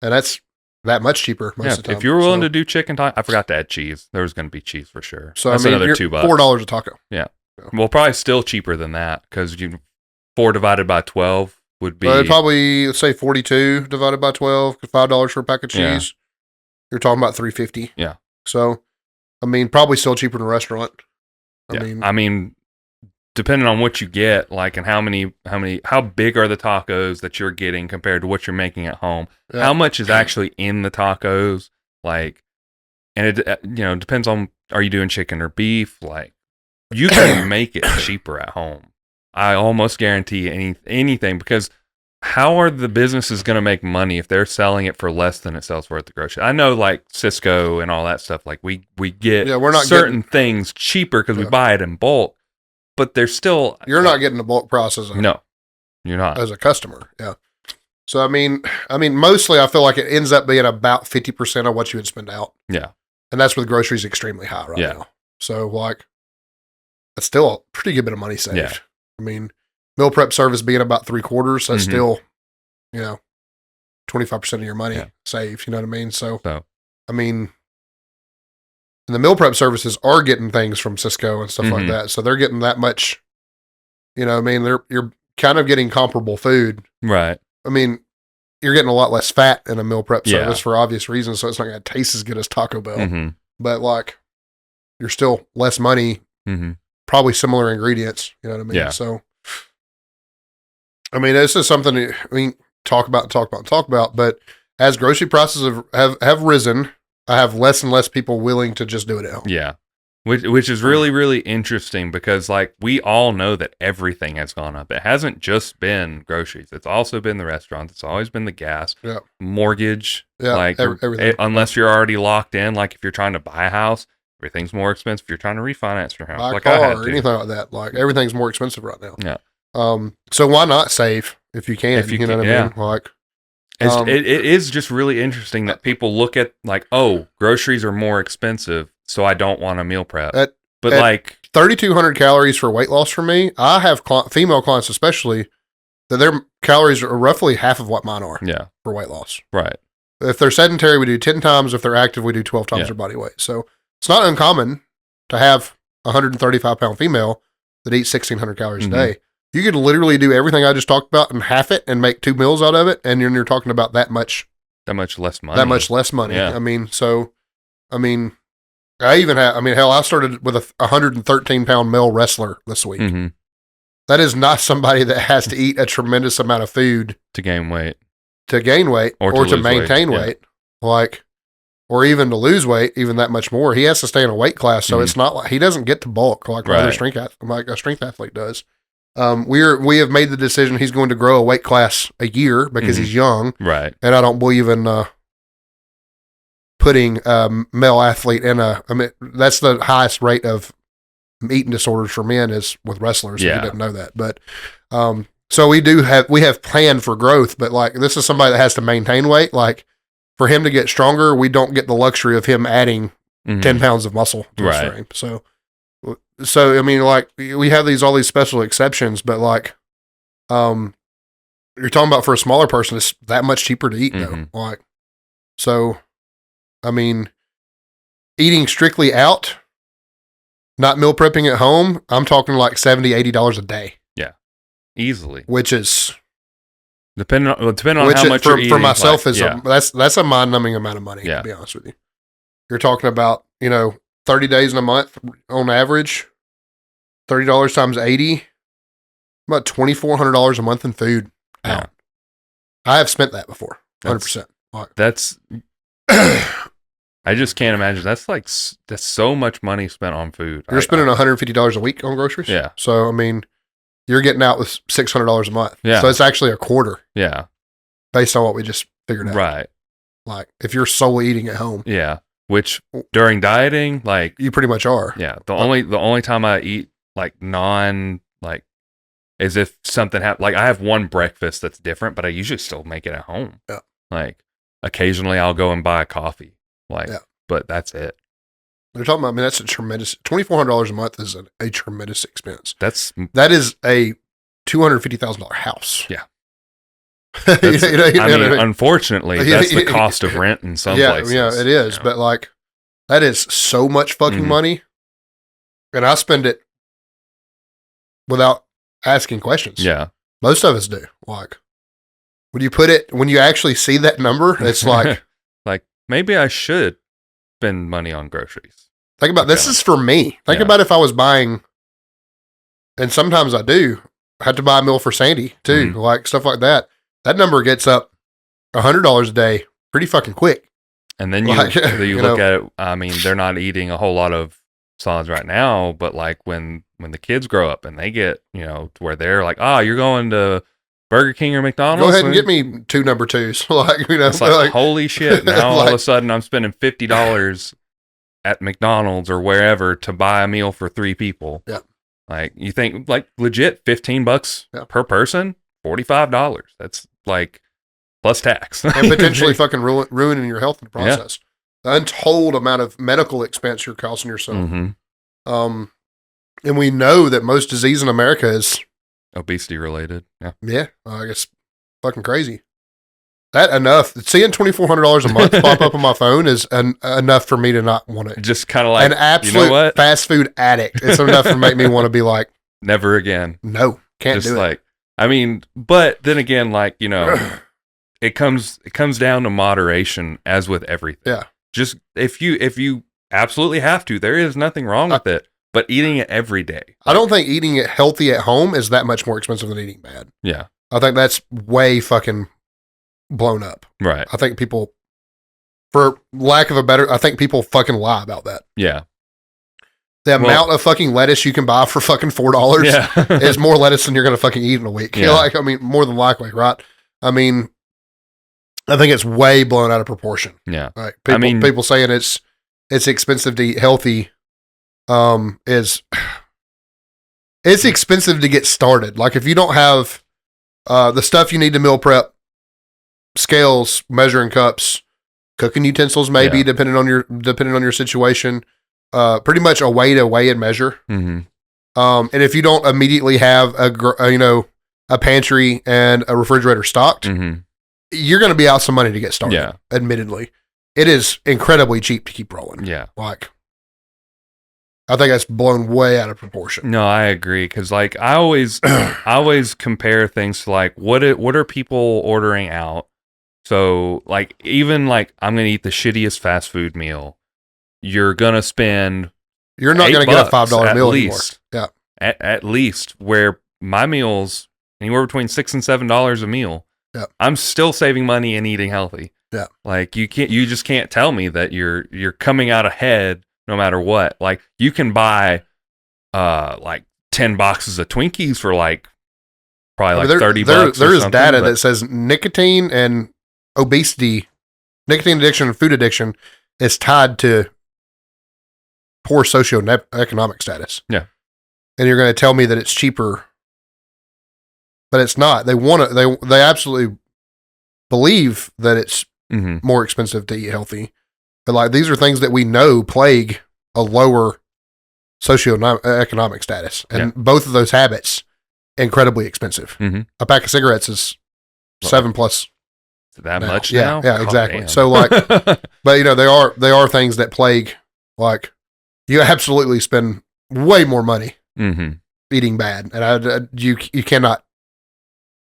and that's that much cheaper most of the time. If you were willing to do chicken, I forgot to add cheese. There was going to be cheese for sure. So that's another $2. $4 a taco. Yeah. Well, probably still cheaper than that, because 4 divided by 12 would be... probably, let's say 42 divided by 12, $5 for a pack of cheese. You're talking about $3.50. Yeah. So... I mean, probably still cheaper than a restaurant. I mean, depending on what you get, like, and how big are the tacos that you're getting compared to what you're making at home? Yeah. How much is actually in the tacos? Like, and it, depends on, are you doing chicken or beef? Like, you can make it cheaper at home. I almost guarantee anything, because how are the businesses going to make money if they're selling it for less than it sells for at the grocery? I know, like Cisco and all that stuff, like we get we're not certain things cheaper because we buy it in bulk, but they're still you're not getting the bulk price no, you're not as a customer. Yeah. So I mean, mostly I feel like it ends up being about 50% of what you would spend out. Yeah. And that's with groceries extremely high right now. So like, that's still a pretty good bit of money saved. Yeah. I mean, meal prep service being about 3/4, that's still, 25% of your money saved. You know what I mean? So, I mean, and the meal prep services are getting things from Cisco and stuff like that. So they're getting that much, I mean, you're kind of getting comparable food. Right. I mean, you're getting a lot less fat in a meal prep service for obvious reasons. So it's not going to taste as good as Taco Bell, but like you're still less money, probably similar ingredients. You know what I mean? Yeah. So, I mean, this is something talk about, but as grocery prices have risen, I have less and less people willing to just do it at home. Yeah. Which is really, really interesting, because like we all know that everything has gone up. It hasn't just been groceries. It's also been the restaurants. It's always been the gas, mortgage, like everything. Unless you're already locked in. Like if you're trying to buy a house, everything's more expensive. If you're trying to refinance your house, buy like a car I had or to. anything like that, like everything's more expensive right now. Yeah. So why not save if you can? You know what I mean? Like, it is just really interesting that people look at like, oh, groceries are more expensive, so I don't want a meal prep. But like 3,200 calories for weight loss for me, I have female clients especially that their calories are roughly half of what mine are. Yeah. For weight loss. Right. If they're sedentary, we do 10 times. If they're active, we do 12 times their body weight. So it's not uncommon to have a 135-pound female that eats 1,600 calories a day. You could literally do everything I just talked about and half it and make 2 meals out of it, and you're talking about that much less money. That much less money. Yeah. I mean, hell, I started with a 113-pound male wrestler this week. That is not somebody that has to eat a tremendous amount of food to gain weight, or to maintain weight, like, or even to lose weight, even that much more. He has to stay in a weight class, so it's not like he doesn't get to bulk like a strength athlete does. We have made the decision he's going to grow a weight class a year because he's young, right? And I don't believe in putting a male athlete in that's the highest rate of eating disorders for men is with wrestlers. If you didn't know that, but so we have planned for growth, but like this is somebody that has to maintain weight. Like for him to get stronger, we don't get the luxury of him adding 10 pounds of muscle to his frame. So I mean, like we have all these special exceptions, but like, you're talking about for a smaller person, it's that much cheaper to eat though. Like, so, I mean, eating strictly out, not meal prepping at home, I'm talking like $70, $80 a day. Yeah, easily. Which is depending on how much you're eating. For myself, that's a mind-numbing amount of money. To be honest with you, you're talking about 30 days in a month on average. $30 times 80, about $2,400 a month in food out. I have spent that before, 100%. That's I just can't imagine. That's so much money spent on food. You're spending $150 a week on groceries. Yeah. So I mean, you're getting out with $600 a month. Yeah. So it's actually a quarter. Yeah. Based on what we just figured out. Right. Like if you're solely eating at home. Yeah. Which during dieting, like you pretty much are. Yeah. The only time I eat like as if something happened. Like I have one breakfast that's different, but I usually still make it at home. Yeah. Like occasionally I'll go and buy a coffee. But that's it. They're talking about, that's a tremendous, $2,400 a month is a tremendous expense. That is a $250,000 house. Yeah. I mean, unfortunately, that's the cost of rent in some places. Yeah, it is. But like, that is so much fucking money. And I spend it without asking questions. Yeah. Most of us do. Like, when you actually see that number, it's like, like maybe I should spend money on groceries. Think about, this is for me. Think about if I was buying, and sometimes I do, I have to buy a meal for Sandy too, like stuff like that. That number gets up $100 a day pretty fucking quick. And then you look at it. I mean, they're not eating a whole lot of solids right now, but like when when the kids grow up and they get, to where they're like, oh, you're going to Burger King or McDonald's? Go ahead and get me 2 number 2s. It's like, holy shit. Now all of like- a sudden I'm spending $50 at McDonald's or wherever to buy a meal for 3 people. Yeah. Like, you think, like, legit $15 per person, $45. That's like plus tax. and potentially fucking ruining your health in the process. The untold amount of medical expense you're causing yourself. Mm-hmm. And we know that most disease in America is Obesity related. Yeah. Yeah, I guess fucking crazy. That enough. Seeing $2,400 a month pop up on my phone is enough for me to not want it. Just kind of like, an absolute you know what? fast food addict. It's enough to make me want to be like, never again. no, can't Just do like, it. I mean, but then again, like, it comes down to moderation, as with everything. Yeah. Just if you absolutely have to, there is nothing wrong with it. But eating it every day. I don't think eating it healthy at home is that much more expensive than eating bad. Yeah. I think that's way fucking blown up. Right. I think people, for lack of a better, I think people fucking lie about that. Yeah. The amount of fucking lettuce you can buy for fucking $4 Yeah. is more lettuce than you're going to fucking eat in a week. Yeah. I mean, more than likely, right? I mean, I think it's way blown out of proportion. Yeah. Like people saying it's expensive to eat healthy. It's expensive to get started. Like if you don't have the stuff you need to meal prep, scales, measuring cups, cooking utensils, maybe depending on your situation, pretty much a way to weigh and measure. Mm-hmm. And if you don't immediately have a pantry and a refrigerator stocked, you're going to be out some money to get started. Yeah. Admittedly, it is incredibly cheap to keep rolling. Yeah. Like, I think that's blown way out of proportion. No, I agree. Cause like I always compare things to like, what are people ordering out? So like, even like I'm going to eat the shittiest fast food meal. You're going to spend, you're not going to get a $5 meal least, anymore. Yeah. At least, where my meals anywhere between $6 and $7 a meal. Yeah. I'm still saving money and eating healthy. Yeah. Like you just can't tell me that you're coming out ahead no matter what. Like you can buy like 10 boxes of Twinkies for like probably like $30. There is data that says nicotine and obesity, nicotine addiction and food addiction is tied to poor socioeconomic status. Yeah. And you're going to tell me that it's cheaper, but it's not. They absolutely believe that it's more expensive to eat healthy. But like these are things that we know plague a lower socioeconomic status, and both of those habits incredibly expensive. A pack of cigarettes is $7+ that now. Much now. Yeah, exactly. Damn. So like, but they are things that plague. Like you absolutely spend way more money eating bad, and you cannot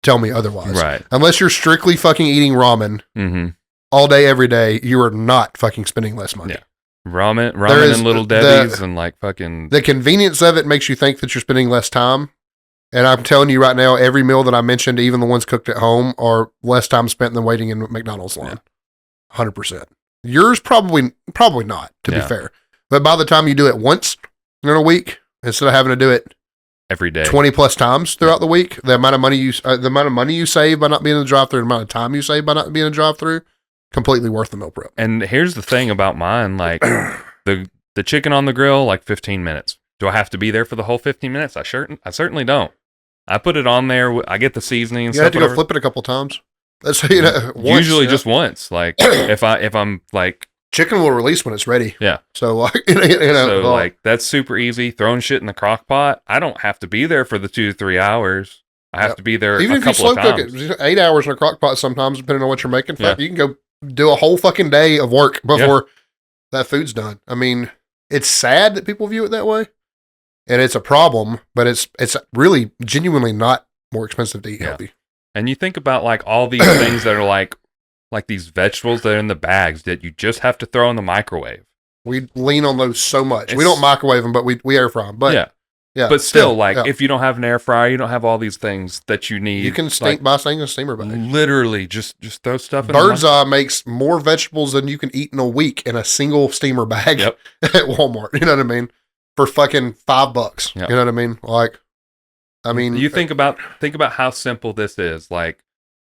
tell me otherwise. Right. Unless you're strictly fucking eating ramen all day, every day, you are not fucking spending less money. Yeah. Ramen and Little Debbie's and like fucking... The convenience of it makes you think that you're spending less time. And I'm telling you right now, every meal that I mentioned, even the ones cooked at home, are less time spent than waiting in McDonald's line. 100%. Yours probably not, to be fair. But by the time you do it once in a week, instead of having to do it every day 20+ times throughout the week, the amount of money you save by not being in the drive-thru, the amount of time you save by not being in the drive-thru, completely worth the meal prep. And here's the thing about mine, like the chicken on the grill, like 15 minutes. Do I have to be there for the whole 15 minutes? I certainly don't. I put it on there. I get the seasoning and you stuff. have to go flip it a couple times. That's usually just once. Like if I'm like, chicken will release when it's ready. Yeah. So like like that's super easy. Throwing shit in the crock pot. I don't have to be there for the 2 to 3 hours. I have to be there even a if you couple slow of cook times. it 8 hours in a crock pot sometimes, depending on what you're making. You can go do a whole fucking day of work before that food's done. I mean, it's sad that people view it that way, and it's a problem. But it's really genuinely not more expensive to eat healthy. And you think about like all these things that are like these vegetables that are in the bags that you just have to throw in the microwave. We lean on those so much. We don't microwave them, but we air fry them. But but still, if you don't have an air fryer, you don't have all these things that you need. You can buy a steamer bag. Literally, just throw stuff in. Bird's Eye makes more vegetables than you can eat in a week in a single steamer bag at Walmart. You know what I mean? for fucking $5. Yep. You know what I mean? Like, I mean, you think about how simple this is. Like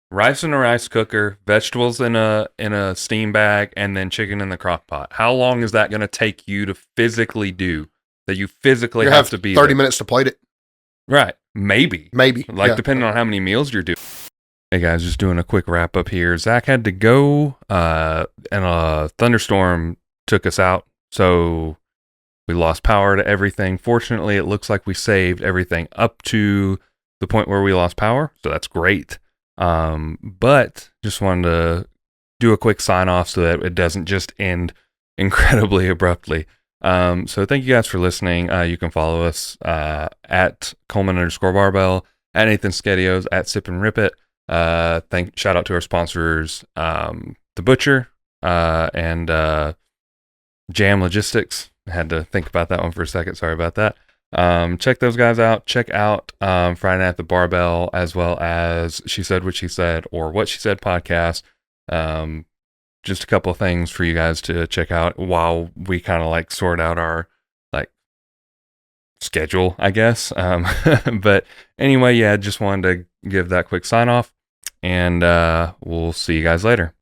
rice in a rice cooker, vegetables in a steam bag, and then chicken in the crock pot. How long is that going to take you to physically do that? You physically have to be 30 there? minutes to plate it. Right. Maybe. Yeah. Depending on how many meals you're doing. Hey guys, just doing a quick wrap up here. Zach had to go, and a thunderstorm took us out. So we lost power to everything. Fortunately, it looks like we saved everything up to the point where we lost power. So that's great. But just wanted to do a quick sign off so that it doesn't just end incredibly abruptly. So thank you guys for listening. You can follow us at Coleman_Barbell, at Nathan Skedios, at Sip and Rip It. Shout out to our sponsors, The Butcher and Jam Logistics. I had to think about that one for a second. Sorry about that. Check those guys out. Check out Friday Night at the Barbell, as well as She Said What She Said or What She Said podcast. Just a couple of things for you guys to check out while we kind of like sort out our like schedule, I guess. But anyway, yeah, just wanted to give that quick sign off, and we'll see you guys later.